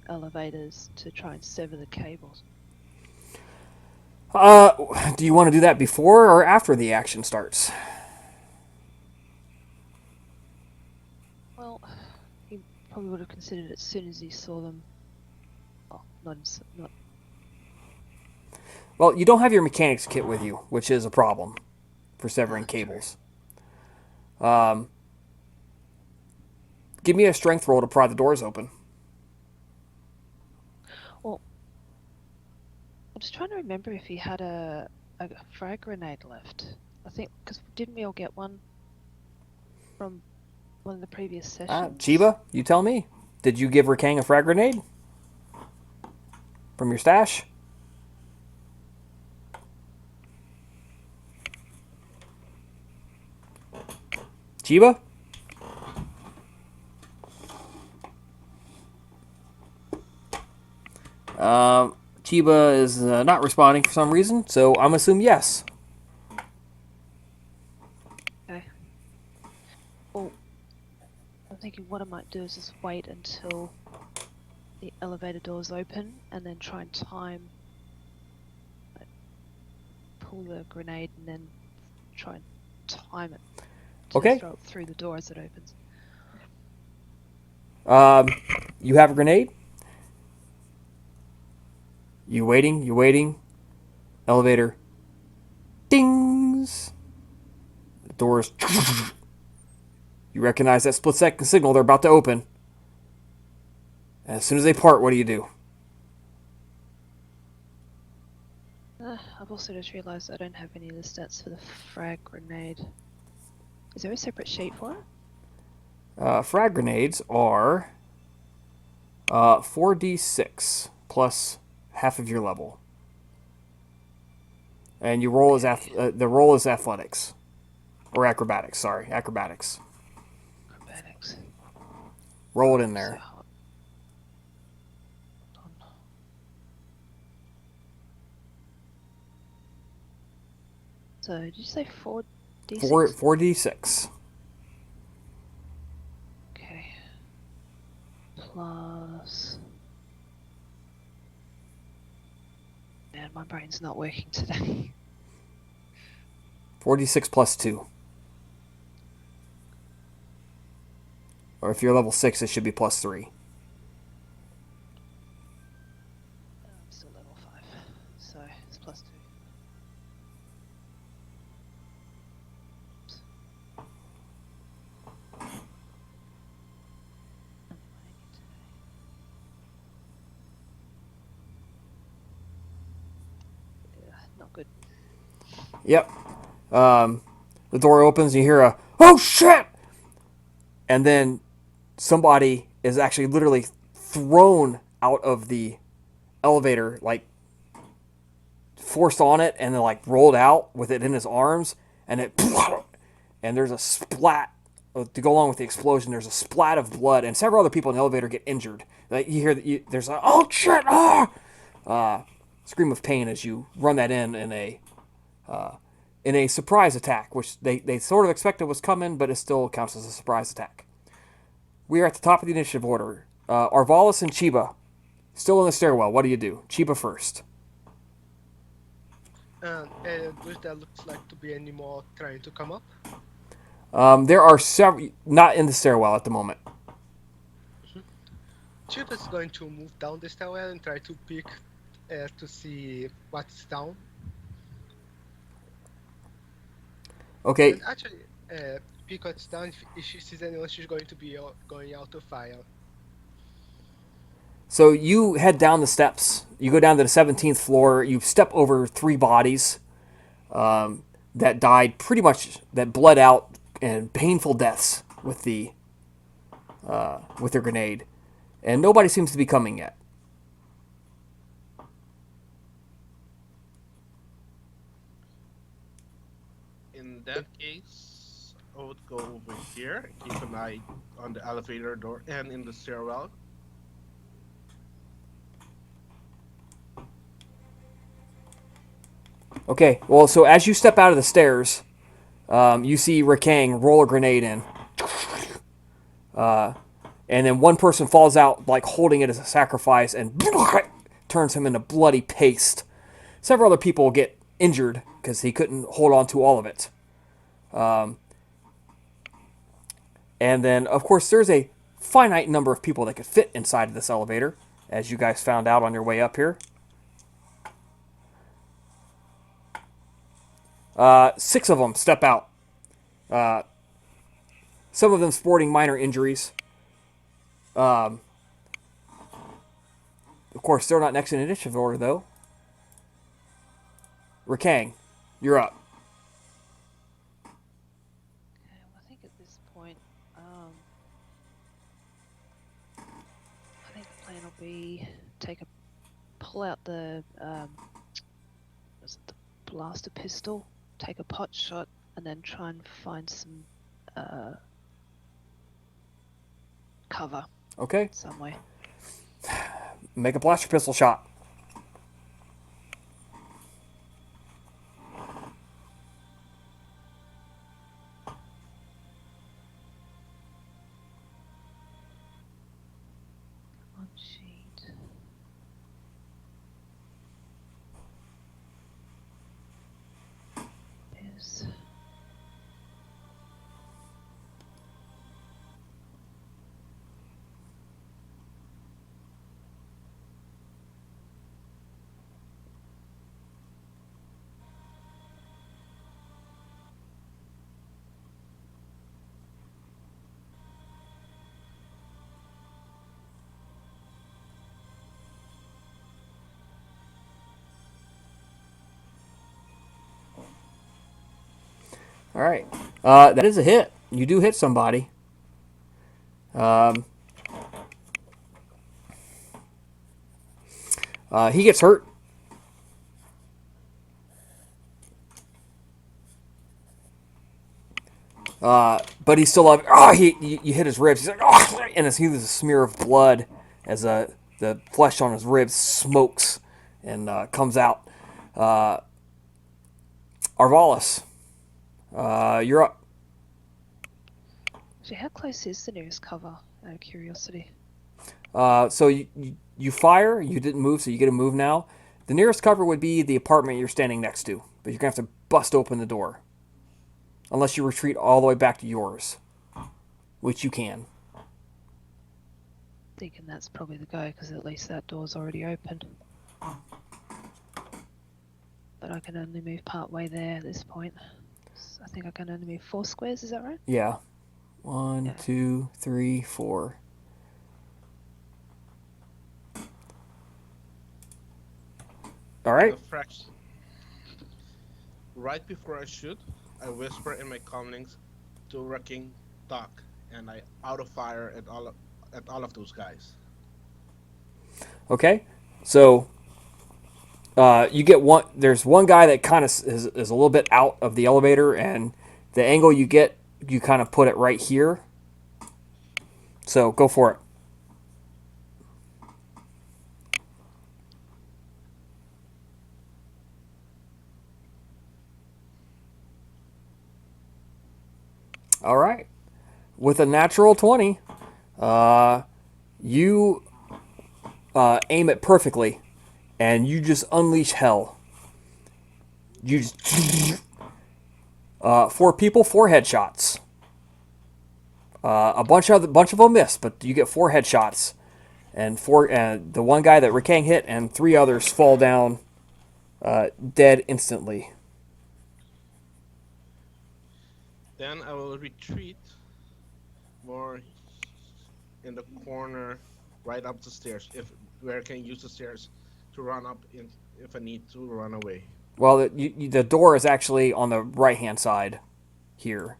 H: elevators to try and sever the cables?
C: Do you want to do that before or after the action starts?
H: Well, he probably would have considered it as soon as he saw them. Oh, not.
C: Well, you don't have your mechanics kit with you, which is a problem for severing cables. Give me a strength roll to pry the doors open.
H: Well, I'm just trying to remember if he had a frag grenade left. I think, because didn't we all get one from one of the previous sessions?
C: Chiba, you tell me. Did you give Rikang a frag grenade? From your stash? Chiba? Chiba is not responding for some reason, so I'm assuming yes.
H: Okay. Well, I'm thinking what I might do is just wait until the elevator doors open and then try and pull the grenade and then try and time it to
C: Okay.
H: throw it through the door as it opens.
C: You have a grenade? You waiting. Elevator dings. The doors. You recognize that split-second signal. They're about to open. And as soon as they part, what do you do?
H: I've also just realised I don't have any of the stats for the frag grenade. Is there a separate sheet for it?
C: Frag grenades are 4d6 plus half of your level, and you roll as the roll is athletics or acrobatics. Sorry, acrobatics.
H: Acrobatics.
C: Roll it in there.
H: So did you say 4d6?
C: 4d6.
H: Okay. Plus. Man, my brain's not working today.
C: 4d6 plus 2. Or if you're level 6, it should be plus 3.
H: I'm still level 5, so it's plus 2. Not good.
C: Yep. The door opens and you hear a, "Oh shit!" And then somebody is actually literally thrown out of the elevator, like forced on it, and then like rolled out with it in his arms, and it and there's a splat to go along with the explosion. There's a splat of blood, and several other people in the elevator get injured. Like you hear that there's a oh shit scream of pain as you run that in a surprise attack, which they sort of expected was coming, but it still counts as a surprise attack. We are at the top of the initiative order. Arvalis and Chiba still in the stairwell. What do you do? Chiba first.
D: Does that looks like to be any more trying to come up?
C: There are several not in the stairwell at the moment.
D: Chip is going to move down the stairwell and try to peek to see what's down.
C: Okay.
D: And actually, peek what's down. If she sees anyone, she's going to be going out of fire.
C: So you head down the steps. You go down to the 17th floor. You step over 3 bodies that died pretty much, that bled out, and painful deaths with their grenade. And nobody seems to be coming yet.
E: In that case, I would go over here, keep an eye on the elevator door and in the stairwell.
C: Okay, well, so as you step out of the stairs, you see Rakang roll a grenade in. And then one person falls out, like holding it as a sacrifice, and turns him into bloody paste. Several other people get injured because he couldn't hold on to all of it. And then, of course, there's a finite number of people that could fit inside of this elevator, as you guys found out on your way up here. 6 of them step out. Some of them sporting minor injuries. Of course, they're not next in initiative order, though. Rakang, you're up.
H: Okay, well, I think at this point, I think the plan will be pull out the was it the blaster pistol, take a pot shot, and then try and find some cover.
C: Okay.
H: Somewhere.
C: Make a blaster pistol shot.
H: One sheet. There's
C: All right. That is a hit. You do hit somebody. He gets hurt. But he's still up. You hit his ribs. He's like, and as he there's a smear of blood as the flesh on his ribs smokes and comes out. Arvalis, you're up.
H: actually, how close is the nearest cover? Out of curiosity.
C: So you fire. You didn't move, so you get a move now. The nearest cover would be the apartment you're standing next to, but you're gonna have to bust open the door, unless you retreat all the way back to yours, which you can.
H: Thinking that's probably the go, because at least that door's already open. But I can only move part way there at this point. So I think I can only move 4 squares, is that right?
C: Yeah. 1,
H: Yeah.
C: 2, 3, 4. All right.
E: Right before I shoot, I whisper in my comlinks to Wrecking Doc, and I auto fire at all of those guys.
C: Okay, so you get one. There's one guy that kind of is a little bit out of the elevator, and the angle you get, you kind of put it right here. So go for it. All right. With a natural 20, you aim it perfectly, and you just unleash hell. You just 4 people, 4 headshots. A bunch of them miss, but you get 4 headshots, and the one guy that Rikang hit, and 3 others fall down, dead instantly.
E: Then I will retreat more in the corner, right up the stairs. Where I can use the stairs to run up if I need to run away.
C: Well, the door is actually on the right hand side here.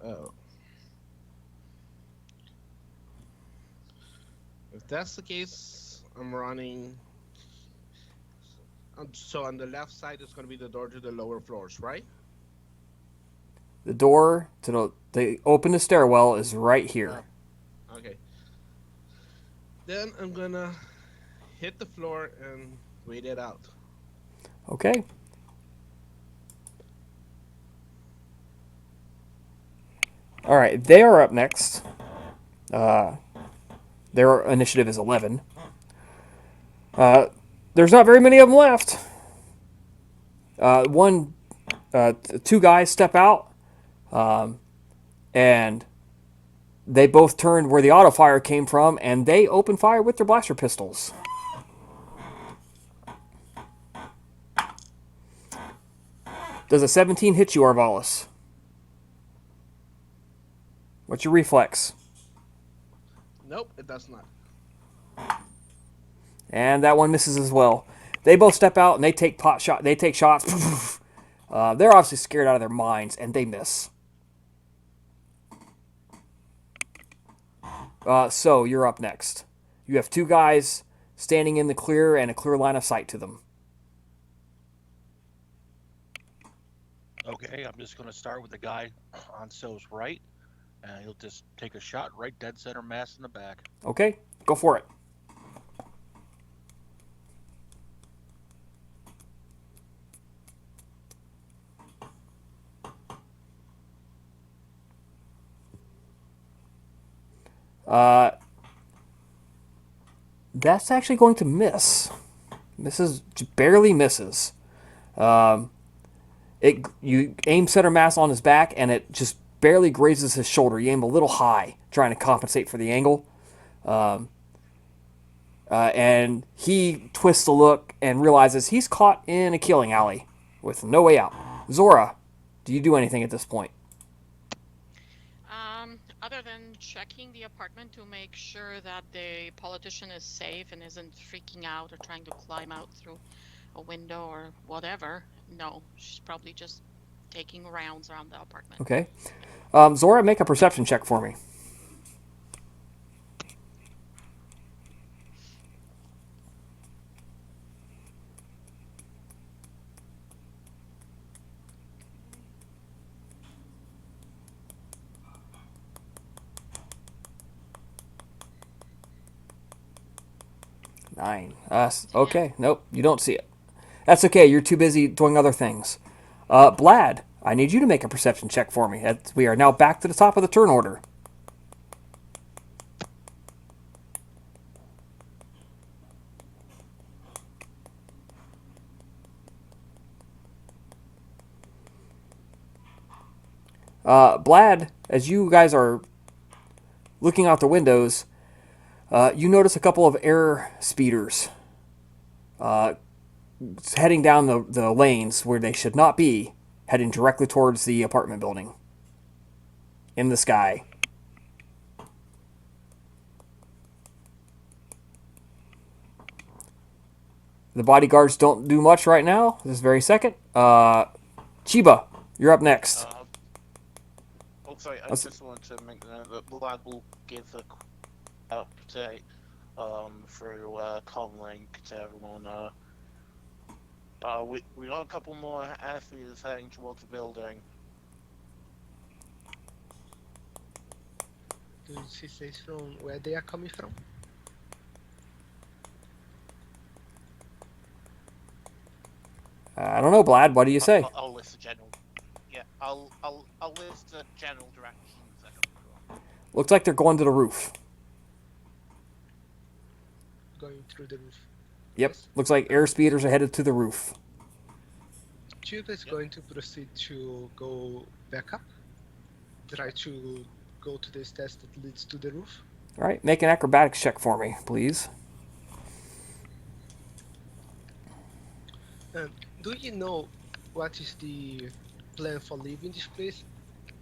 E: Oh. If that's the case, I'm running. So on the left side is going to be the door to the lower floors, right?
C: The door to the open the stairwell is right here.
E: Okay. Then I'm gonna hit the floor and wait it out.
C: Okay. All right, they are up next. Their initiative is 11. There's not very many of them left. 2 guys step out, and they both turned where the auto fire came from, and they open fire with their blaster pistols. Does a 17 hit you, Arvalis? What's your reflex?
E: Nope, it does not.
C: And that one misses as well. They both step out and they take shots. They're obviously scared out of their minds, and they miss. So you're up next. You have 2 guys standing in the clear and a clear line of sight to them.
J: Okay, I'm just going to start with the guy on So's right, and he'll just take a shot right dead center mass in the back.
C: Okay, go for it. That's actually going to miss. Barely misses. You aim center mass on his back, and it just barely grazes his shoulder. You aim a little high, trying to compensate for the angle. And he twists a look and realizes he's caught in a killing alley with no way out. Zora, do you do anything at this point?
F: Other than checking the apartment to make sure that the politician is safe and isn't freaking out or trying to climb out through a window or whatever, no, she's probably just taking rounds around the apartment.
C: Okay. Zora, make a perception check for me. Nine. Okay. Nope, you don't see it. That's okay. You're too busy doing other things. Blad, I need you to make a perception check for me. We are now back to the top of the turn order. Blad, as you guys are looking out the windows, you notice a couple of air speeders heading down the lanes where they should not be, heading directly towards the apartment building in the sky. The bodyguards don't do much right now, this very second. Chiba, you're up next.
G: Sorry, I
C: Let's-
G: just want to make note that Vlad will give a update through comlink to everyone. We got a couple more athletes heading towards the building.
D: Do she say from where they are coming from?
C: I don't know, Vlad. What do you say?
G: I'll list the general. Yeah, I'll list the general directions they're coming from.
C: Looks like they're going to the roof.
D: Going through the roof.
C: Yep.
D: Yes.
C: Looks like air speeders are headed to the roof.
D: Tube is going to proceed to go back up. Try to go to the stairs that leads to the roof.
C: All right. Make an acrobatics check for me, please.
D: Do you know what is the plan for leaving this place?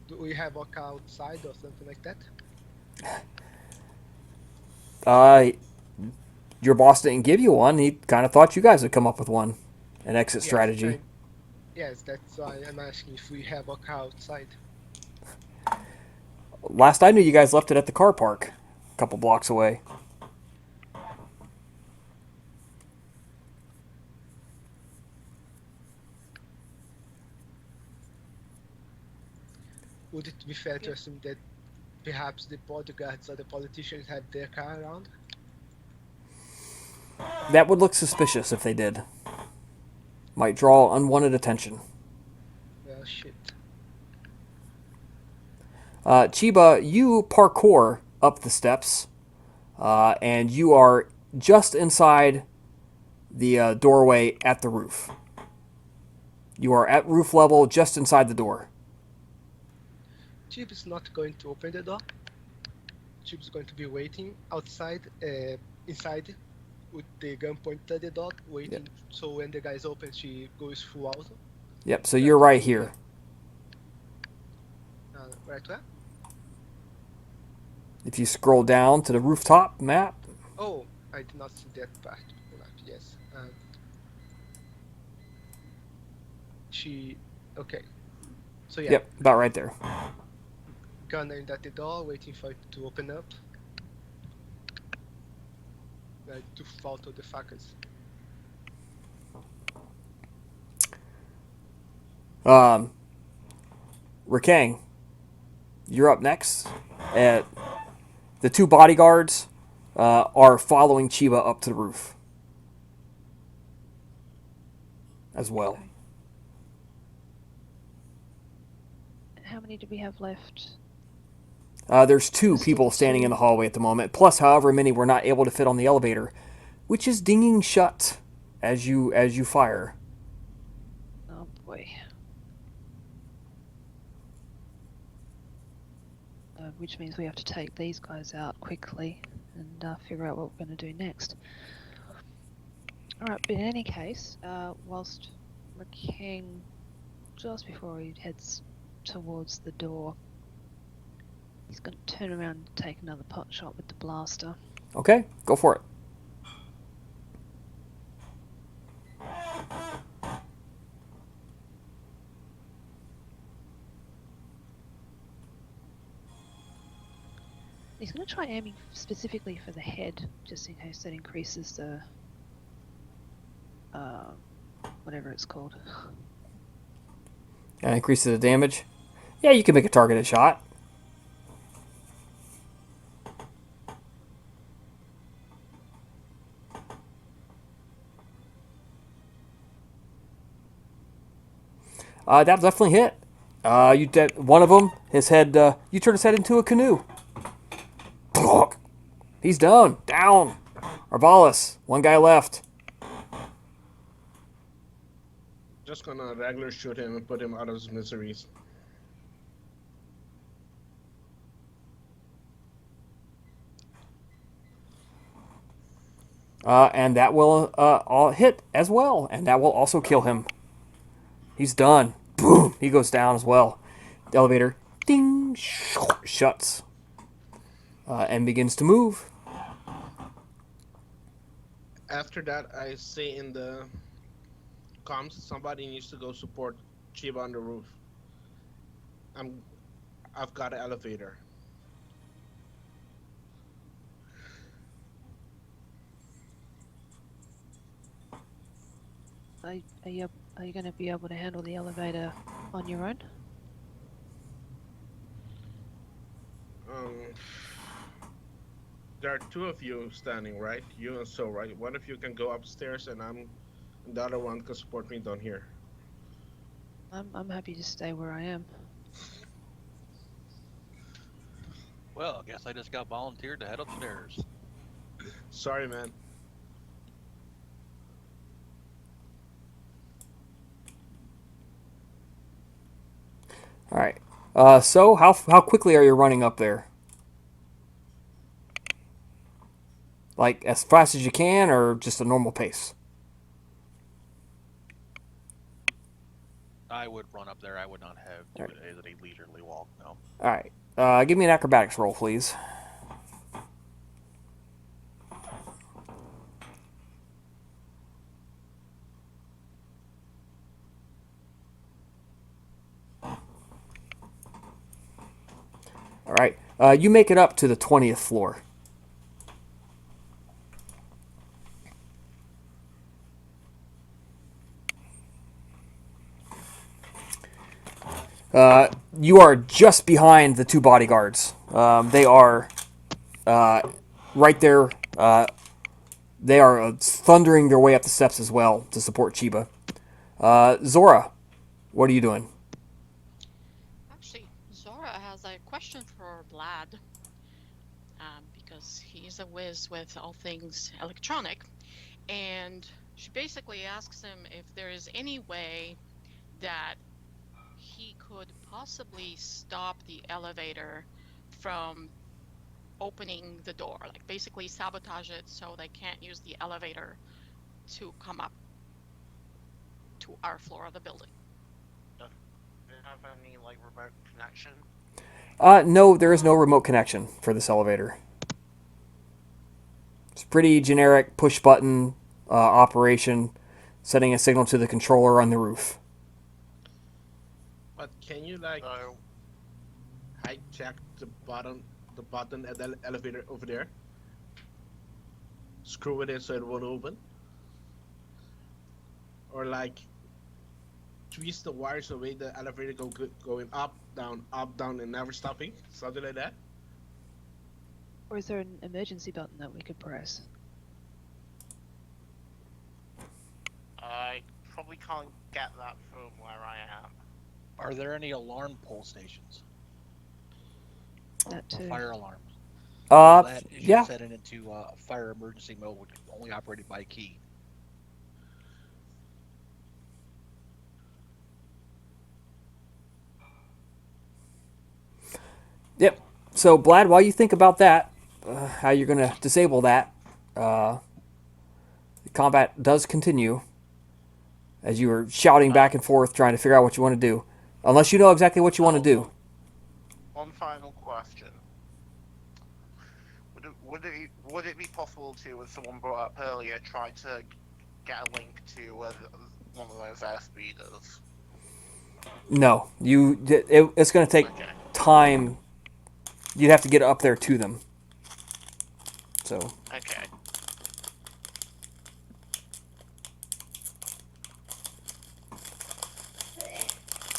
D: Do we have walk outside or something like that?
C: Your boss didn't give you one. He kind of thought you guys would come up with one, an exit strategy.
D: Yes, that's why I'm asking if we have walk outside.
C: Last I knew, you guys left it at the car park, a couple blocks away.
D: Would it be fair to assume that perhaps the bodyguards or the politicians have their car around?
C: That would look suspicious if they did. Might draw unwanted attention.
D: Well, shit.
C: Chiba, you parkour up the steps, and you are just inside the doorway at the roof. You are at roof level, just inside the door.
D: Chip is not going to open the door. Chip is going to be waiting outside, inside, with the gun pointed at the door, waiting.
C: Yep.
D: So when the guys open, she goes full auto.
C: Yep, so you're right here.
D: Right where?
C: If you scroll down to the rooftop map,
D: Oh, I did not see that part. Yes. She. Okay. So yeah.
C: Yep, about right there.
D: Gun aimed at the door, waiting for it to open up. Like to fall to the fuckers.
C: Rakang, you're up next. The two bodyguards are following Chiba up to the roof as well.
H: Okay. How many do we have left?
C: There's two people standing in the hallway at the moment, plus however many were not able to fit on the elevator, which is dinging shut as you fire.
H: Oh boy. Which means we have to take these guys out quickly and figure out what we're going to do next. Alright, but in any case, whilst Rakang, just before he heads towards the door, he's going to turn around and take another pot shot with the blaster.
C: Okay, go for it.
H: He's going to try aiming specifically for the head, just in case that increases the whatever it's called.
C: And increases the damage. Yeah, you can make a targeted shot. That'll definitely hit. One of them, his head. You turn his head into a canoe. He's down. Arvalis, one guy left.
E: Just gonna regular shoot him and put him out of his miseries.
C: And that will all hit as well, and that will also kill him. He's done. Boom! He goes down as well. The elevator, ding, shuts, and begins to move.
E: After that, I say in the comms, somebody needs to go support Chiba on the roof. I've got an elevator.
H: Are you going to be able to handle the elevator on your own?
E: Um, there are two of you standing, right? You and so, right? One of you can go upstairs, and the other one can support me down here.
H: I'm happy to stay where I am.
J: Well, I guess I just got volunteered to head upstairs.
E: Sorry, man.
C: All right. So how quickly are you running up there? Like as fast as you can, or just a normal pace?
J: I would run up there. I would not have do it as a leisurely walk. No.
C: All right. Give me an acrobatics roll, please. All right. You make it up to the 20th floor. You are just behind the two bodyguards. They are right there. They are thundering their way up the steps as well to support Chiba. Zora, what are you doing?
F: Actually, Zora has a question for Vlad, because he's a whiz with all things electronic, and she basically asks him if there is any way that he could possibly stop the elevator from opening the door, like basically sabotage it so they can't use the elevator to come up to our floor of the building.
G: Do they have any like remote connection?
C: No, there is no remote connection for this elevator. It's pretty generic push button operation, setting a signal to the controller on the roof.
E: But can you like
G: So
E: hijack the button at the elevator over there? Screw it in so it won't open? Or like twist the wires away the elevator going up, down, and never stopping? Something like that?
H: Or is there an emergency button that we could press?
G: I probably can't get that from where I am.
J: Are there any alarm pole stations?
H: That too.
J: Fire alarms. That is
C: Yeah.
J: set it into fire emergency mode, which is only operated by key.
C: Yep. So, Vlad, while you think about that, how you're going to disable that, the combat does continue as you are shouting back and forth, trying to figure out what you want to do. Unless you know exactly what you want to do.
G: One final question. Would it be possible to, as someone brought up earlier, try to get a link to one of those air speeders?
C: No. It's going to take time. You'd have to get up there to them. So.
G: Okay.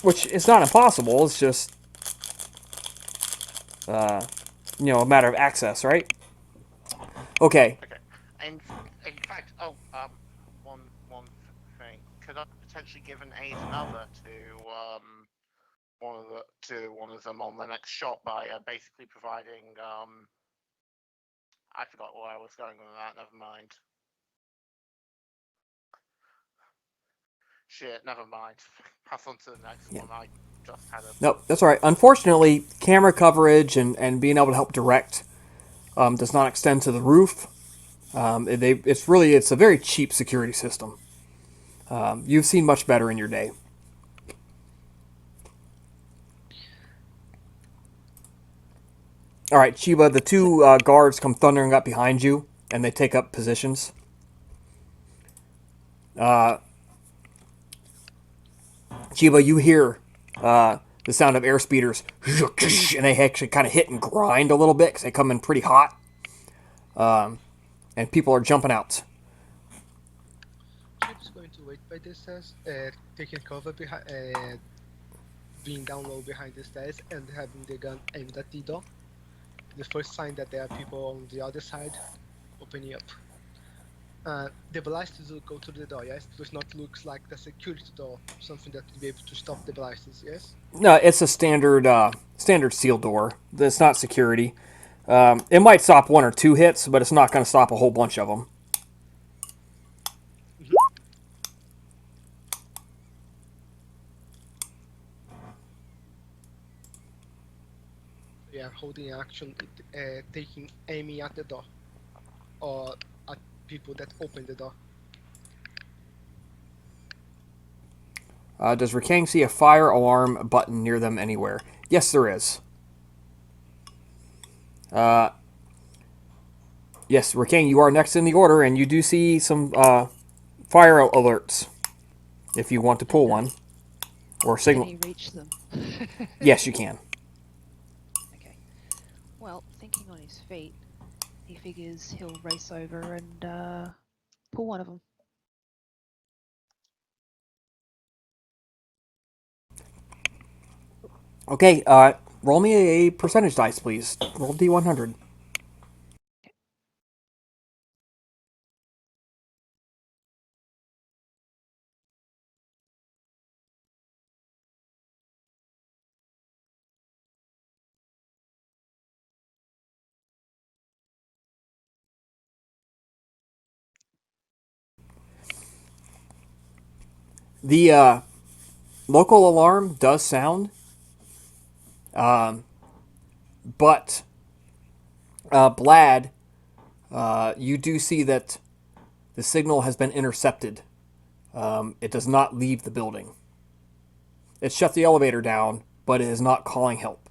C: Which is not impossible. It's just, a matter of access, right? Okay.
G: Okay. In fact, one thing. Could I potentially give an aid number to one of them on the next shot by basically providing I forgot where I was going with that. Never mind. Shit, never mind. Pass on to the next one. I just had a...
C: Nope, that's all right. Unfortunately, camera coverage and being able to help direct does not extend to the roof. It's a very cheap security system. You've seen much better in your day. All right, Chiba, the two guards come thundering up behind you, and they take up positions. Chiba, you hear the sound of air speeders, and they actually kind of hit and grind a little bit because they come in pretty hot. And people are jumping out.
D: Chip's going to wait by the stairs, taking cover behind, being down low behind the stairs and having the gun aimed at the door. The first sign that there are people on the other side, opening up. The blasters will go to the door, yes? Does not looks like the security door, something that would be able to stop the blasters, yes?
C: No, it's a standard steel door. It's not security. It might stop one or two hits, but it's not going to stop a whole bunch of them.
D: They are holding action, taking aiming at the door, or at people that open the door.
C: Does Rikang see a fire alarm button near them anywhere? Yes, there is. Yes, Rikang, you are next in the order, and you do see some fire alerts. If you want to pull one or signal.
H: Can he reach them?
C: Yes, you can.
H: Okay. Well, thinking on his feet, he figures he'll race over and pull one of them.
C: Okay, roll me a percentage dice, please. Roll D100. The local alarm does sound, but Blad, you do see that the signal has been intercepted. It does not leave the building. It shut the elevator down, but it is not calling help.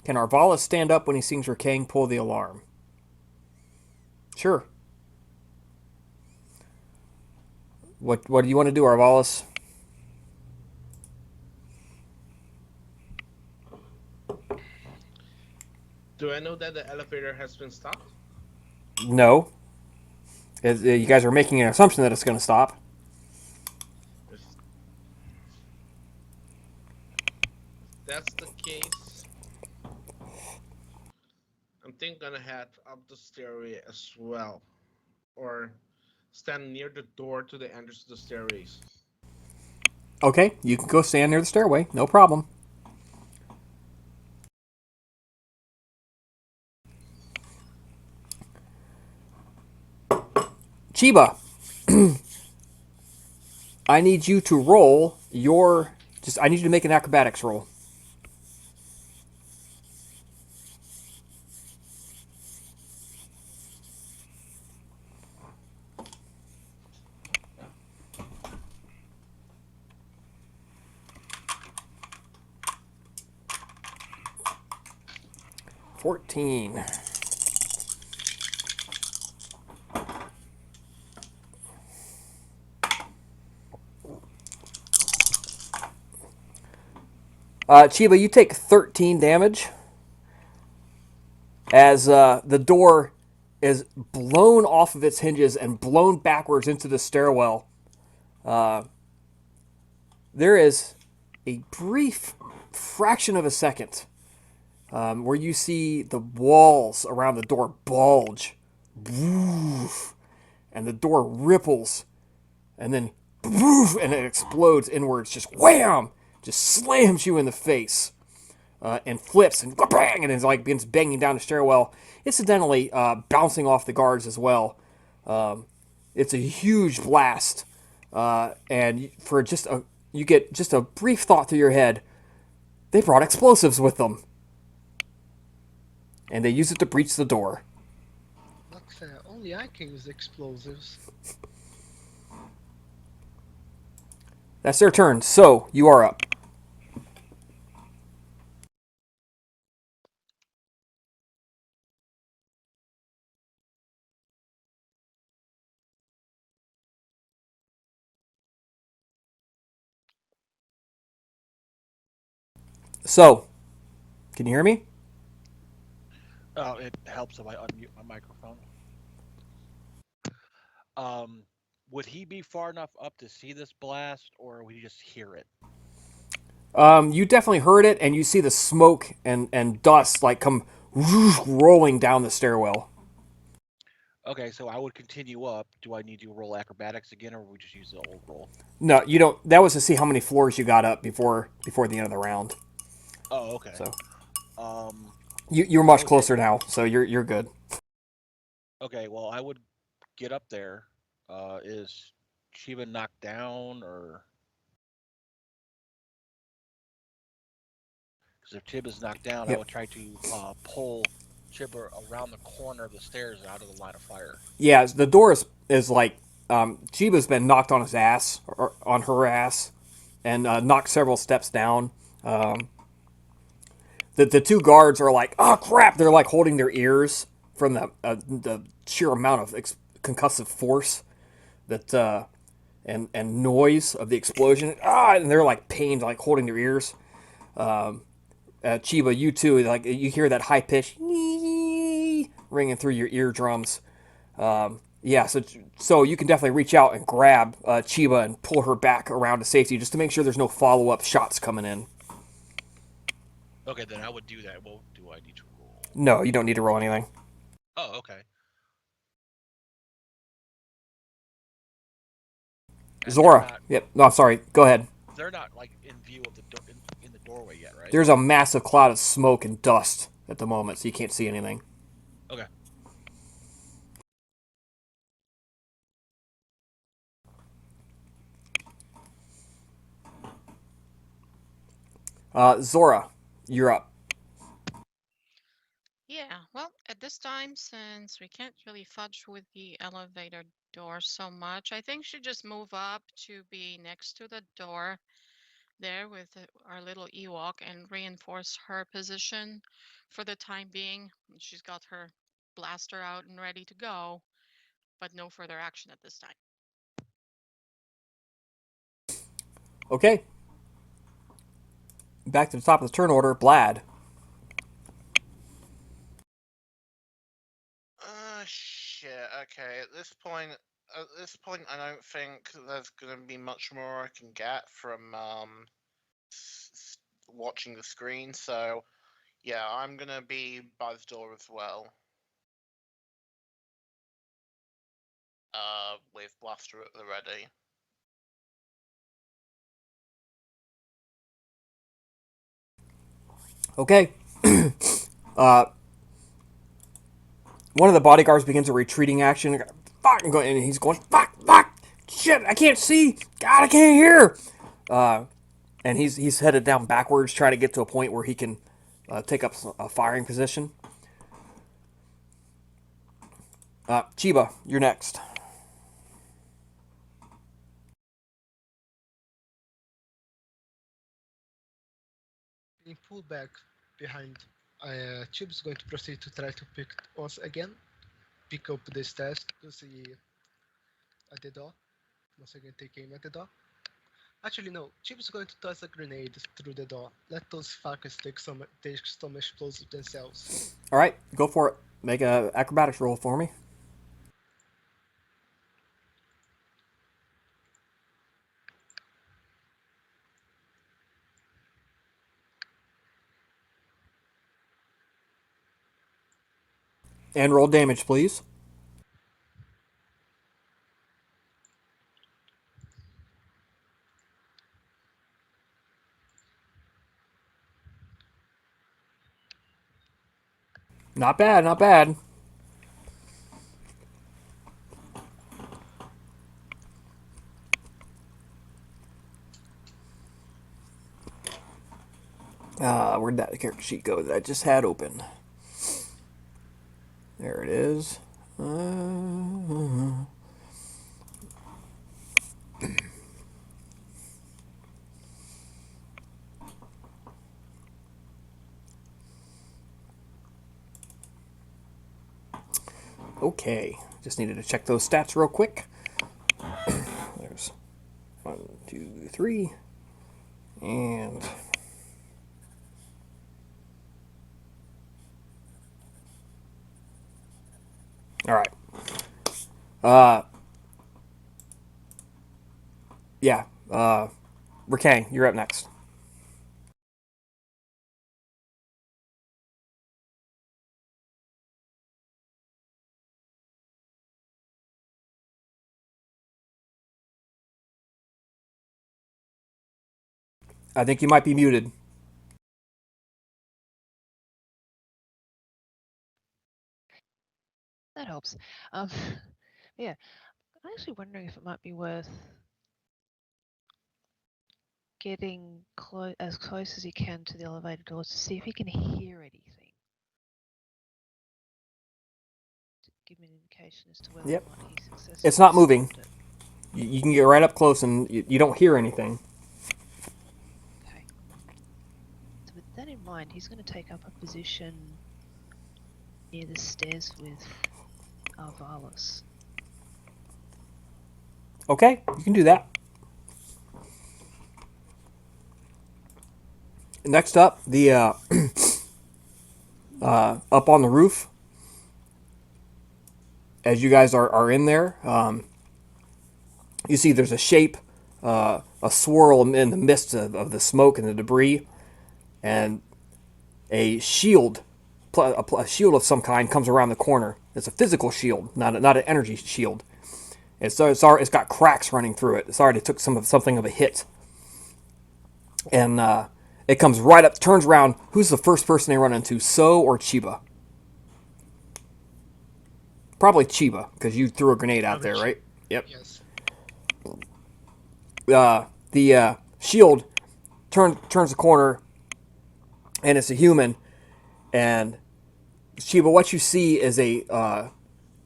C: Can Arvalis stand up when he sees Rikang pull the alarm? Sure. What do you want to do, Arvalis?
E: Do I know that the elevator has been stopped?
C: No. You guys are making an assumption that it's going to stop.
E: If that's the case, I'm thinking gonna head up the stairway as well, or stand near the door to the entrance to the stairways.
C: Okay, you can go stand near the stairway. No problem. Chiba, I need you to roll your. I need you to make an acrobatics roll. $14. Chiba, you take 13 damage as the door is blown off of its hinges and blown backwards into the stairwell. There is a brief fraction of a second where you see the walls around the door bulge, woof, and the door ripples, and then woof, and it explodes inwards, just wham, just slams you in the face, and flips and bang, and it's like begins banging down the stairwell, incidentally bouncing off the guards as well. It's a huge blast, and for you get just a brief thought through your head. They brought explosives with them. And they use it to breach the door.
D: Not fair. Only I can use explosives.
C: That's their turn. So, you are up. So, can you hear me?
J: It helps if I unmute my microphone. Um, would he be far enough up to see this blast, or would he just hear it?
C: You definitely heard it, and you see the smoke and dust like come rolling down the stairwell.
J: Okay, so I would continue up. Do I need to roll acrobatics again, or would we just use the old roll?
C: No, you don't. That was to see how many floors you got up before the end of the round.
J: Oh, okay.
C: So
J: Um,
C: you're
J: I
C: much
J: would say,
C: closer now, so you're good.
J: okay, well, I would get up there. Is Shiva knocked down, or because if Chib is knocked down, I
C: Yep.
J: would try to pull Chibber around the corner of the stairs out of the line of fire.
C: Yeah, the door is like Chiba's been knocked on his ass or on her ass, and knocked several steps down. Um, the two guards are like, oh crap! They're like holding their ears from the sheer amount of concussive force that and noise of the explosion. And they're like pained, like holding their ears. Chiba, you too, like you hear that high pitch ringing through your eardrums. Yeah, so you can definitely reach out and grab Chiba and pull her back around to safety, just to make sure there's no follow up shots coming in.
J: Okay, then I would do that. Well, do I need to roll?
C: No, you don't need to roll anything.
J: Oh, okay. And
C: Zora. Yep. No, sorry. Go ahead.
J: They're not like in view of the in the doorway yet, right?
C: There's a massive cloud of smoke and dust at the moment, so you can't see anything.
J: Okay.
C: Zora, you're up.
F: Yeah, well, at this time, since we can't really fudge with the elevator door so much, I think she'd just move up to be next to the door there with our little Ewok and reinforce her position for the time being. She's got her blaster out and ready to go, but no further action at this time.
C: Okay. Back to the top of the turn order, Blad.
G: Shit. Okay. At this point, I don't think there's gonna be much more I can get from watching the screen. So, yeah, I'm gonna be by the door as well. With blaster at the ready.
C: Okay. One of the bodyguards begins a retreating action. Fuck! And he's going, fuck! Shit! I can't see! God, I can't hear! And he's headed down backwards, trying to get to a point where he can take up a firing position. Chiba, you're next.
D: Being pulled back behind, Tube's going to proceed to try to pick us again. Pick up the stairs to see at the door. Once again, take aim at the door. Actually, no. Tube's going to toss a grenade through the door. Let those fuckers take some explosives themselves.
C: All right, go for it. Make a acrobatics roll for me. And roll damage, please. Not bad, not bad. Where'd that character sheet go that I just had open? There it is. Okay, just needed to check those stats real quick. There's 1, 2, 3, and Yeah. Rakang, you're up next. I think you might be muted.
H: That helps. Um, yeah, I'm actually wondering if it might be worth getting as close as he can to the elevator doors to see if he can hear anything. To give me an indication as to whether
C: Yep.
H: or not he successfully
C: It's not moving.
H: stopped it.
C: You can get right up close and you don't hear anything.
H: Okay. So with that in mind, he's going to take up a position near the stairs with Arvalis.
C: Okay, you can do that. Next up, the up on the roof. As you guys are in there, you see there's a shape, a swirl in the midst of the smoke and the debris, and a shield, a shield of some kind comes around the corner. It's a physical shield, not an energy shield. It's got cracks running through it. It's already took something of a hit, and it comes right up, turns around. Who's the first person they run into? So or Chiba? Probably Chiba, because you threw a grenade out there, right? Yep.
D: Yes.
C: The shield turns the corner, and it's a human. And Chiba, what you see is a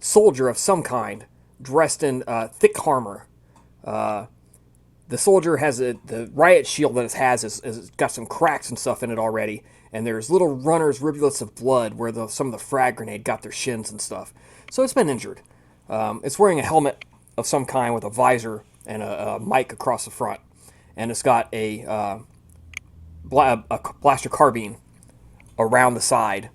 C: soldier of some kind, dressed in thick armor. The soldier has the riot shield that it has is got some cracks and stuff in it already, and there's little runners, rivulets of blood where some of the frag grenade got their shins and stuff. So it's been injured. It's wearing a helmet of some kind with a visor and a mic across the front, and it's got a blaster carbine around the side.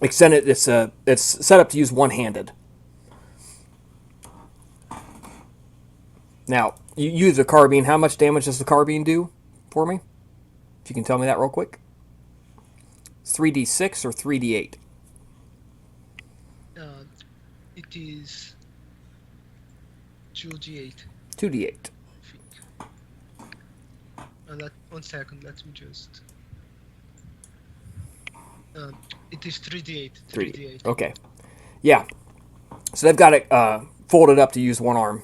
C: Extended. It's set up to use one-handed. Now, you use a carbine. How much damage does the carbine do for me? If you can tell me that real quick. 3d6 or 3d8?
D: It is 2d8.
C: 2d8.
D: I think. 1 second, let me just. It is 3d8. 3d8.
C: Okay. Yeah. So they've got it folded up to use one arm.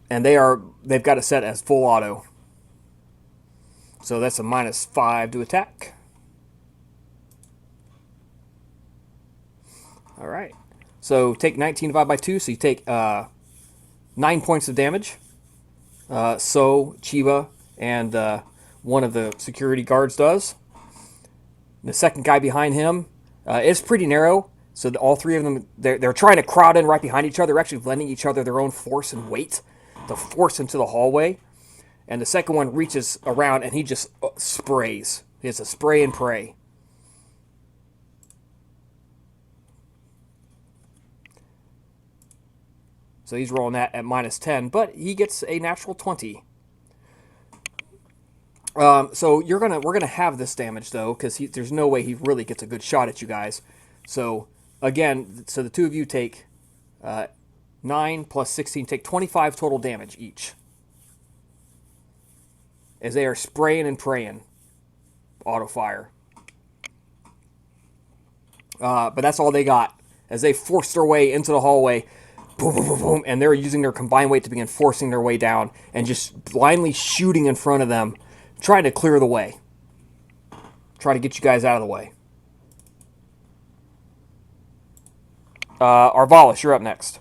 C: And they've got it set as full auto. So that's a -5 to attack. All right. So take 19 divided by 2, so you take 9 points of damage. So Chiba and one of the security guards does. The second guy behind him, it's pretty narrow, so all three of them, they're trying to crowd in right behind each other. They're actually lending each other their own force and weight to force into the hallway. And the second one reaches around and he just sprays. It's a spray and pray. So he's rolling that at -10, but he gets a natural 20. So we're gonna have this damage though, because there's no way he really gets a good shot at you guys. So again, so the two of you take 9 plus 16, take 25 total damage each, as they are spraying and praying. Auto fire. But that's all they got, as they force their way into the hallway. Boom, boom, boom, boom, and they're using their combined weight to begin forcing their way down and just blindly shooting in front of them, trying to clear the way. Try to get you guys out of the way. Arvalis, you're up next.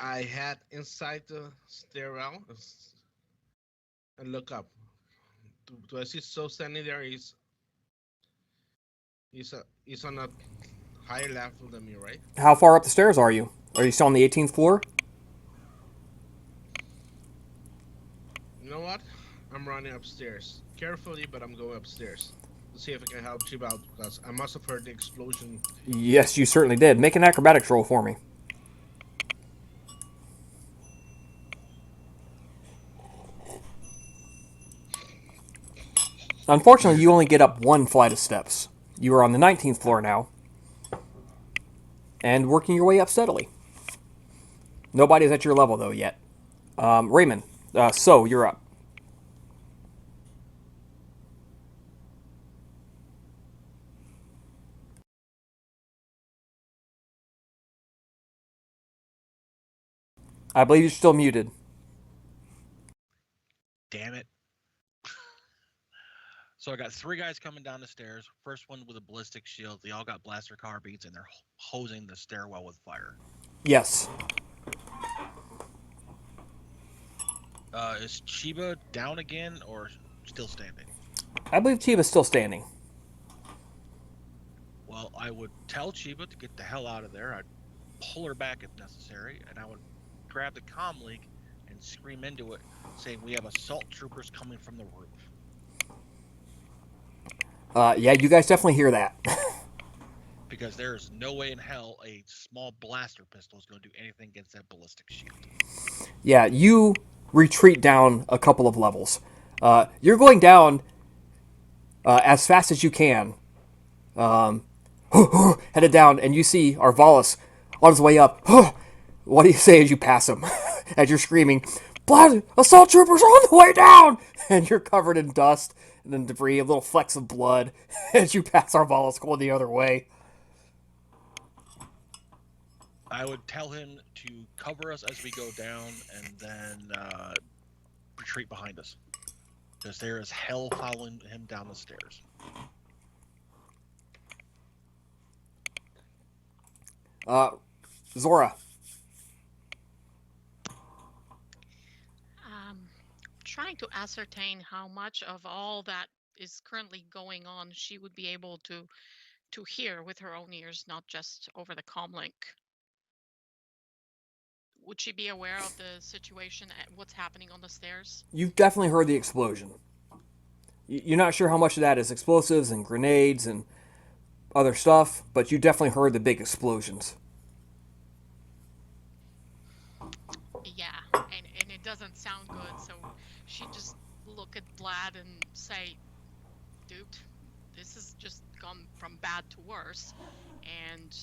E: I had inside the stairwell and look up. Do I see So standing there? He's on a higher level than me, right?
C: How far up the stairs are you? Are you still on the 18th floor?
E: You know what? I'm running upstairs. Carefully, but I'm going upstairs. Let's see if I can help Chib out, because I must have heard the explosion.
C: Yes, you certainly did. Make an acrobatics roll for me. Unfortunately, you only get up one flight of steps. You are on the 19th floor now, and working your way up steadily. Nobody's at your level, though, yet. Raymond, so you're up. I believe you're still muted.
J: Damn it. So I got three guys coming down the stairs. First one with a ballistic shield. They all got blaster carbines, and they're hosing the stairwell with fire.
C: Yes.
J: Is Chiba down again or still standing?
C: I believe Chiba's still standing.
J: Well, I would tell Chiba to get the hell out of there. I'd pull her back if necessary, and I would grab the comm link and scream into it, saying we have assault troopers coming from the roof.
C: Yeah, you guys definitely hear that.
J: Because there is no way in hell a small blaster pistol is going to do anything against that ballistic shield.
C: Yeah, you retreat down a couple of levels. You're going down as fast as you can. Headed down, and you see Arvalis on his way up. What do you say as you pass him? As you're screaming, "Blood! Assault troopers are on the way down!" And you're covered in dust and then debris, a little flecks of blood as you pass Arvalis going the other way.
J: I would tell him to cover us as we go down and then retreat behind us. Because there is hell following him down the stairs.
C: Zora.
F: Trying to ascertain how much of all that is currently going on she would be able to hear with her own ears, not just over the comlink. Would she be aware of the situation and what's happening on the stairs?
C: You've definitely heard the explosion. You're not sure how much of that is explosives and grenades and other stuff, but you definitely heard the big explosions.
F: Yeah, and it doesn't sound good, so she just look at Vlad and say, "Dude, this has just gone from bad to worse, and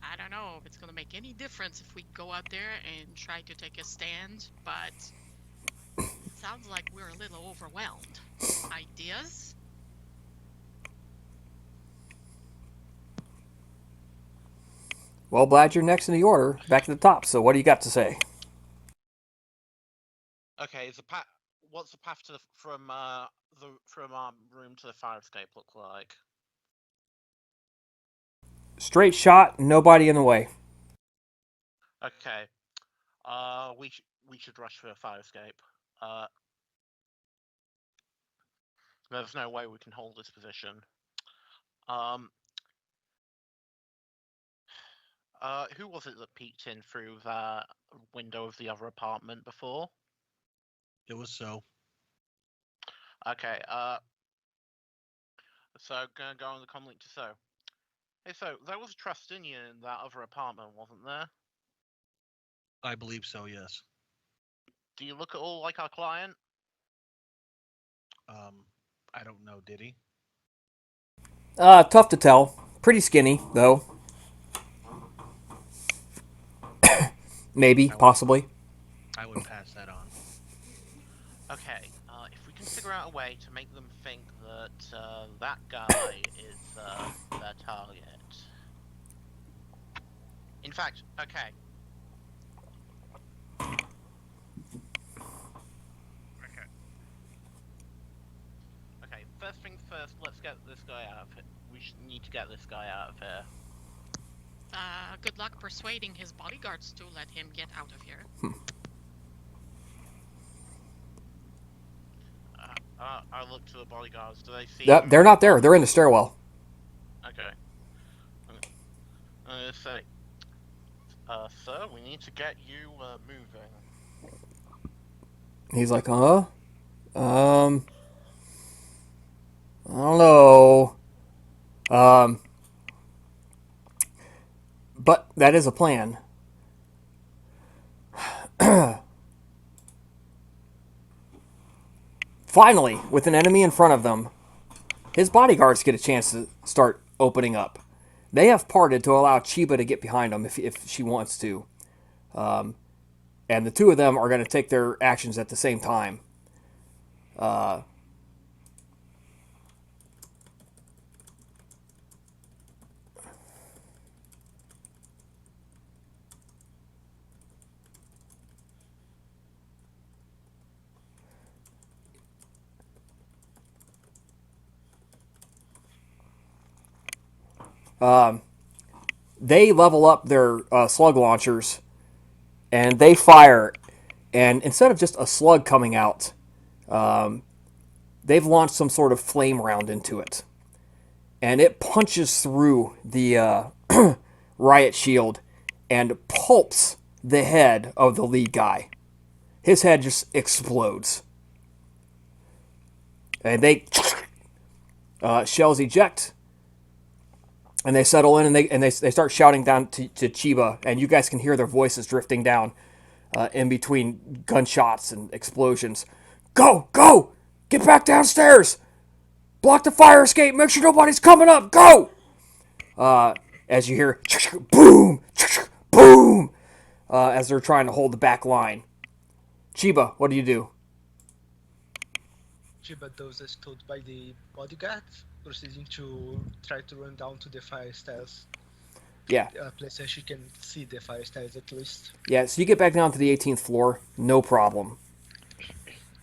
F: I don't know if it's gonna make any difference if we go out there and try to take a stand, but it sounds like we're a little overwhelmed. Ideas?"
C: Well, Vlad, you're next in the order, back at the top, so what do you got to say?
I: Okay, what's the path to from our room to the fire escape look like?
C: Straight shot, nobody in the way.
I: Okay. We should rush for a fire escape. There's no way we can hold this position. Who was it that peeked in through the window of the other apartment before?
J: It was so.
I: Okay, so gonna go on the comlink to So. Hey, So, there was a Trustinian in that other apartment, wasn't there?
J: I believe so, yes.
I: Do you look at all like our client?
J: I don't know, did he?
C: Tough to tell. Pretty skinny, though. Maybe, possibly.
J: I would pass that on.
I: Okay, if we can figure out a way to make them think that that guy is their target. In fact, okay. Okay, first things first, let's get this guy out of here. We need to get this guy out of here.
F: Good luck persuading his bodyguards to let him get out of here.
I: I look to the bodyguards. Do they see?
C: They're not there. They're in the stairwell.
I: Okay. I'm gonna say, sir, we need to get you moving.
C: He's like, huh? I don't know. But that is a plan. Finally, with an enemy in front of them, his bodyguards get a chance to start opening up. They have parted to allow Chiba to get behind them if she wants to. And the two of them are going to take their actions at the same time. They level up their slug launchers, and they fire. And instead of just a slug coming out, they've launched some sort of flame round into it. And it punches through the riot shield and pulps the head of the lead guy. His head just explodes. And they shells eject, and they settle in, and they start shouting down to Chiba, and you guys can hear their voices drifting down in between gunshots and explosions. Go! Go! Get back downstairs! Block the fire escape! Make sure nobody's coming up! Go! As you hear boom! Boom! As they're trying to hold the back line. Chiba, what do you do?
D: Chiba does as told by the bodyguard, proceeding to try to run down to the fire stairs.
C: Yeah.
D: Place where she can see the fire stairs at least.
C: Yeah, so you get back down to the 18th floor, no problem.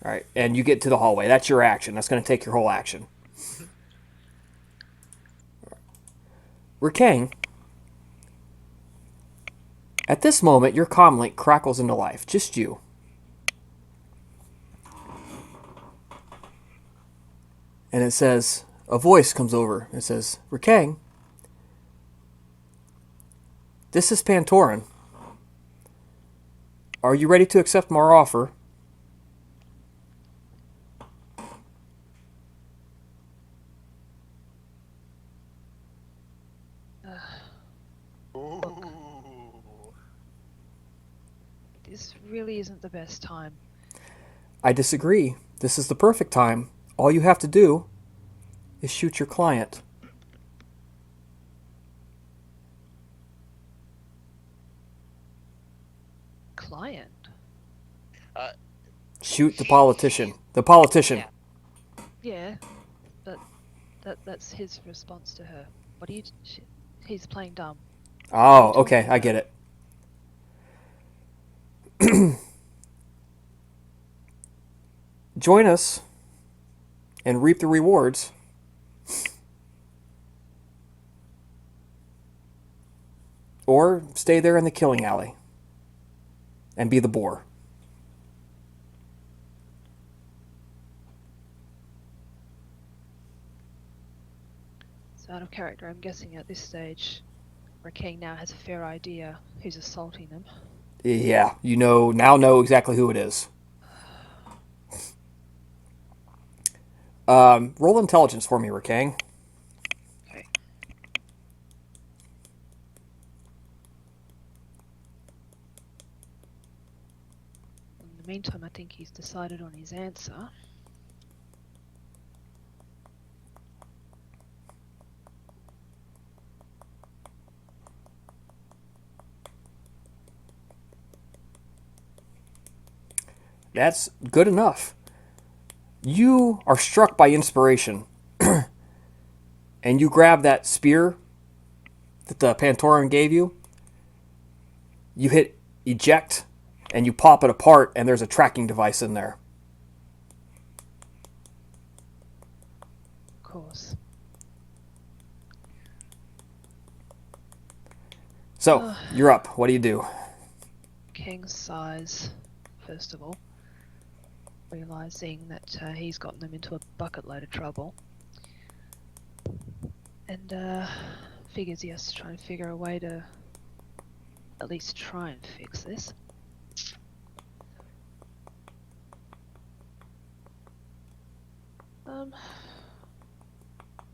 C: All right, and you get to the hallway. That's your action. That's going to take your whole action. Rikang, at this moment, your comlink crackles into life. Just you. And it says, a voice comes over. It says, Rikang, this is Pantoran. Are you ready to accept my offer?
H: This really isn't the best time.
C: I disagree. This is the perfect time. All you have to do is shoot your client.
H: Client?
C: Shoot the politician. The politician.
H: Yeah, but that's his response to her. What do you... He's playing dumb.
C: Oh, okay, I get it. Join us and reap the rewards. Or stay there in the killing alley and be the boar.
H: So out of character, I'm guessing at this stage, Rikang now has a fair idea who's assaulting them.
C: Yeah, you know exactly who it is. Roll intelligence for me, Rikang.
H: Okay. In the meantime, I think he's decided on his answer.
C: That's good enough. You are struck by inspiration. And you grab that spear that the Pantoran gave you. You hit eject, and you pop it apart, and there's a tracking device in there.
H: Of course.
C: So, you're up. What do you do?
H: King sighs, first of all, realizing that he's gotten them into a bucket load of trouble. And figures he has to try and figure a way to at least try and fix this.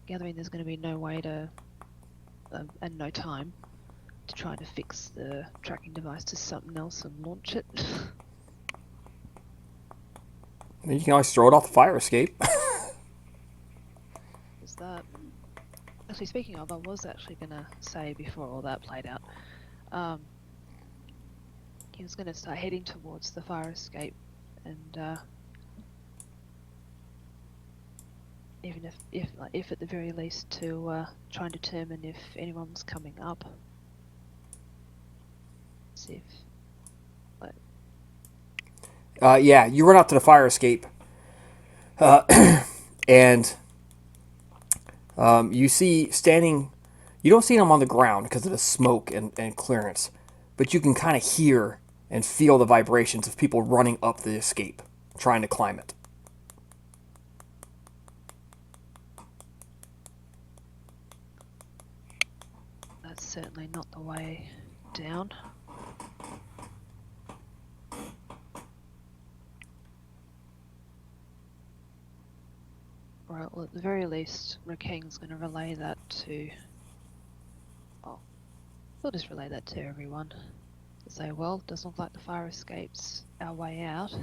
H: Gathering there's going to be no way to, and no time, to try to fix the tracking device to something else and launch it.
C: You can always throw it off the fire escape.
H: Is that... Actually, speaking of, I was actually going to say before all that played out, he was going to start heading towards the fire escape, and even if at the very least to try and determine if anyone was coming up. See if...
C: Yeah, you run out to the fire escape, and you see standing. You don't see them on the ground because of the smoke and clearance, but you can kind of hear and feel the vibrations of people running up the escape, trying to climb it.
H: That's certainly not the way down. Right, well, at the very least, Raking's going to relay that to... Oh, we'll just relay that to everyone. Say, well, doesn't look like the fire escape's our way out.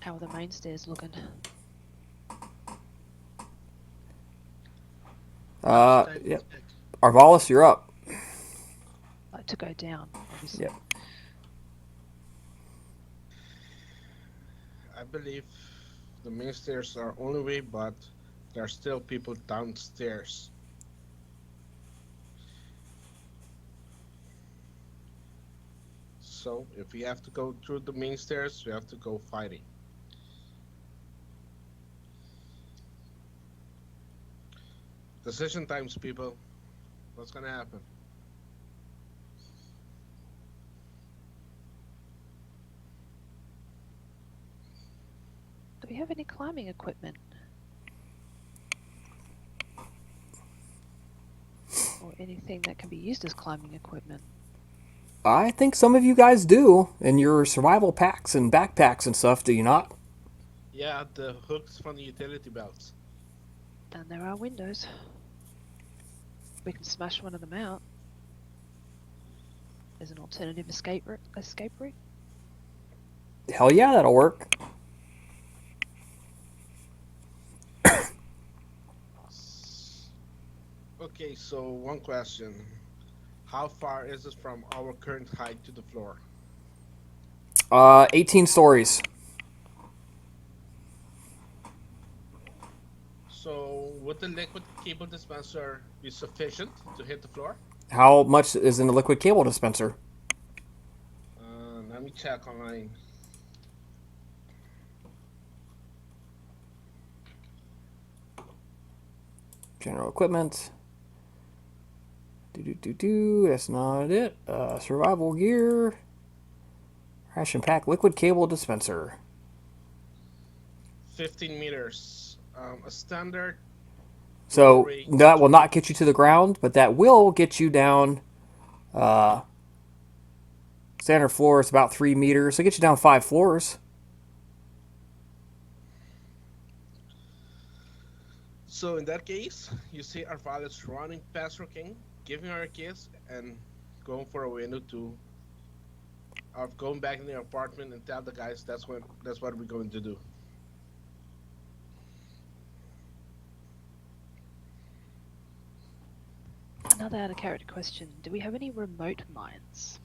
H: How are the main stairs looking?
C: Yep. Arvalis, you're up.
H: Like to go down, obviously.
C: Yep.
E: I believe the main stairs are only way, but there are still people downstairs. So if we have to go through the main stairs, we have to go fighting. Decision times, people. What's gonna happen?
H: Do we have any climbing equipment? Or anything that can be used as climbing equipment?
C: I think some of you guys do in your survival packs and backpacks and stuff, do you not?
E: Yeah, the hooks from the utility belts.
H: And there are windows. We can smash one of them out. There's an alternative escape route.
C: Hell yeah, that'll work.
E: Okay, so one question. How far is it from our current height to the floor?
C: 18 stories.
E: So would the liquid cable dispenser be sufficient to hit the floor?
C: How much is in the liquid cable dispenser?
E: Let me check online.
C: General equipment. That's not it. Survival gear. Ration pack liquid cable dispenser.
E: 15 meters. A standard.
C: So that will not get you to the ground, but that will get you down. Standard floor is about 3 meters, so it gets you down 5 floors.
E: So in that case, you see Arvalis running past her king, giving her a kiss, and going for a window to, going back in the apartment and tell the guys that's what we're going to do.
H: Another out of character question. Do we have any remote mines?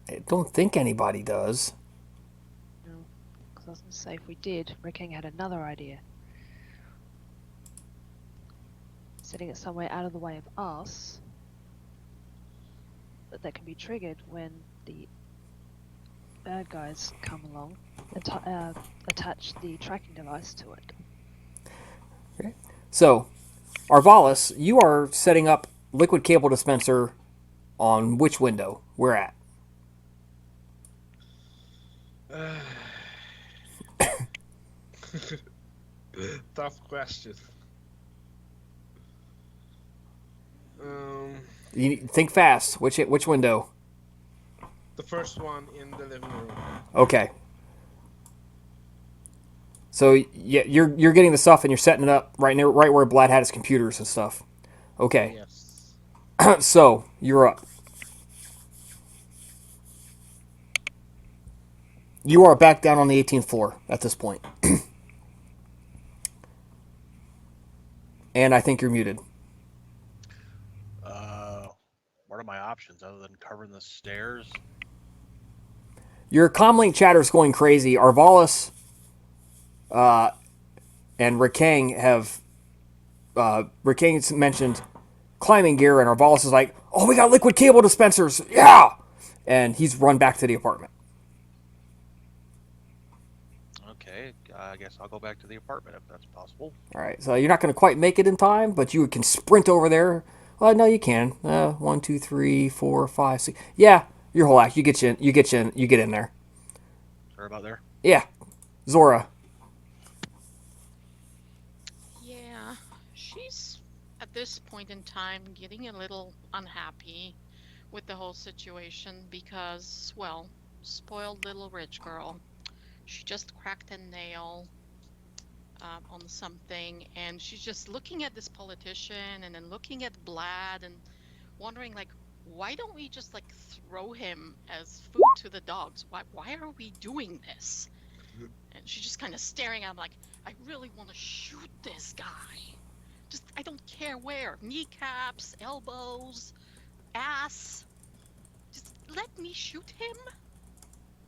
C: I don't think anybody does.
H: No, because I was going to say if we did, Raking had another idea. Setting it somewhere out of the way of us, but that can be triggered when the bad guys come along and attach the tracking device to it.
C: Okay. So, Arvalis, you are setting up liquid cable dispenser on which window? Where at?
E: Tough question.
C: You think fast. Which window?
E: The first one in the living room.
C: Okay. So yeah, you're getting the stuff and you're setting it up right where Blad had his computers and stuff. Okay.
E: Yes.
C: So you're up. You are back down on the 18th floor at this point. And I think you're muted.
J: What are my options other than covering the stairs?
C: Your comlink chatter is going crazy. Arvalis and Rakang have Rakang's mentioned climbing gear, and Arvalis is like, "Oh, we got liquid cable dispensers, yeah!" And he's run back to the apartment.
J: Okay, I guess I'll go back to the apartment if that's possible.
C: All right, so you're not going to quite make it in time, but you can sprint over there. Well, no, you can. 1, 2, 3, 4, 5, 6. Yeah, your whole act. You get in there.
J: Sorry about there.
C: Yeah, Zora.
F: Yeah, she's at this point in time getting a little unhappy with the whole situation because, well, spoiled little rich girl. She just cracked a nail on something, and she's just looking at this politician and then looking at Blad and wondering, like, why don't we just like throw him as food to the dogs? Why are we doing this? And she's just kind of staring at him like, I really want to shoot this guy. Just, I don't care where. Kneecaps, elbows, ass. Just let me shoot him.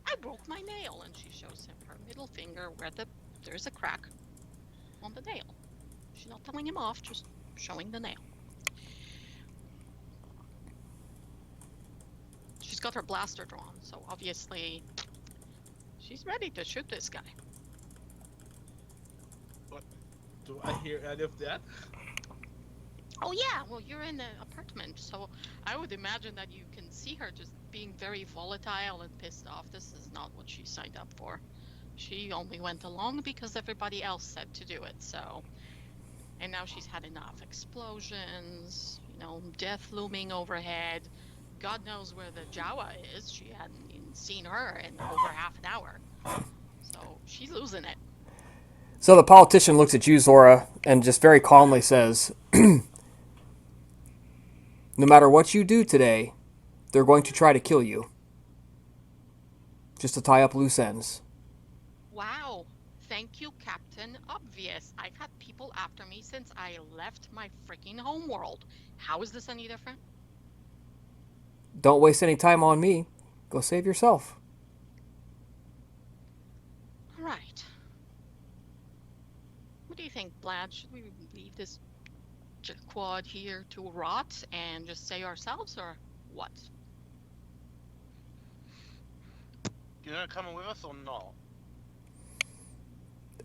F: I broke my nail. And she shows him her middle finger where there's a crack on the nail. She's not telling him off, just showing the nail. She's got her blaster drawn, so obviously she's ready to shoot this guy.
E: What? Do I hear any of that?
F: Oh yeah, well, you're in the apartment, so I would imagine that you can see her just being very volatile and pissed off. This is not what she signed up for. She only went along because everybody else said to do it, so... And now she's had enough. Explosions, death looming overhead. God knows where the Jawa is. She hadn't even seen her in over half an hour. So she's losing it.
C: So the politician looks at you, Zora, and just very calmly says, "No matter what you do today, they're going to try to kill you. Just to tie up loose ends."
F: Wow. Thank you, Captain Obvious. I've had people after me since I left my freaking homeworld. How is this any different?
C: Don't waste any time on me. Go save yourself.
F: All right. What do you think, Blad? Should we leave this quad here to rot and just say ourselves, or what?
G: You gonna come with us or not?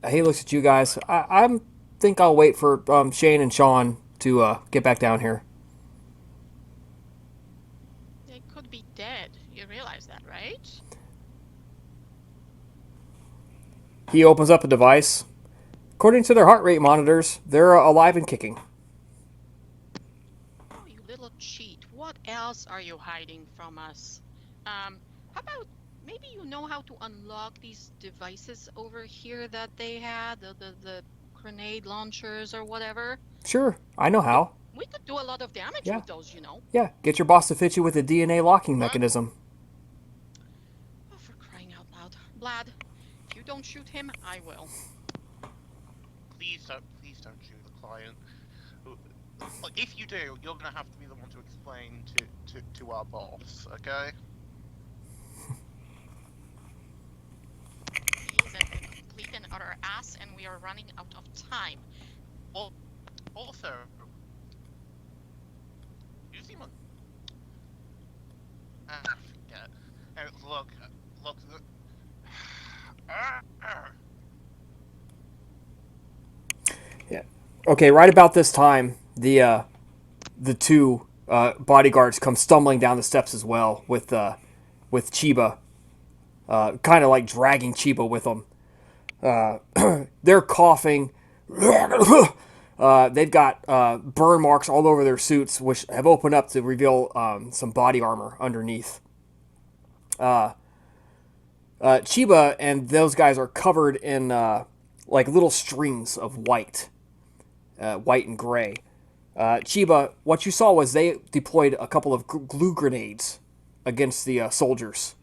C: He looks at you guys. I think I'll wait for Shane and Sean to get back down here.
F: They could be dead. You realize that, right?
C: He opens up a device. According to their heart rate monitors, they're alive and kicking.
F: Oh, you little cheat. What else are you hiding from us? How about maybe you know how to unlock these devices over here that they had, the grenade launchers or whatever?
C: Sure, I know how.
F: We could do a lot of damage with those,
C: Yeah, get your boss to fit you with a DNA locking mechanism.
F: Oh, for crying out loud. Blad, if you don't shoot him, I will.
G: Please don't shoot the client. If you do, you're gonna have to be the one to explain to our boss, okay?
F: He is a complete and utter ass, and we are running out of time.
G: Also, you seem like... forget. Hey, look.
C: Yeah. Okay, right about this time, the two bodyguards come stumbling down the steps as well with Chiba, kind of like dragging Chiba with them. They're coughing. They've got burn marks all over their suits, which have opened up to reveal some body armor underneath. Chiba and those guys are covered in like little strings of white and gray. Chiba, what you saw was they deployed a couple of glue grenades against the soldiers.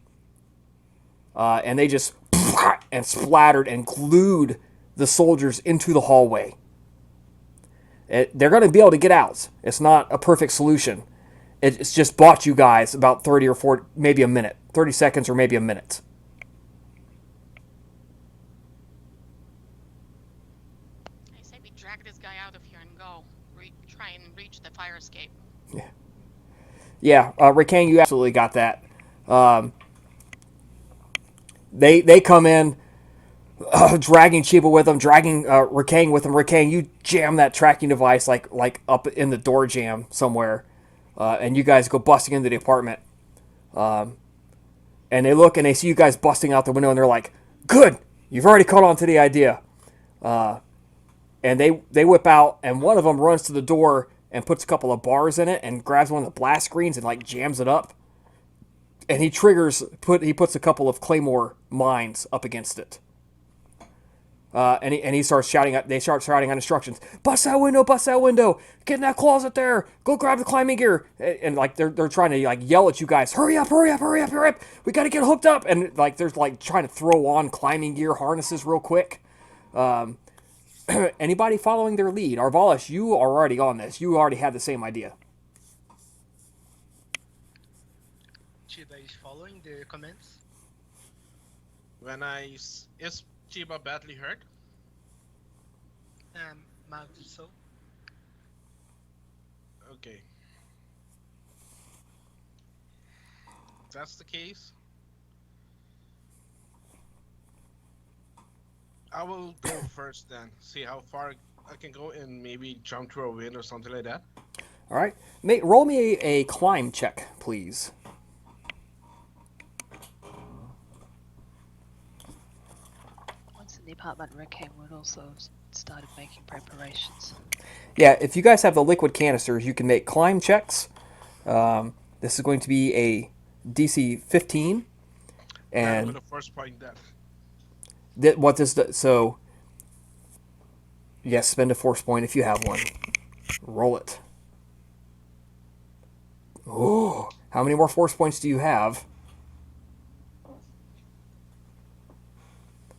C: And they just and splattered and glued the soldiers into the hallway. They're going to be able to get out. It's not a perfect solution. It's just bought you guys about 30 or 40, maybe a minute. 30 seconds or maybe a minute.
F: I say we drag this guy out of here and go. Try and reach the fire escape.
C: Yeah, Rakang, you absolutely got that. They come in, dragging Chiba with them, dragging Rakang with them. Rakang, you jam that tracking device like up in the door jamb somewhere, and you guys go busting into the apartment. And they look and they see you guys busting out the window, and they're like, "Good, you've already caught on to the idea." And they whip out, and one of them runs to the door and puts a couple of bars in it and grabs one of the blast screens and like jams it up. And he puts a couple of claymore mines up against it. And he starts shouting. They start shouting on instructions. Bust that window! Bust that window! Get in that closet there! Go grab the climbing gear! And like they're trying to like yell at you guys. Hurry up! Hurry up! Hurry up! Hurry up! We gotta get hooked up! And like they're like trying to throw on climbing gear harnesses real quick. Anybody following their lead? Arvalis, you are already on this. You already had the same idea.
D: Chiba is following the commands.
E: Is Chiba badly hurt?
D: Mildly so.
E: Okay. If that's the case, I will go first then. See how far I can go and maybe jump through a window or something like that.
C: All right. Roll me a climb check, please.
H: Once in the apartment, Rakang would also have started making preparations.
C: Yeah, if you guys have the liquid canisters, you can make climb checks. This is going to be a DC 15. And
E: I'm going to first point that.
C: what this does, so yes, spend a force point if you have one. Roll it. Oh, how many more force points do you have?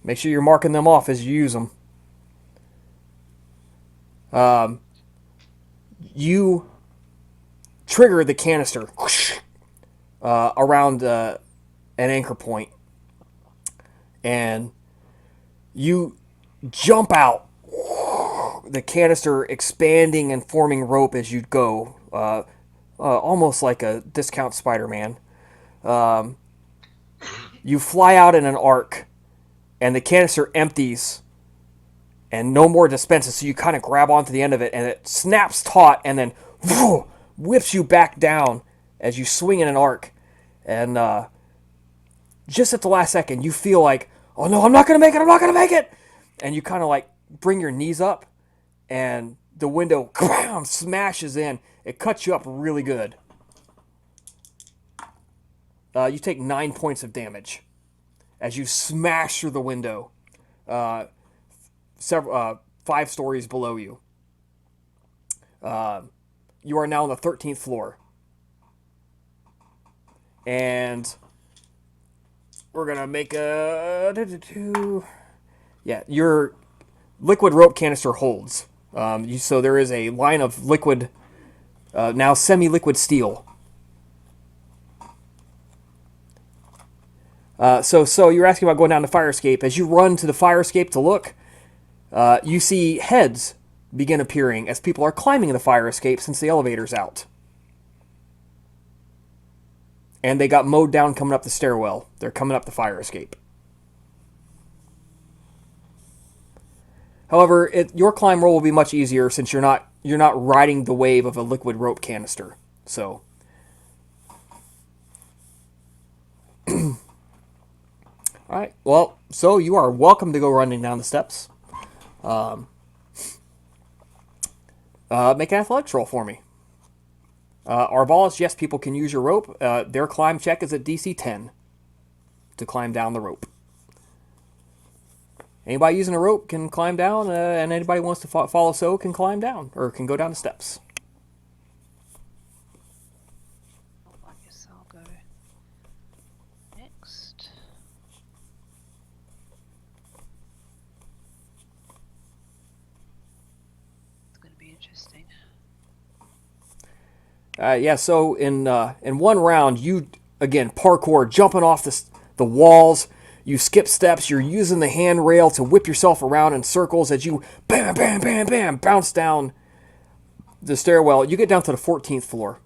C: Make sure you're marking them off as you use them. You trigger the canister around an anchor point, and you jump out, the canister expanding and forming rope as you go, almost like a discount Spider-Man. You fly out in an arc, and the canister empties, and no more dispenses, so you kind of grab onto the end of it, and it snaps taut, and then whips you back down as you swing in an arc. And just at the last second, you feel like, oh no, I'm not going to make it, I'm not going to make it! And you kind of like bring your knees up, and the window smashes in. It cuts you up really good. You take 9 points of damage as you smash through the window, 5 stories below you. You are now on the 13th floor. And we're going to make a... Yeah, your liquid rope canister holds. So there is a line of liquid, now semi-liquid steel. So you're asking about going down the fire escape. As you run to the fire escape to look, you see heads begin appearing as people are climbing the fire escape since the elevator's out. And they got mowed down coming up the stairwell. They're coming up the fire escape. However, your climb roll will be much easier since you're not riding the wave of a liquid rope canister. So, all right. Well, so you are welcome to go running down the steps. Make an athletics roll for me. Arvalis, yes, people can use your rope. Their climb check is at DC 10. to climb down the rope. Anybody using a rope can climb down, and anybody who wants to follow so can climb down, or can go down the steps.
H: I guess I'll go next. It's going to be interesting.
C: Yeah, so in one round, you, again, parkour, jumping off the walls. You skip steps. You're using the handrail to whip yourself around in circles as you bam, bam, bam, bam, bounce down the stairwell. You get down to the 14th floor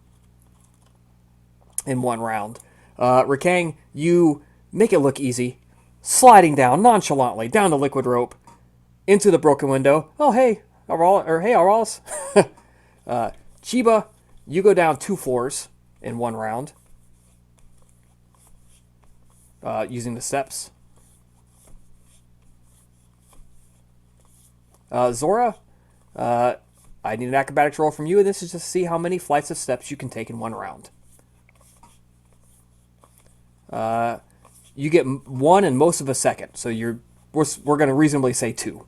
C: in one round. Rakang, you make it look easy, sliding down nonchalantly down the liquid rope into the broken window. Oh, hey, Auroras. Chiba, you go down 2 floors in one round using the steps. Zora, I need an acrobatics roll from you, and this is just to see how many flights of steps you can take in one round. You get 1 and most of a second, so we're going to reasonably say 2.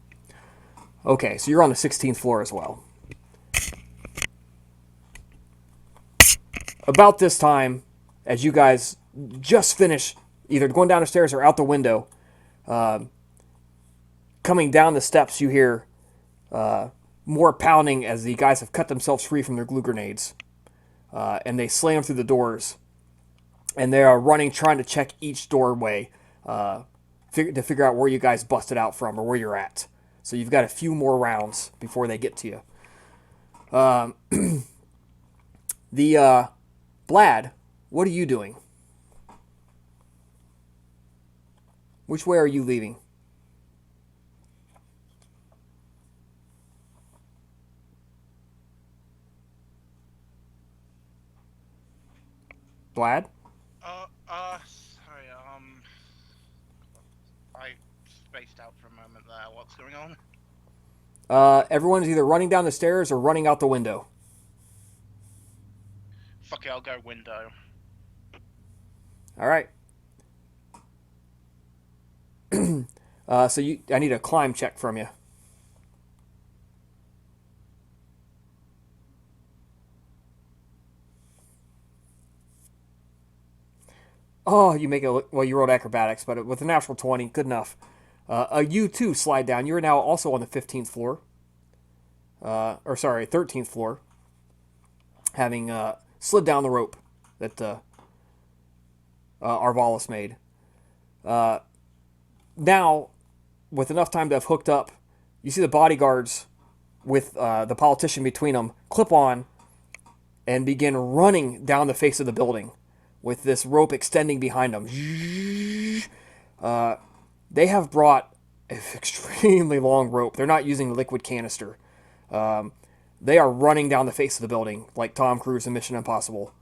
C: Okay, so you're on the 16th floor as well. About this time, as you guys just finish either going down the stairs or out the window, coming down the steps, you hear more pounding as the guys have cut themselves free from their glue grenades. And they slam through the doors. And they are running, trying to check each doorway to figure out where you guys busted out from or where you're at. So you've got a few more rounds before they get to you. Vlad, what are you doing? Which way are you leaving? Vlad?
G: Sorry, I spaced out for a moment there. What's going on?
C: Everyone's either running down the stairs or running out the window.
G: Fuck it, I'll go window.
C: All right. So I need a climb check from you. Oh, you make it look, well, you rolled acrobatics, but with a natural 20, good enough. You too slide down. You're now also on the 15th floor. 13th floor. Having slid down the rope that Arvalis made. Now, with enough time to have hooked up, you see the bodyguards with the politician between them clip on and begin running down the face of the building with this rope extending behind them. They have brought an extremely long rope. They're not using the liquid canister. They are running down the face of the building like Tom Cruise in Mission Impossible,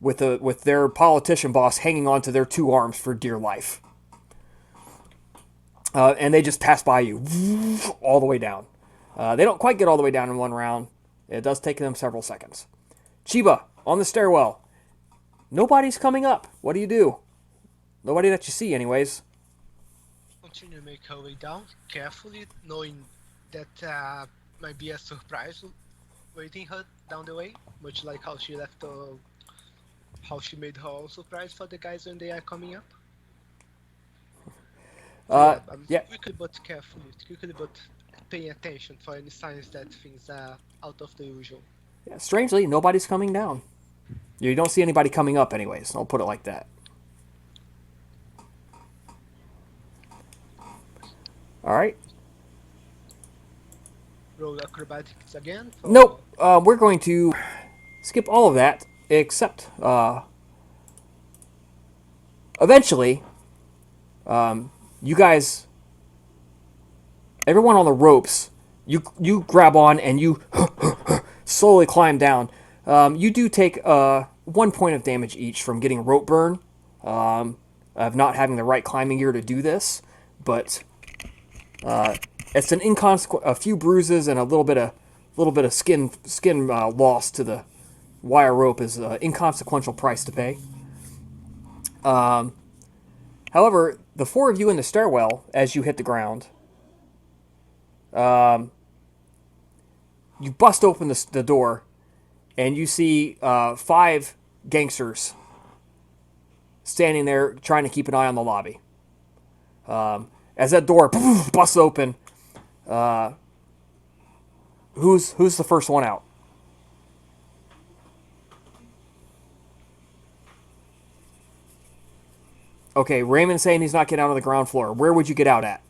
C: with their politician boss hanging onto their 2 arms for dear life. And they just pass by you all the way down. They don't quite get all the way down in one round. It does take them several seconds. Chiba, on the stairwell. Nobody's coming up. What do you do? Nobody that you see, anyways.
D: Continue to make her way down carefully, knowing that might be a surprise waiting her down the way, much like how she left how she made her own surprise for the guys when they are coming up.
C: Yeah.
D: Quickly but carefully, quickly but paying attention for any signs that things are out of the usual.
C: Yeah, strangely, nobody's coming down. You don't see anybody coming up anyways. I'll put it like that. All right.
D: Roll acrobatics again?
C: Nope. We're going to skip all of that, except eventually, you guys, everyone on the ropes, you grab on and you slowly climb down. You do take 1 point of damage each from getting rope burn, of not having the right climbing gear to do this, but it's an a few bruises and a little bit of skin loss to the wire rope is an inconsequential price to pay. However, the four of you in the stairwell, as you hit the ground, you bust open the door, and you see 5 gangsters standing there trying to keep an eye on the lobby. As that door busts open, who's the first one out? Okay, Raymond's saying he's not getting out on the ground floor. Where would you get out at?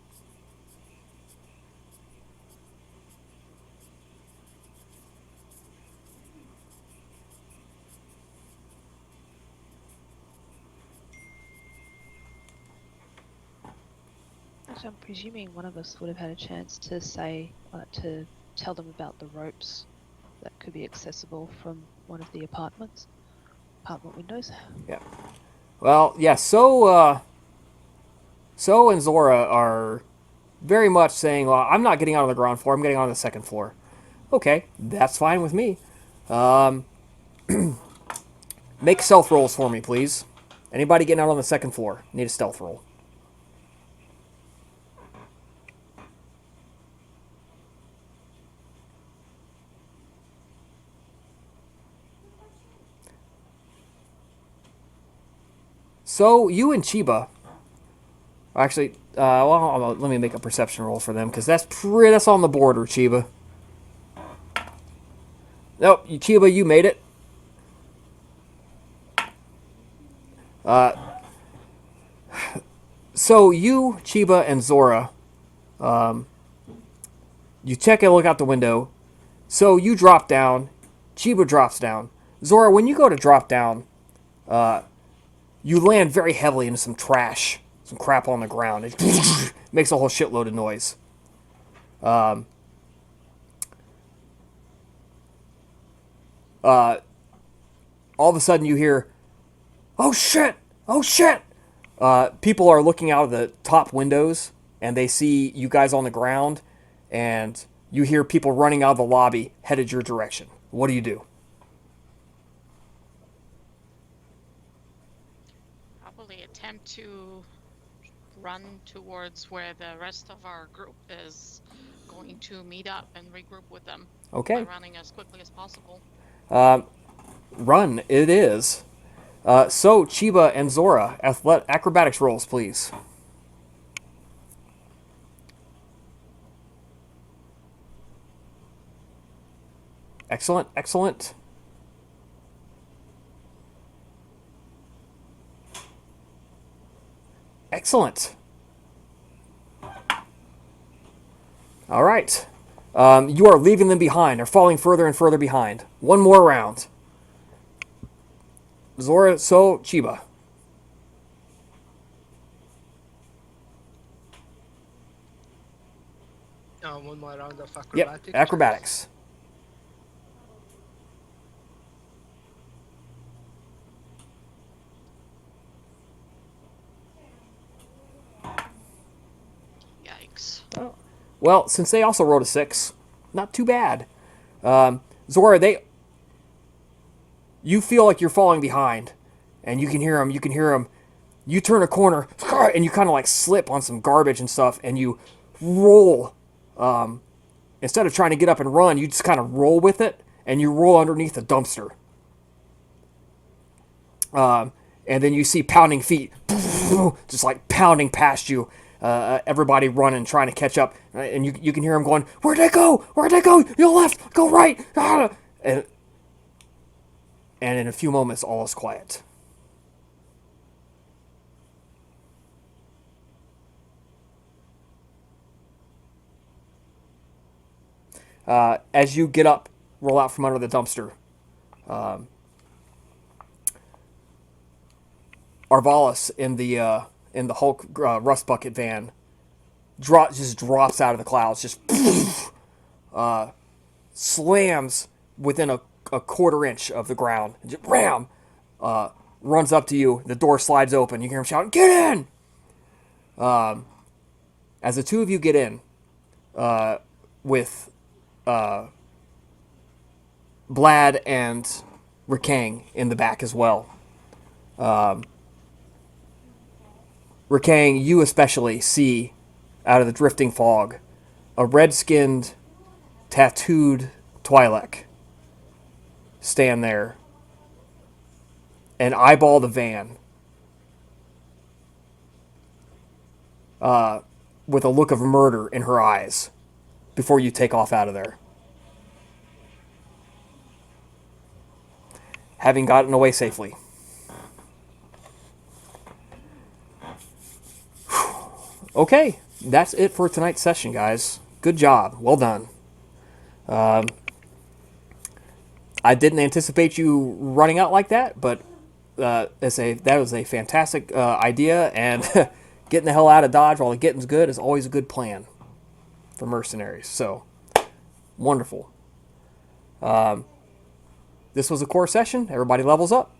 H: Actually, I'm presuming one of us would have had a chance to say, to tell them about the ropes that could be accessible from one of the apartment windows.
C: Yeah. Well, yeah, So and Zora are very much saying, well, I'm not getting out on the ground floor, I'm getting on the second floor. Okay, that's fine with me. Make stealth rolls for me, please. Anybody getting out on the second floor? Need a stealth roll. So, you and Chiba... Actually, let me make a perception roll for them, because that's on the border, Chiba. Nope, Chiba, you made it. So you, Chiba, and Zora, you check and look out the window. So you drop down. Chiba drops down. Zora, when you go to drop down, you land very heavily into some trash, some crap on the ground. It makes a whole shitload of noise. All of a sudden you hear, "Oh shit! Oh shit!" People are looking out of the top windows, and they see you guys on the ground, and you hear people running out of the lobby headed your direction. What do you do?
F: Probably attempt to run towards where the rest of our group is going to meet up and regroup with them.
C: Okay.
F: By running as quickly as possible.
C: Run it is. So, Chiba and Zora, acrobatics rolls, please. Excellent, excellent. Excellent. All right. You are leaving them behind. They're falling further and further behind. One more round. Zora, so Chiba.
D: One more round of acrobatics.
C: Yep, acrobatics.
F: Yikes.
C: Oh. Well, since they also rolled a 6, not too bad. Zora, you feel like you're falling behind, and you can hear them. You turn a corner, and you kind of like slip on some garbage and stuff, and you roll. Instead of trying to get up and run, you just kind of roll with it, and you roll underneath a dumpster. And then you see pounding feet, just like pounding past you. Everybody running, trying to catch up, and you can hear them going, "Where'd they go? Where'd they go? Go left, go right!" And in a few moments, all is quiet. As you get up, roll out from under the dumpster, Arvalis in the Hulk rust bucket van just drops out of the clouds, just slams within a quarter inch of the ground, and just ram, runs up to you. The door slides open. You hear him shouting, "Get in!" As the two of you get in, with Blad and Rikang in the back as well. Rikang, you especially see out of the drifting fog a red-skinned, tattooed Twi'lek stand there and eyeball the van with a look of murder in her eyes before you take off out of there. Having gotten away safely. Okay, that's it for tonight's session, guys. Good job. Well done. I didn't anticipate you running out like that, but that was a fantastic idea, and getting the hell out of Dodge while the getting's good is always a good plan for mercenaries. So, wonderful. This was a core session. Everybody levels up.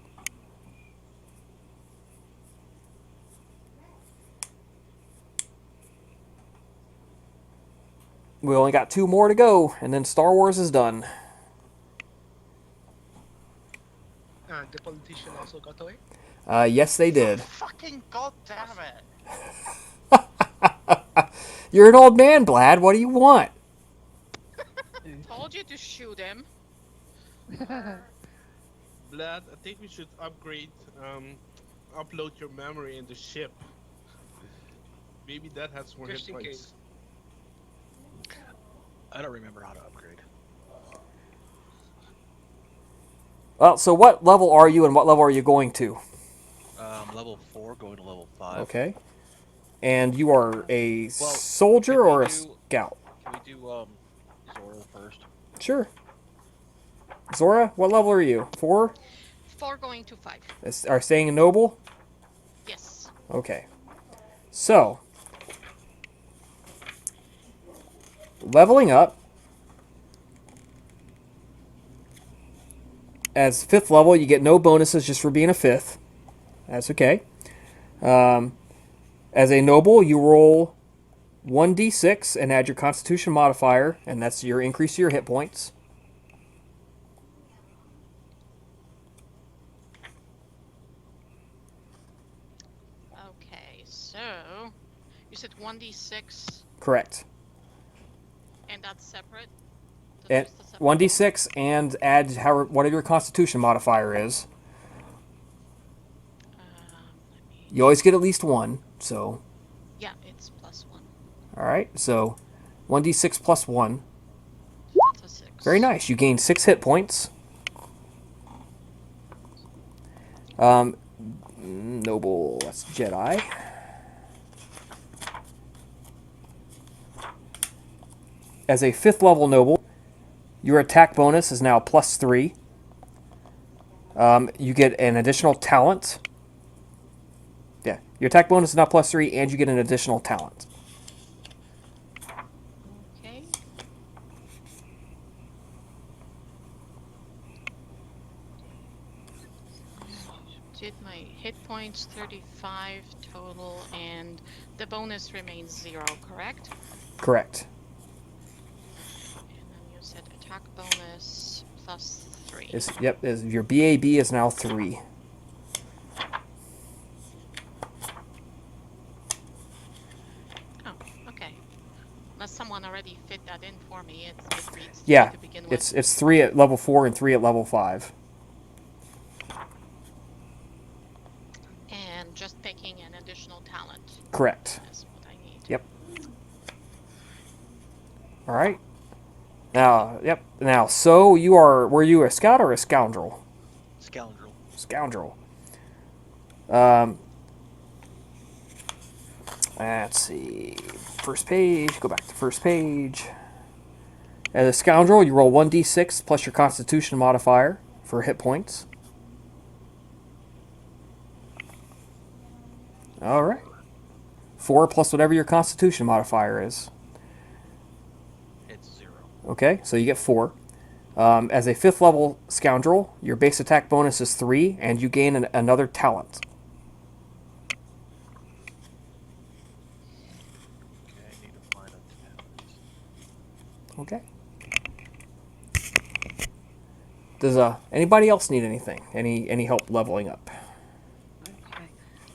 C: We only got 2 more to go, and then Star Wars is done.
D: The politician also got away.
C: Yes, they did.
G: Fucking goddamn it!
C: You're an old man, Blad. What do you want?
F: Told you to shoot him.
E: Vlad, I think we should upload your memory in the ship. Maybe that has more
D: Just
E: hit
D: in
E: points.
D: case.
J: I don't remember how to upgrade.
C: Well, so what level are you, and what level are you going to?
J: Level 4 going to level 5.
C: Okay. And you are a soldier or a scout?
J: Can we do Zora first?
C: Sure. Zora, what level are you? 4?
F: 4 going to 5.
C: Are staying a noble?
F: Yes.
C: Okay. So, leveling up. As 5th level, you get no bonuses just for being a 5th. That's okay. As a noble, you roll 1d6 and add your Constitution modifier, and that's your increase to your hit points.
F: Okay, so you said 1d6,
C: Correct.
F: and that's separate.
C: And 1d6 and add whatever your Constitution modifier is. You always get at least 1, so.
F: Yeah, it's +1.
C: Alright, so 1d6 plus 1.
F: That's a 6.
C: Very nice. You gain 6 hit points. Noble, that's Jedi. As a 5th level noble, your attack bonus is now +3. You get an additional talent. Yeah, your attack bonus is now +3, and you get an additional talent.
F: Okay. Did my hit points 35 total, and the bonus remains 0, correct?
C: Correct.
F: And then you said attack bonus +3.
C: Your BAB is now 3.
F: Oh, okay. Unless someone already fit that in for me, it reads 3
C: Yeah,
F: to begin with.
C: it's 3 at level 4 and 3 at level 5.
F: And just picking an additional talent.
C: Correct.
F: That's what I need.
C: Yep. All right. Now, so were you a scout or a scoundrel?
J: Scoundrel.
C: Scoundrel. Let's see. First page. Go back to first page. As a scoundrel, you roll 1d6 plus your Constitution modifier for hit points. All right. 4 plus whatever your Constitution modifier is.
J: It's 0.
C: Okay, so you get 4. As a 5th level scoundrel, your base attack bonus is 3, and you gain another talent.
J: Okay, I need to find a talent.
C: Okay. Does anybody else need anything? Any help leveling up?
H: Okay.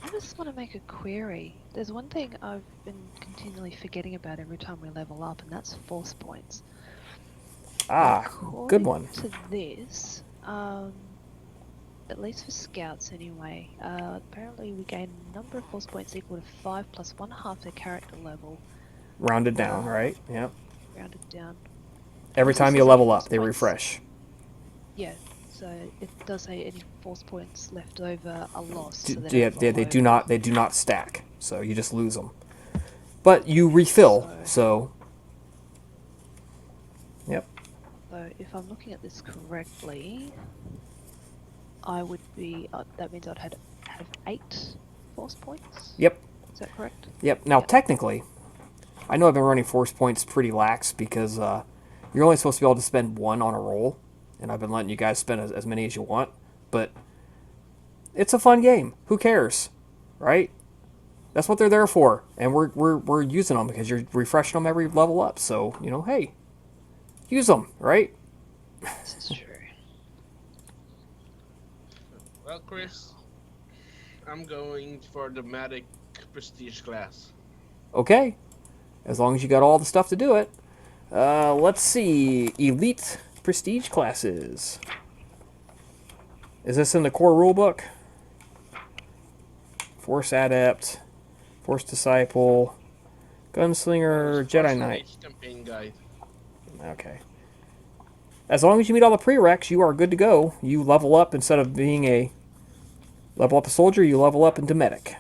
H: I just want to make a query. There's one thing I've been continually forgetting about every time we level up, and that's force points.
C: Ah, good
H: According
C: one.
H: to this, at least for scouts anyway, apparently we gain a number of force points equal to 5 plus 1/2 their character level.
C: Rounded down, right? Yep.
H: Rounded down.
C: Every
H: It does
C: time you
H: say
C: level
H: force
C: up, they
H: points.
C: refresh.
H: Yeah, so it does say any force points left over are lost. So
C: Yeah,
H: they
C: they do not. They do not stack, so you just lose them. But you refill, so. Yep.
H: So if I'm looking at this correctly, I would be. That means I'd have 8 force points.
C: Yep.
H: Is that correct?
C: Yep. Now,
H: Yep.
C: technically, I know I've been running force points pretty lax because you're only supposed to be able to spend 1 on a roll, and I've been letting you guys spend as many as you want. But it's a fun game. Who cares, right? That's what they're there for, and we're using them because you're refreshing them every level up. So hey, use them, right?
H: This is true.
E: Well, Chris, I'm going for the medic prestige class.
C: Okay, as long as you got all the stuff to do it. Let's see, elite prestige classes. Is this in the core rulebook? Force adept, force disciple, gunslinger, Jedi Knight.
E: Campaign guide.
C: Okay. As long as you meet all the prereqs, you are good to go. You level up instead of being a soldier. You level up into medic.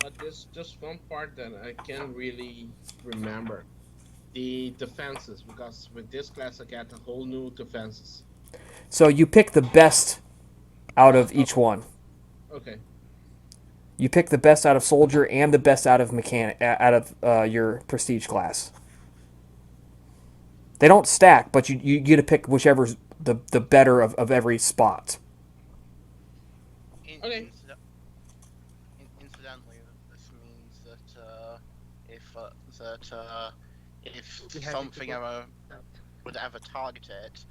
E: But there's just one part that I can't really remember. The defenses, because with this class I got a whole new defenses.
C: So you pick the best out of each one.
E: Okay.
C: You pick the best out of soldier and the best out of mechanic out of your prestige class. They don't stack, but you get to pick whichever's the better of every spot.
E: Okay.
G: Incidentally, this means that if
E: We have
G: something
E: to
G: ever would ever target it,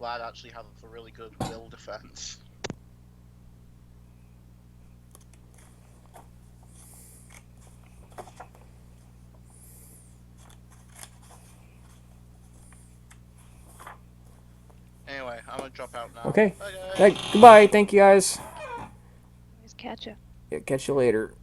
G: Vlad actually has a really good will defense. Anyway, I'm gonna drop out now.
C: Okay.
G: Bye, guys.
C: Goodbye. Thank you guys.
H: Always catch ya.
C: Yeah, catch you later.